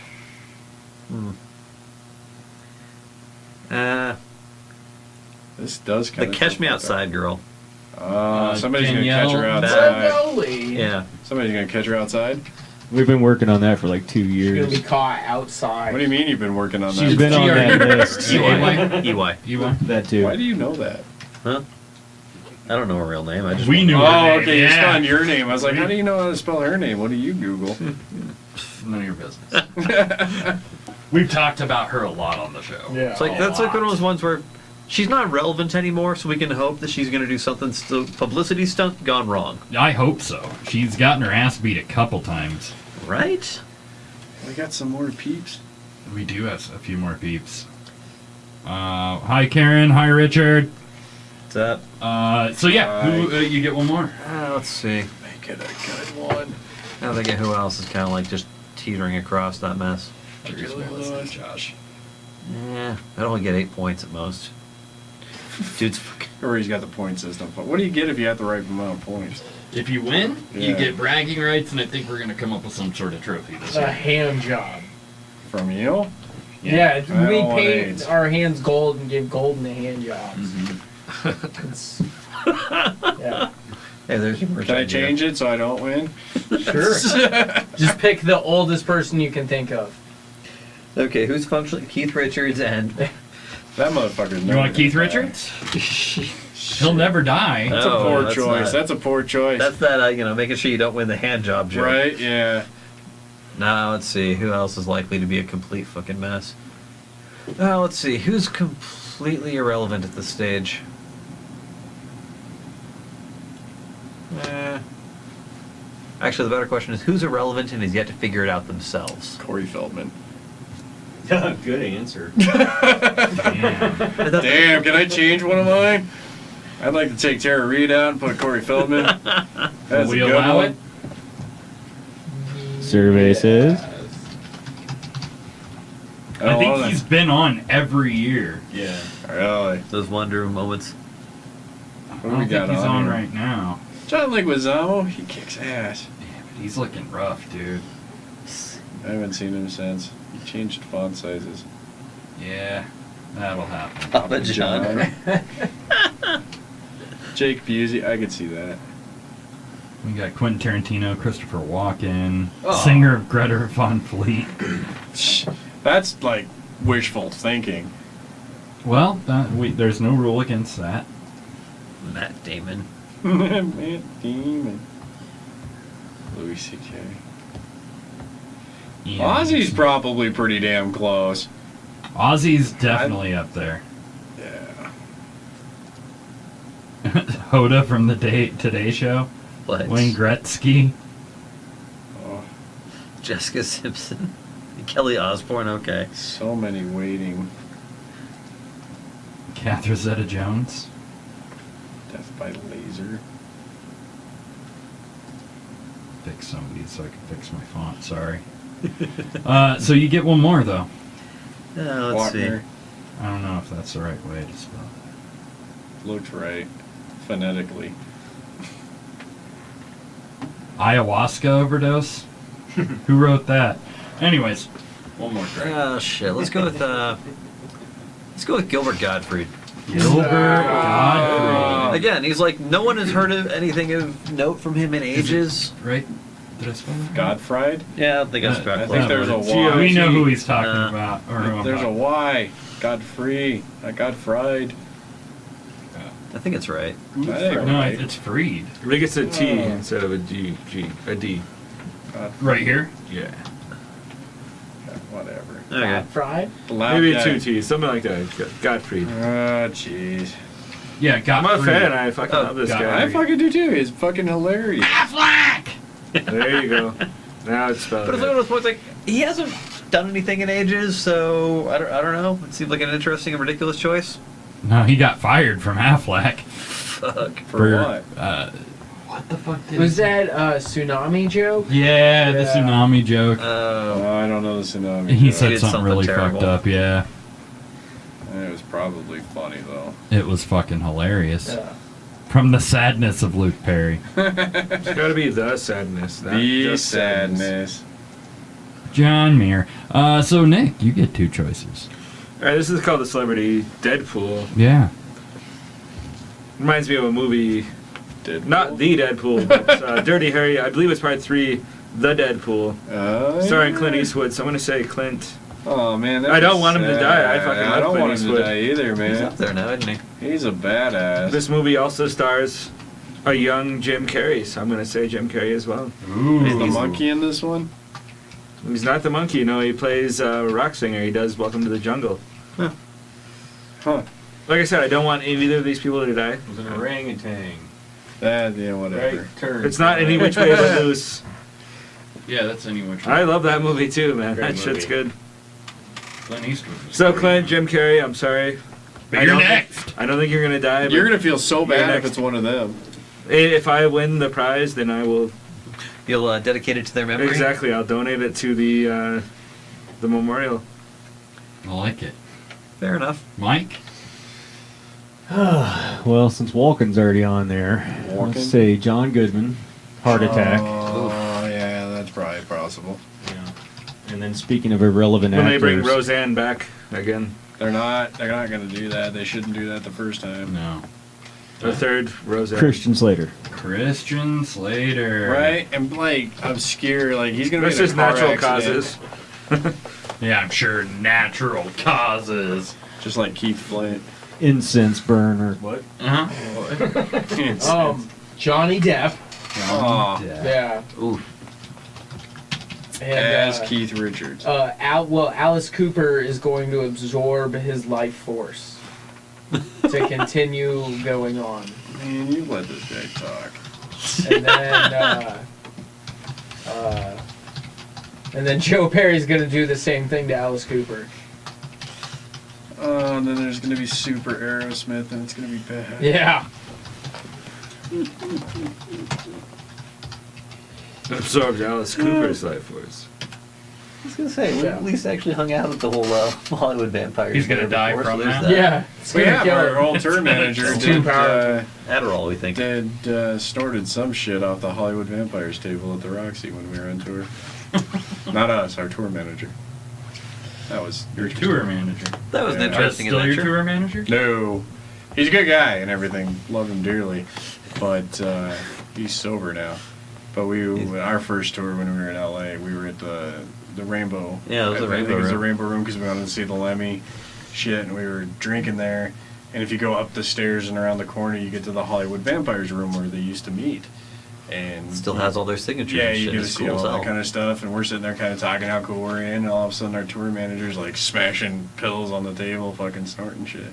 This does The kind of. Catch Me Outside girl. Somebody's Danielle. gonna catch her Bad. outside. Jolie. Yeah. Somebody's gonna catch her outside. We've been working on that for like 2 She's gonna be years. caught outside. What do you mean you've been working on She's that? been on that list. EY. EY. You want? That too. Why do you know that? Huh? I don't know her real name. I just We knew her Oh, name, okay, you're yeah. spelling your name. I was like, how do you know how to spell her name? What do you Google? None of your business. We've talked about her a lot on the show. Yeah. It's like that's like one of those ones where she's not relevant anymore, so we can hope that she's going to do something. Publicity stunt gone wrong, I hope so. She's gotten her ass beat a couple times. right? We got some more peeps. We do have a few more peeps. Hi Karen, hi Richard. What's up? So yeah, who, you get one more. Let's see. Make it a good one. I think who else is kind of like just teetering across that mess. Josh. Yeah, I'd only get 8 points at most. Dude's fucking. Or he's got the point system. But what do you get if you have the right amount of points? If you win, you Yeah. get bragging rights, and I think we're gonna come up with some sort of trophy this A year. hand job. From you? Yeah, I we don't want paint AIDS. our hands gold and give gold in the hand jobs. It's, yeah. Hey, there's your Can I change it so I don't win? Sure. Just pick the oldest person you can think of. Okay, who's functionally Keith Richards and That motherfucker's You never want Keith gonna die. Richards? He'll never die. That's a No, poor that's choice. not. That's a poor choice. that's that making sure you don't win the hand job joke. Right? Yeah. Now let's see who else is likely to be a complete fucking mess. Let's see who's completely irrelevant at this stage. Actually, the better question is who's irrelevant and has yet to figure it out themselves. Corey Feldman. Good answer. Damn, can I change one of mine? I'd like to take Tara Reid out and put Corey Feldman. That's we a good allow one. it? Survey says. I Oh, think well, he's been on every year. Yeah. Really? Those wonder moments. I What do don't we got think he's on on here? right now. John Leguizamo, he kicks ass. Yeah, but he's looking rough, dude. I haven't seen him since. He changed font sizes. Yeah, that'll happen. Papa John. Jake Busey, I could see that. We got Quentin Tarantino, Christopher Walken, Oh. singer of Greta Von Fleet. That's like wishful thinking. Well, there's no rule against that. Matt Damon. Matt Damon. Louis C.K. Ian Ozzy's Anderson. probably pretty damn close. Ozzy's definitely up there. Yeah. Hoda from the Today Show. What? Wayne Gretzky. Oh, Jessica Simpson. Kelly Osbourne. Okay. so many waiting. Catherine Zeta-Jones. Death by laser. Fix some of these so I can fix my font. Sorry. So you get one more though. Let's see. Wagner. I don't know if that's the right way to spell it. Looked right. Phonetically. Ayahuasca overdose. Who wrote that? Anyways, one more try. Oh shit. Let's go with Gilbert Gottfried. Gilbert Godfrey. Again, he's like no one has heard of anything of note from him in ages. Right? Did I spell that? Godfried? Yeah, I think that's I about I close. think there's a We Y. know who he's talking Uh, about. Or who I'm There's a talking- Y. Godfrey. Not Godfried. I think it's right. I think No, right. it's Freed. I think it's a T Oh. instead of a a D. Right here. Yeah. Whatever. Okay. Fried? Loud Maybe guy. two T's, something like that. Gottfried. Oh, jeez. Yeah, I'm Godfrey. a fan. I fucking love this God. guy. I fucking do too. He's fucking hilarious. Affleck! There you go. Now it's spelled. But it's one of those points like he hasn't done anything in ages, so I don't know. It seems like an interesting and ridiculous choice. No, he got fired from Affleck. Fuck. For what? What the fuck did Was that a tsunami joke? Yeah, the Yeah. tsunami joke. Oh, I don't know the tsunami. He joke. said did something something really terrible. fucked up, yeah. It was probably funny though. It was fucking hilarious. Yeah. From the sadness of Luke Perry. It's gotta be the sadness. Not The just sadness. John Muir. So Nick, you get two choices. Alright, this is called the celebrity Deadpool. Yeah. Reminds me of a movie, Deadpool? not the Deadpool, but Dirty Harry. I believe it's part 3, The Deadpool, starring Clint Eastwood. So I'm gonna say Clint Oh man, I don't want him to die. I fucking I love don't Clint want him to Eastwood. die either, He's man. up there now, isn't he? He's a badass. This movie also stars a young Jim Carrey, so I'm gonna say Jim Carrey as well. Ooh. He's the monkey in this one. He's not the monkey, no. He plays rock singer. He does Welcome to the Jungle. Huh. Like I said, I don't want either of these people to die. It was an orangutan. Yeah, whatever. Right turn. It's not any which way but loose. Yeah, that's any which I love that movie too, man. Great That shit's movie. good. Clint Eastwood. was So great. Clint, Jim Carrey, I'm sorry. But I you're don't think- next. I don't think you're gonna die. But You're gonna feel so You're bad if next. it's one of them. if I win the prize, then I will. You'll dedicate it to their memory? Exactly, I'll donate it to the memorial. I like it. Fair enough. Mike? Well, since Walken's already on there, Walken? let's say John Goodman, heart attack. Oh, yeah, that's probably possible. Yeah. And then speaking of irrelevant When they actors, bring Roseanne back again, They're not gonna do that. They shouldn't do that the first time. No. the third Roseanne. Christian Slater. Christian Slater. Right? And like obscure, like he's gonna That's be in a just car natural accident. causes. Yeah, I'm sure natural causes. Just like Keith Flint. Incense burner. What? Uh-huh. Johnny Depp. Aw. Yeah. Ooh. And, As Keith Richards. Alice Cooper is going to absorb his life force to continue going on. Man, you let this guy talk. And then Joe Perry's going to do the same thing to Alice Cooper. Oh, and then there's gonna be Super Aerosmith, and it's gonna be bad. Yeah. Absorbed Alice Cooper's life force. I was gonna say, we at least actually hung out at the whole Hollywood Vampires. He's gonna dinner die before, from so there's that? Yeah. It's We gonna have kill our him. whole tour manager It's too powerful. Adderall, we think. Snorted some shit off the Hollywood Vampires table at the Roxy when we were on tour. Not us, our tour manager. That was Your tour manager. That was an Yeah. interesting Still your adventure. tour manager? No, he's a good guy and everything. Love him dearly, but he's sober now. But our first tour when we were in LA, we were at the Rainbow. Yeah, it was the I Rainbow think it was the Room. Rainbow Room because we wanted to see the Lemmy shit, and we were drinking there. And if you go up the stairs and around the corner, you get to the Hollywood Vampires room where they used to meet. And Still has all their signatures. yeah, and you shit. get to It's see cool all as that hell. kind of stuff, and we're sitting there kind of talking how cool we're in, and all of a sudden our tour manager's like smashing pills on the table, fucking snorting shit.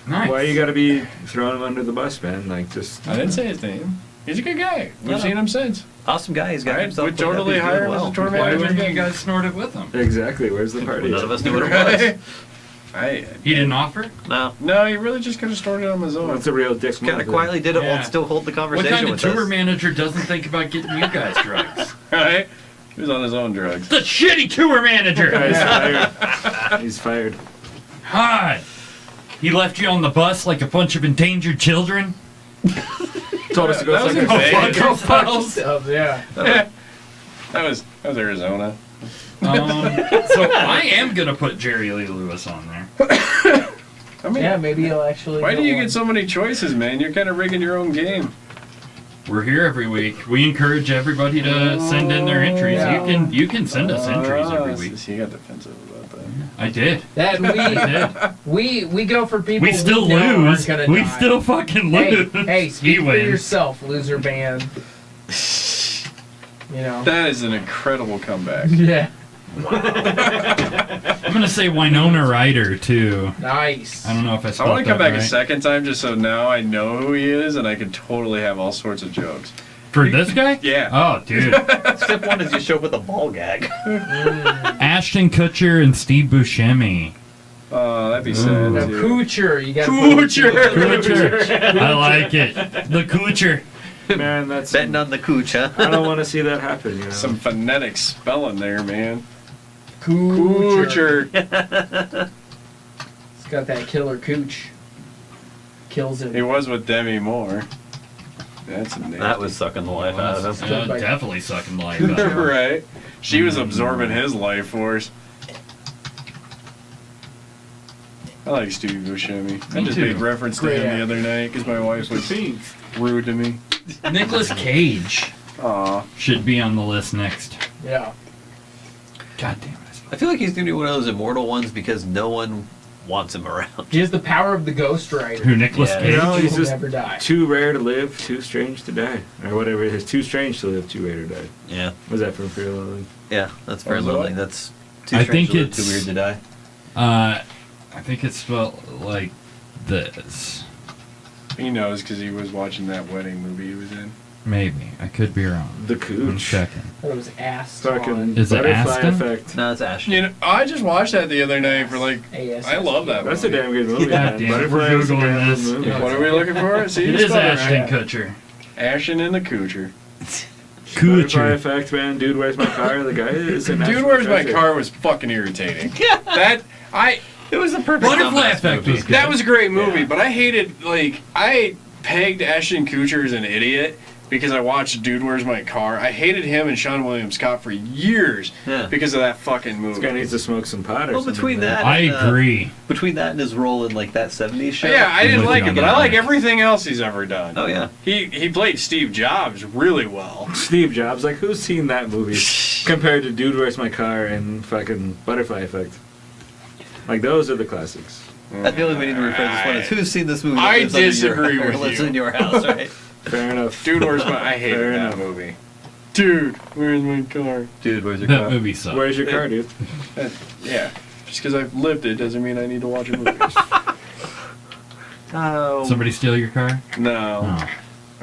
Nice. Why you gotta be throwing him under the bus, man? Like, just. I didn't say his name. He's a good guy. We've Yeah. seen him since. Awesome guy. He's got I'd himself. would cleaned up. totally He's doing hire him as a well. tour Why manager. wouldn't you guys snort it with him? Exactly. Where's the party? None of us knew what it was. He didn't offer? No. No, he really just could have started on his own. That's a real dick Kind move, of then. quietly did it Yeah. while still hold the What conversation kind of with tour us. manager doesn't think about getting you guys drugs? Right? He was on his own drugs. The shitty tour manager! Guy's fired. He's fired. Hi! He left you on the bus like a bunch of endangered children? Told us to go That was suck in a Vegas. Go Puddles! Yeah. That was Arizona. So I am gonna put Jerry Lee Lewis on there. I mean, Yeah, maybe he'll actually. why do go you on. get so many choices, man? You're kind of rigging your own game. We're here every week. We encourage everybody to send in their entries. Yeah. You can send us entries every week. He got defensive about that. I did. That I did. we go for people We still know aren't lose. gonna We die. still fucking Hey, lose. hey, He speak for wins. yourself, loser band. You know. That is an incredible comeback. Yeah. I'm gonna say Winona Ryder too. Nice. I don't know if I I spelled want to come that back right. a second time just so now I know who he is and I can totally have all sorts of jokes. For this guy? Yeah. Oh, dude. Step one is you show up with a ball gag. Ashton Kutcher and Steve Buscemi. Oh, that'd be sad. No, too. Coocher. You got Coocher. I like it. The Coocher. Man, that's. Betting on the cooch, huh? I don't want to see that happen, you know. Some phonetic spelling there, man. Coocher. Coocher. It's got that killer cooch. Kills him. He was with Demi Moore. That's a name. That was sucking the life out of him. Definitely sucking life out of him. right. She was absorbing his life force. I like Stevie Buscemi. I Me just too. made reference to Great him the other night because my wife was rude to me. Nicolas Cage Aw. should be on the list next. Yeah. God damn it, I spelled I feel like he's gonna be one of those immortal ones because no one wants him around. He has the power of the Ghost Rider. Who, Nicolas Yeah. Cage? You know, He he's will just never die. too rare to live, too strange to die, or whatever it is. Too strange to live, too rare to die. Yeah, Was that from Fear Lily? yeah, that's very Oh, is that lonely. what? That's too I strange think to live, it's- too weird to die. I think it's spelled like this. He knows because he was watching that wedding movie he was in. Maybe. I could be wrong. The I'm Cooch. checking. It was ass. Fucking Is it butterfly Aston? effect. No, it's Ashton. You know, I just watched that the other night for like. ASS. I love that. That's a movie. damn good movie. Yeah, man. damn it, Butterfly we're is a Googling damn good this. movie. Yeah. What are we looking for? See, It you is spelled Ashton right. Kutcher. Ashton and the Coocher. Butterfly Coocher. effect, man. Dude, where's my car? The guy is an Dude, national where's my treasure. car was fucking irritating. It was the perfect. Butterfly Effect was good. That was a great movie, Yeah. but I hated I pegged Ashton Kutcher as an idiot because I watched Dude, Where's My Car. I hated him and Sean William Scott for years Yeah. because of that fucking This guy movie. needs to smoke some pot or Well, something. between man. that, I and, agree. between that and his role in like that '70s show. Yeah, I I'm didn't with like you it, on but that. I like everything else he's ever done. Oh yeah. He played Steve Jobs really well. Steve Jobs, like, who's seen that movie compared to Dude, Where's My Car and fucking Butterfly Effect? Like, those are the classics. I feel like we need to rephrase this one. Is who's seen this movie? that I lives under disagree your, or with lives you. in your house, right? Fair enough. Dude, Where's My... I hated Fair that enough. movie. Dude, where's my car? Dude, where's your That car? movie sucked. Where's your car, dude? Yeah. Just because I've lived it doesn't mean I need to watch a movie. Oh. Somebody steal your car? No. Oh.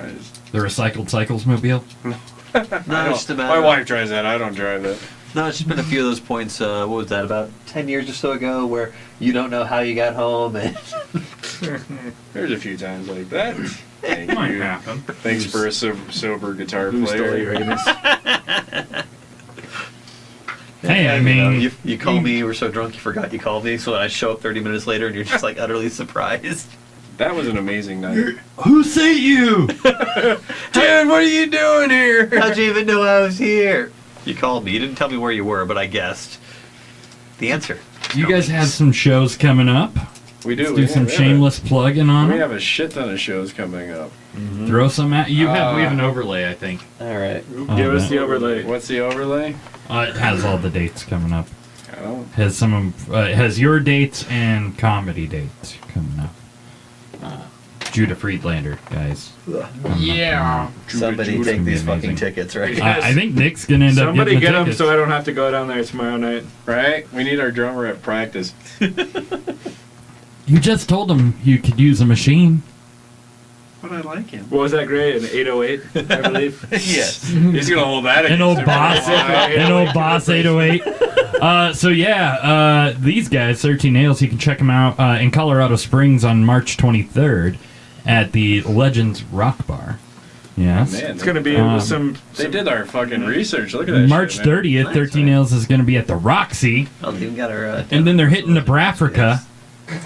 I just, The recycled cycles mobile? No, I it's don't- just about. my wife drives that. I don't drive that. No, it's just been a few of those points. What was that? About 10 years or so ago, where you don't know how you got home, and There's a few times like that. Thank Might you. happen. Thanks for a sober guitar Who stole your player. Guinness? Hey, I you know, mean, you call me. You were so drunk you forgot you called me. So when I show up 30 minutes later, and you're just like utterly surprised. That was an amazing night. who sent you? Dude, what are you doing here? How'd you even know I was here? You called me. You didn't tell me where you were, but I guessed the answer. You guys have some shows coming up. We do. Let's we do some have a- shameless plugging on We them. have a shit ton of shows coming up. Throw some at you. We have an overlay, I think. All right. Give us man. the overlay. What's the overlay? It has all the dates coming up. I don't. Has some of it has your dates and comedy dates coming up. Judah Friedlander, guys. Yeah. Somebody Judah. take these Amazing. fucking tickets, right? I think Nick's gonna end up Somebody getting get the them tickets. so I don't have to go down there tomorrow night. Right? We need our drummer at practice. You just told him you could use a machine. But I like him. What was that grade? An 808, I believe. Yes. He's gonna hold that An against old him. boss, an old boss 808. So yeah, these guys, 13 Nails, you can check them out in Colorado Springs on March 23rd at the Legends Rock Bar. Yes. Man, It's gonna be some. they did our fucking research. Look at that. March shit, man. 30th, Nice, 13 right? Nails is going to be at the Roxy, Oh, they even got our. and then they're hitting Nebraska.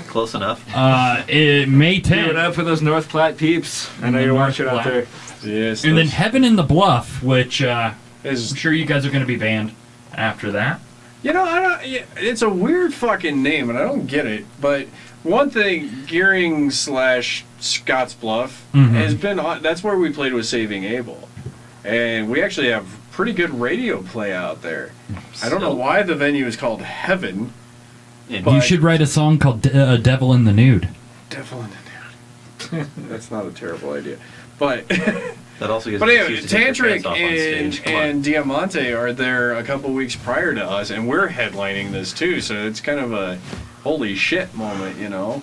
Close enough. May Give it 10th, up for those North Platte peeps. I know you're watching out there. Yes. and then those- Heaven in the Bluff, which I'm is sure you guys are going to be banned after that. You know, I don't. Yeah, it's a weird fucking name, and I don't get it. But one thing, Gearing / Scotts Bluff Mhm. has been. That's where we played with Saving Abel, and we actually have pretty good radio play out there. I don't know why the venue is called Heaven. And But- You should write a song called Devil in the Nude. Devil in the Nude. That's not a terrible idea, but. that also gives But an anyway, excuse to take your Tantric pants off on stage. Come on. and Diamante are there a couple weeks prior to us, and we're headlining this too, so it's kind of a holy shit moment, you know?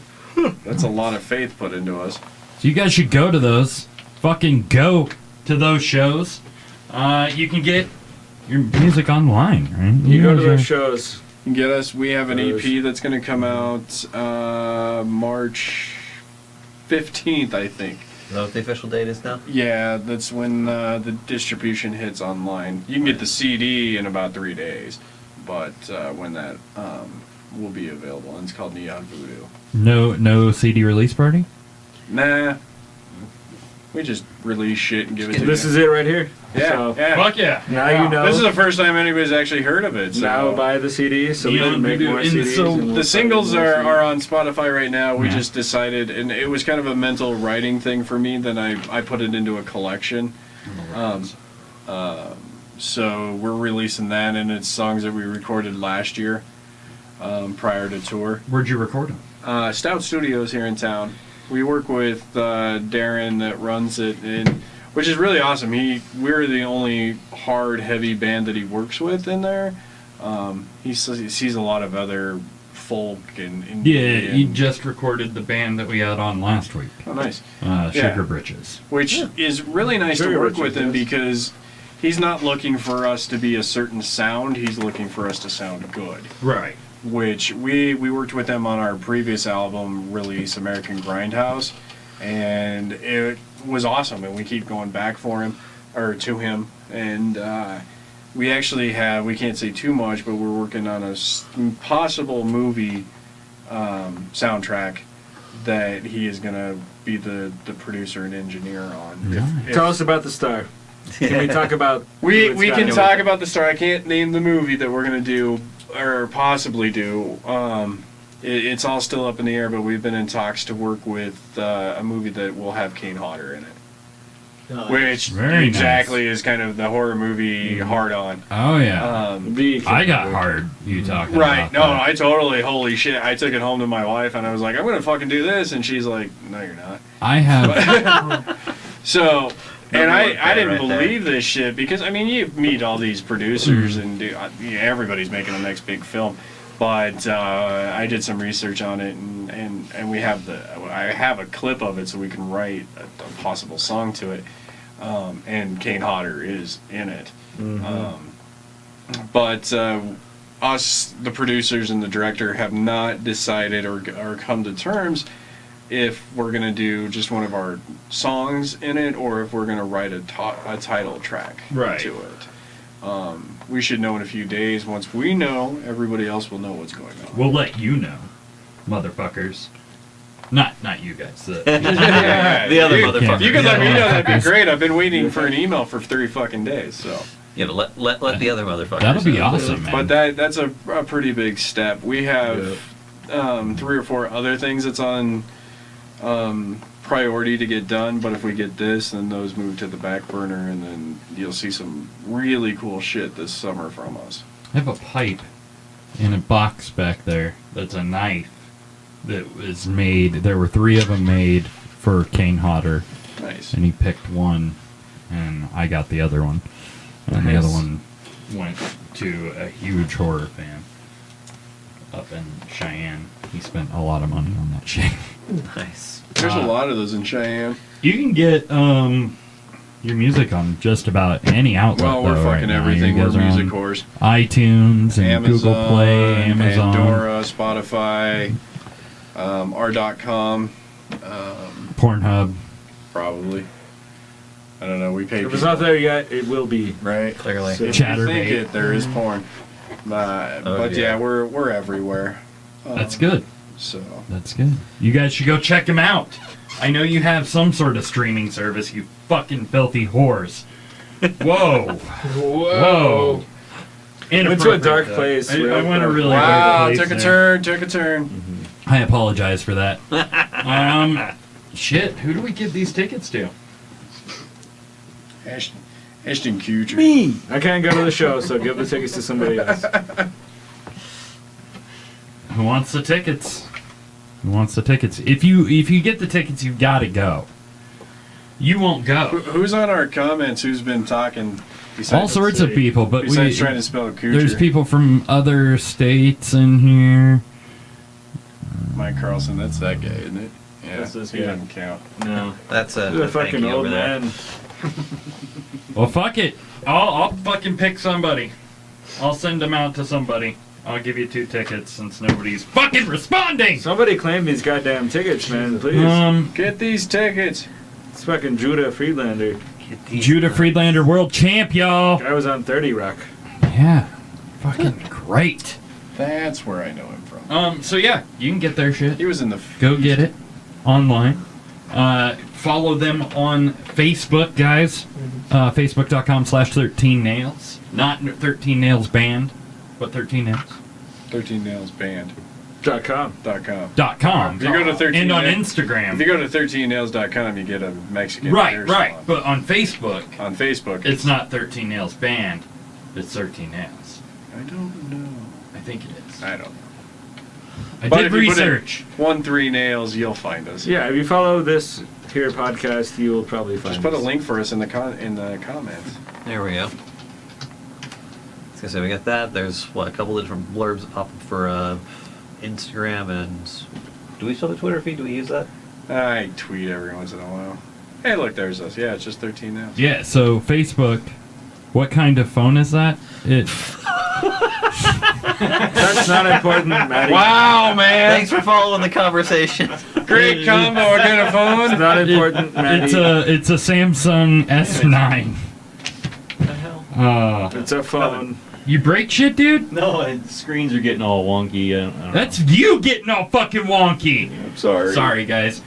That's a lot of faith put into us. So you guys should go to those. Fucking go to those shows. You can get your music online, right? You go to guys those are- shows. You get us, we have an Those- EP that's going to come out March 15th, I think. Is that what the official date is now? Yeah, that's when the distribution hits online. You can get the CD in about 3 days, but when that will be available, and it's called Neon Voodoo. No CD release party? Nah, we just release shit and give it to This you. is it right here. Yeah, So, yeah. yeah. Now you know. This is the first time anybody's actually heard of it. So. Now buy the CD so we Neon can make Voodoo. more And CDs. so and we'll The start singles more CDs. are on Spotify right now. We Yeah. just decided, and it was kind of a mental writing thing for me. Then I put it into a collection. So we're releasing that, and it's songs that we recorded last year prior to tour. Where'd you record them? Stout Studios here in town. We work with Darren that runs it, and which is really awesome. We're the only hard, heavy band that he works with in there. He sees a lot of other folk and indie. Yeah, you just recorded the band that we had on last week. Oh, nice. Sugar Britches. Which is really nice Sugar to work Britches, with him yes. because he's not looking for us to be a certain sound. He's looking for us to sound good. Right. Which we worked with them on our previous album release, American Grindhouse, and it was awesome. And we keep going back for him, or to him, and we actually have, we can't say too much, but we're working on a possible movie soundtrack that he is going to be the producer and engineer on. Nice. Tell us about the star. Can we talk about? We who it's can got? talk about the star. I can't name the movie that we're going to do or possibly do. It's all still up in the air, but we've been in talks to work with a movie that will have Kane Hodder in it. Which Very exactly is kind of the horror movie hard on. Oh, yeah. I got hard, you talking Right, about no, that. I totally, holy shit. I took it home to my wife and I was like, I'm going to fucking do this. And she's like, no, you're not. I have... So, and I didn't right there. believe this shit because, I mean, you meet all these producers and everybody's making the next big film. But I did some research on it and we have I have a clip of it so we can write a possible song to it. And Kane Hodder is in it. But us, the producers and the director, have not decided or come to terms if we're going to do just one of our songs in it or if we're going to write a title track Right. to it. We should know in a few days. Once we know, everybody else will know what's going on. We'll let you know, motherfuckers. Not you guys. The other You- motherfucker. You could let me know, that'd be Motherfuckers. great. I've been waiting for an email for 3 fucking days, so. Yeah, but let the other motherfuckers. That'll be know. awesome, man. But that's a pretty big step. We have 3 or 4 other things that's on priority to get done, but if we get this, then those move to the back burner, and then you'll see some really cool shit this summer from us. I have a pipe in a box back there that's a knife that was made. There were 3 of them made for Kane Hodder, Nice. and he picked one, and I got the other one. And the Nice. other one went to a huge horror fan up in Cheyenne. He spent a lot of money on that shit. Nice. There's a lot of those in Cheyenne. You can get your music on just about any outlet. Well, we're though, right fucking now. everything. You We're guys are music on whores. iTunes and Amazon, Google Play, Amazon. Pandora, Spotify, R.com, Pornhub. probably. I don't know. We pay If it's people, not there yet, it will be. right? Clearly. So- If you Chatterbait. think it, there is porn. But yeah. yeah, we're everywhere. That's good. So That's good. You guys should go check them out. I know you have some sort of streaming service, you fucking filthy whores. Whoa. Whoa. Went to a dark Inappropriate, place. though. real I went a quick. really wow, dark took place a there. turn. Took a turn. I apologize for that. Shit, who do we give these tickets to? Ashton Kutcher. Me. I can't go to the show, so give the tickets to somebody else. Who wants the tickets? Who wants the tickets? If you get the tickets, you gotta go. You won't go. Who's on our comments? Who's been talking? Besides, All sorts of people, but Besides trying to spell Kutcher. there's people from other states in here. Mike Carlson. That's that guy, isn't it? Yeah, That's this he guy. doesn't count. No. That's He's a fucking Frankie old over there. man. Well, fuck it. I'll fucking pick somebody. I'll send them out to somebody. I'll give you 2 tickets since nobody's fucking responding. Somebody claim these goddamn tickets, man, please. Get these tickets. It's fucking Judah Friedlander. Judah Friedlander, world champ, y'all. Guy was on 30 Rock. Yeah, fucking great. That's where I know him from. So yeah, you can get their shit. He was in the. Go get it online. Follow them on Facebook, guys. Facebook.com/13nails. Not 13 Nails Band, but 13 Nails. 13 Nails Band. .com. .com. If you go to 13 and on Nails- Instagram. If you go to 13nails.com, you get a Mexican Right, hair right. salon. But on Facebook, On Facebook, it's not 13 Nails Band. It's 13 Nails. I don't know. I think it is. I don't know. I But did if you put in research. 13 Nails, you'll find us. Yeah, if you follow this here podcast, you will probably find Just put a us. link for us in the comments. There we go. I was gonna say we got that. There's a couple of different blurbs that pop up for Instagram, and do we still have a Twitter feed? Do we use that? I tweet every once in a while. Hey, look, there's us. Yeah, it's just 13 Nails. Yeah, so Facebook, what kind of phone is that? It. That's not important, Maddie. Wow, man! Thanks for following the conversation. Great combo. What kind of phone? It's not important, Maddie. It's a Samsung S9. What the hell? It's a phone. You break shit, dude? No, the screens are getting all wonky. I don't That's you getting all fucking wonky. know. Sorry. Sorry, guys.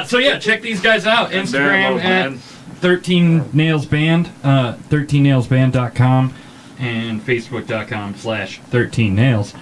So yeah, check these guys out. They're Instagram both, at man. 13 Nails Band, 13nailsband.com, and facebook.com/13 Nails.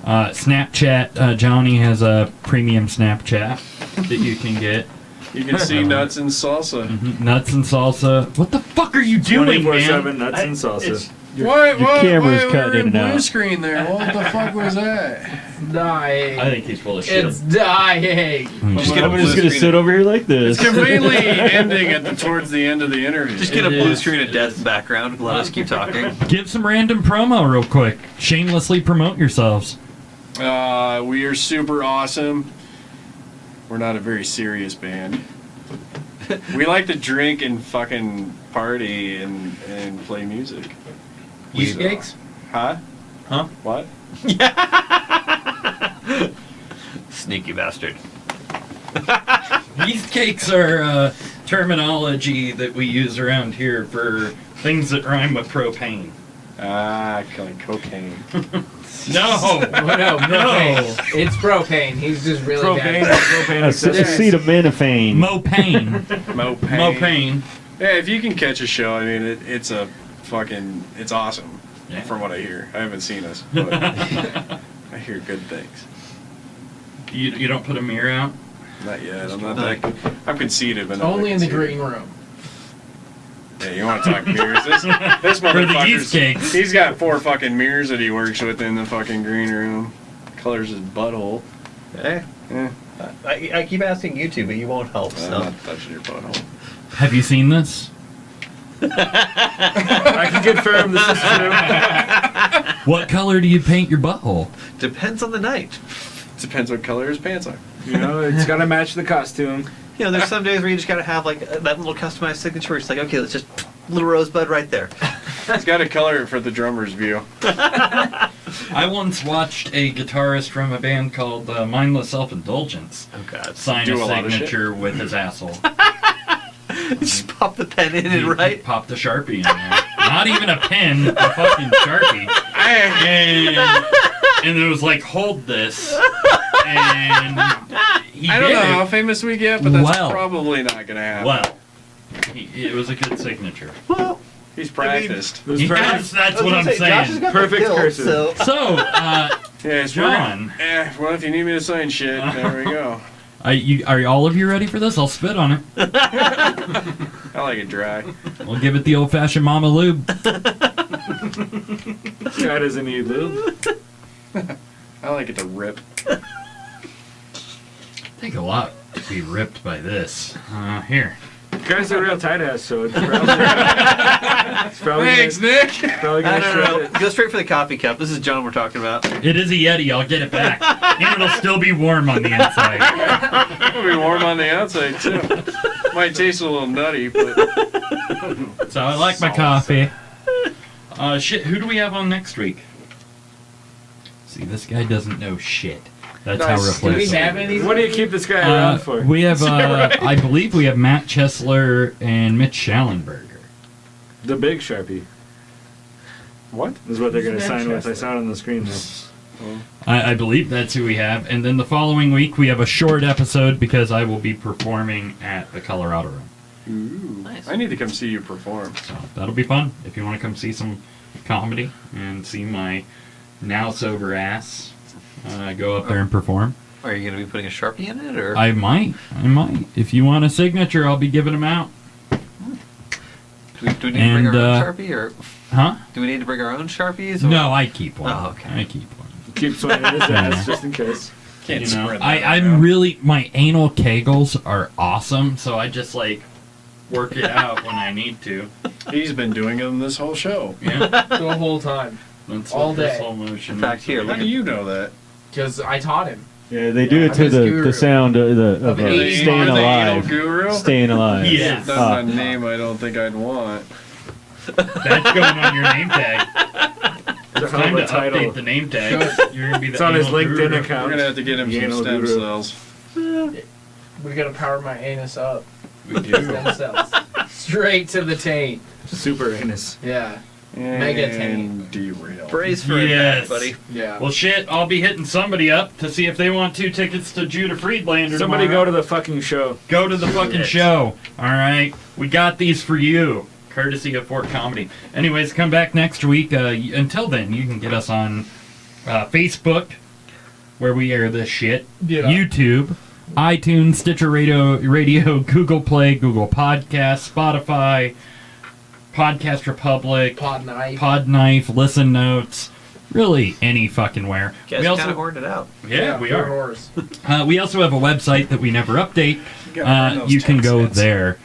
Snapchat, Johnny has a premium Snapchat that you can get. You can see nuts and salsa. Nuts and salsa. What the fuck are you doing, 24/7 man? nuts and salsa. What? your camera's cutting in and blue out. screen there. What the fuck was that? Dying. I think he's full of shit. It's dying. Just get a I'm blue just gonna screen. sit over here like this. It's completely ending towards the end of the interview. Just get a It blue is. screen of death in the background. Let us keep talking. Give some random promo real quick. Shamelessly promote yourselves. We are super awesome. We're not a very serious band. We like to drink and fucking party and play music. Yeast cakes? Huh? Huh? What? Sneaky bastard. Yeast cakes are terminology that we use around here for things that rhyme with propane. Ah, like cocaine. No! Oh, no, propane. It's propane. He's just really Propane, bad. propane Acetaminophen. Mopane. Mopane. Mopane. Yeah, if you can catch a show, I mean, it's awesome. Yeah. From what I hear. I haven't seen us, but I hear good things. You don't put a mirror out? Not yet. I'm not that. I'm conceited, but not Only that in the conceited. green room. Yeah, you want to talk mirrors? This For the yeast motherfucker's. cakes. He's got 4 fucking mirrors that he works with in the fucking green room. Colors his butthole. Hey, Eh, I keep asking you to, but you won't help. I'm So. not touching your butthole. Have you seen this? I can confirm this is true. What color do you paint your butthole? Depends on the night. Depends what color his pants are. You know, it's got to match the costume. You know, there's some days where you just gotta have like that little customized signature. It's like, okay, let's just little rosebud right there. He's got to color it for the drummer's view. I once watched a guitarist from a band called Mindless Self-Indulgence Oh God! sign Do a a lot of shit. signature with his asshole. Just pop the pen in He and write. popped a Sharpie in there. Not even a pen, a fucking Sharpie. And it was like, hold this. And he I don't did know it. how famous we get, but that's Well. probably not going to happen. Well, it was a good signature. Well, He's practiced. It was Yes, perfect. that's what I'm Josh has saying. got Perfect the guilt, cursive. so So, Yes, John. well, if you need me to sign shit, there we go. are all of you ready for this? I'll spit on it. I like it dry. We'll give it the old-fashioned Mama Lube. This guy doesn't need lube. I like it to rip. Take a lot to be ripped by this. Here. Guy's a real tight ass, so it's probably, it's probably Thanks, gonna, Nick. probably I gonna don't shred know. it. Go straight for the coffee cup. This is John we're talking about. It is a Yeti. I'll get it back. And it'll still be warm on the inside. It'll be warm on the outside, too. Might taste a little nutty, but So I like my coffee. Shit, who do we have on next week? See, this guy doesn't know shit. That's Nice. how Do we replaceable. have any? What do you keep this guy around for? We have, I believe we have Matt Chesler and Mitch Schallenberger. The big Sharpie what? is what they're going to Who's sign Matt with. I Chesler? saw it on the screen. Though. I believe that's who we have. And then the following week we have a short episode because I will be performing at the Colorado Room. Ooh. Nice. I need to come see you perform. So that'll be fun if you want to come see some comedy and see my now sober ass. go up there and perform. Are you going to be putting a Sharpie in it, or I might. If you want a signature, I'll be giving them out. do we need to bring our And, own Sharpie, or Huh? do we need to bring our own Sharpies? Or? No, I keep one. Oh, okay. I keep one. Keep swinging his ass just in case. Can't You know, spread that I'm around. really, my anal kegels are awesome, so I just like work it out when I need to. He's been doing them this whole show. Yeah, The whole time. that's All what this day. whole motion In fact, is. here, How look do you know that? Because I taught him. Yeah, they do it I'm to his guru. the sound of Of the 80s staying You're the anal alive. guru? Staying alive. Yes. That's Ah. a name I don't think I'd want. That's going on your name tag. It's It's time to title. update the name tag. You're gonna be the It's on his anal LinkedIn guru. account. We're gonna have to get him The some anal stem guru. cells. We gotta power my anus up. We do. Stem cells. Straight to the taint. Super anus. Yeah. Mega And derail. brace for Yes. impact, buddy. Yeah. Well, shit, I'll be hitting somebody up to see if they want 2 tickets to Judah Friedlander Somebody tomorrow. go to the fucking show. Go to the fucking show. All right, we got these for you, courtesy of Fort Comedy. Anyways, come back next week. Until then, you can get us on Facebook, where we air this shit. Yeah. YouTube, iTunes, Stitcher Radio, Google Play, Google Podcasts, Spotify, Podcast Republic, Pod knife. Podknife, Listen Notes. Really, any fucking where. You guys We also, kind of horned it out. yeah, we we're are. whores. We also have a website that we never update. gotta burn those You can text go hits. there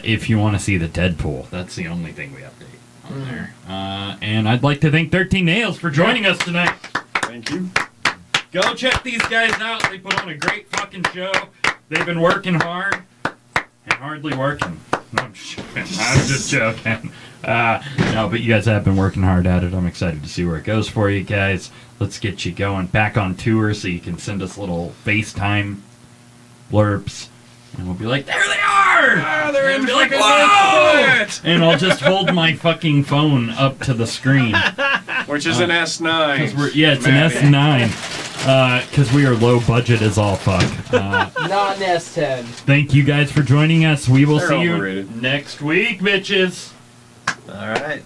if you want to see the Deadpool. That's the only thing we update on there. And I'd like to thank 13 Nails for joining us tonight. Thank you. Go check these guys out. They put on a great fucking show. They've been working hard and hardly working. No, I'm just joking. I'm just joking. No, but you guys have been working hard at it. I'm excited to see where it goes for you guys. Let's get you going back on tour so you can send us little FaceTime blurbs. And we'll be like, there they are! they're and in be like, fucking whoa! North And I'll just hold my fucking phone up to the screen. Which is an S9. 'Cause it's Maddie. an S9. Because we are low budget as all fuck. Not an S10. Thank you guys for joining us. We will They're see you overrated. next week, bitches. All right.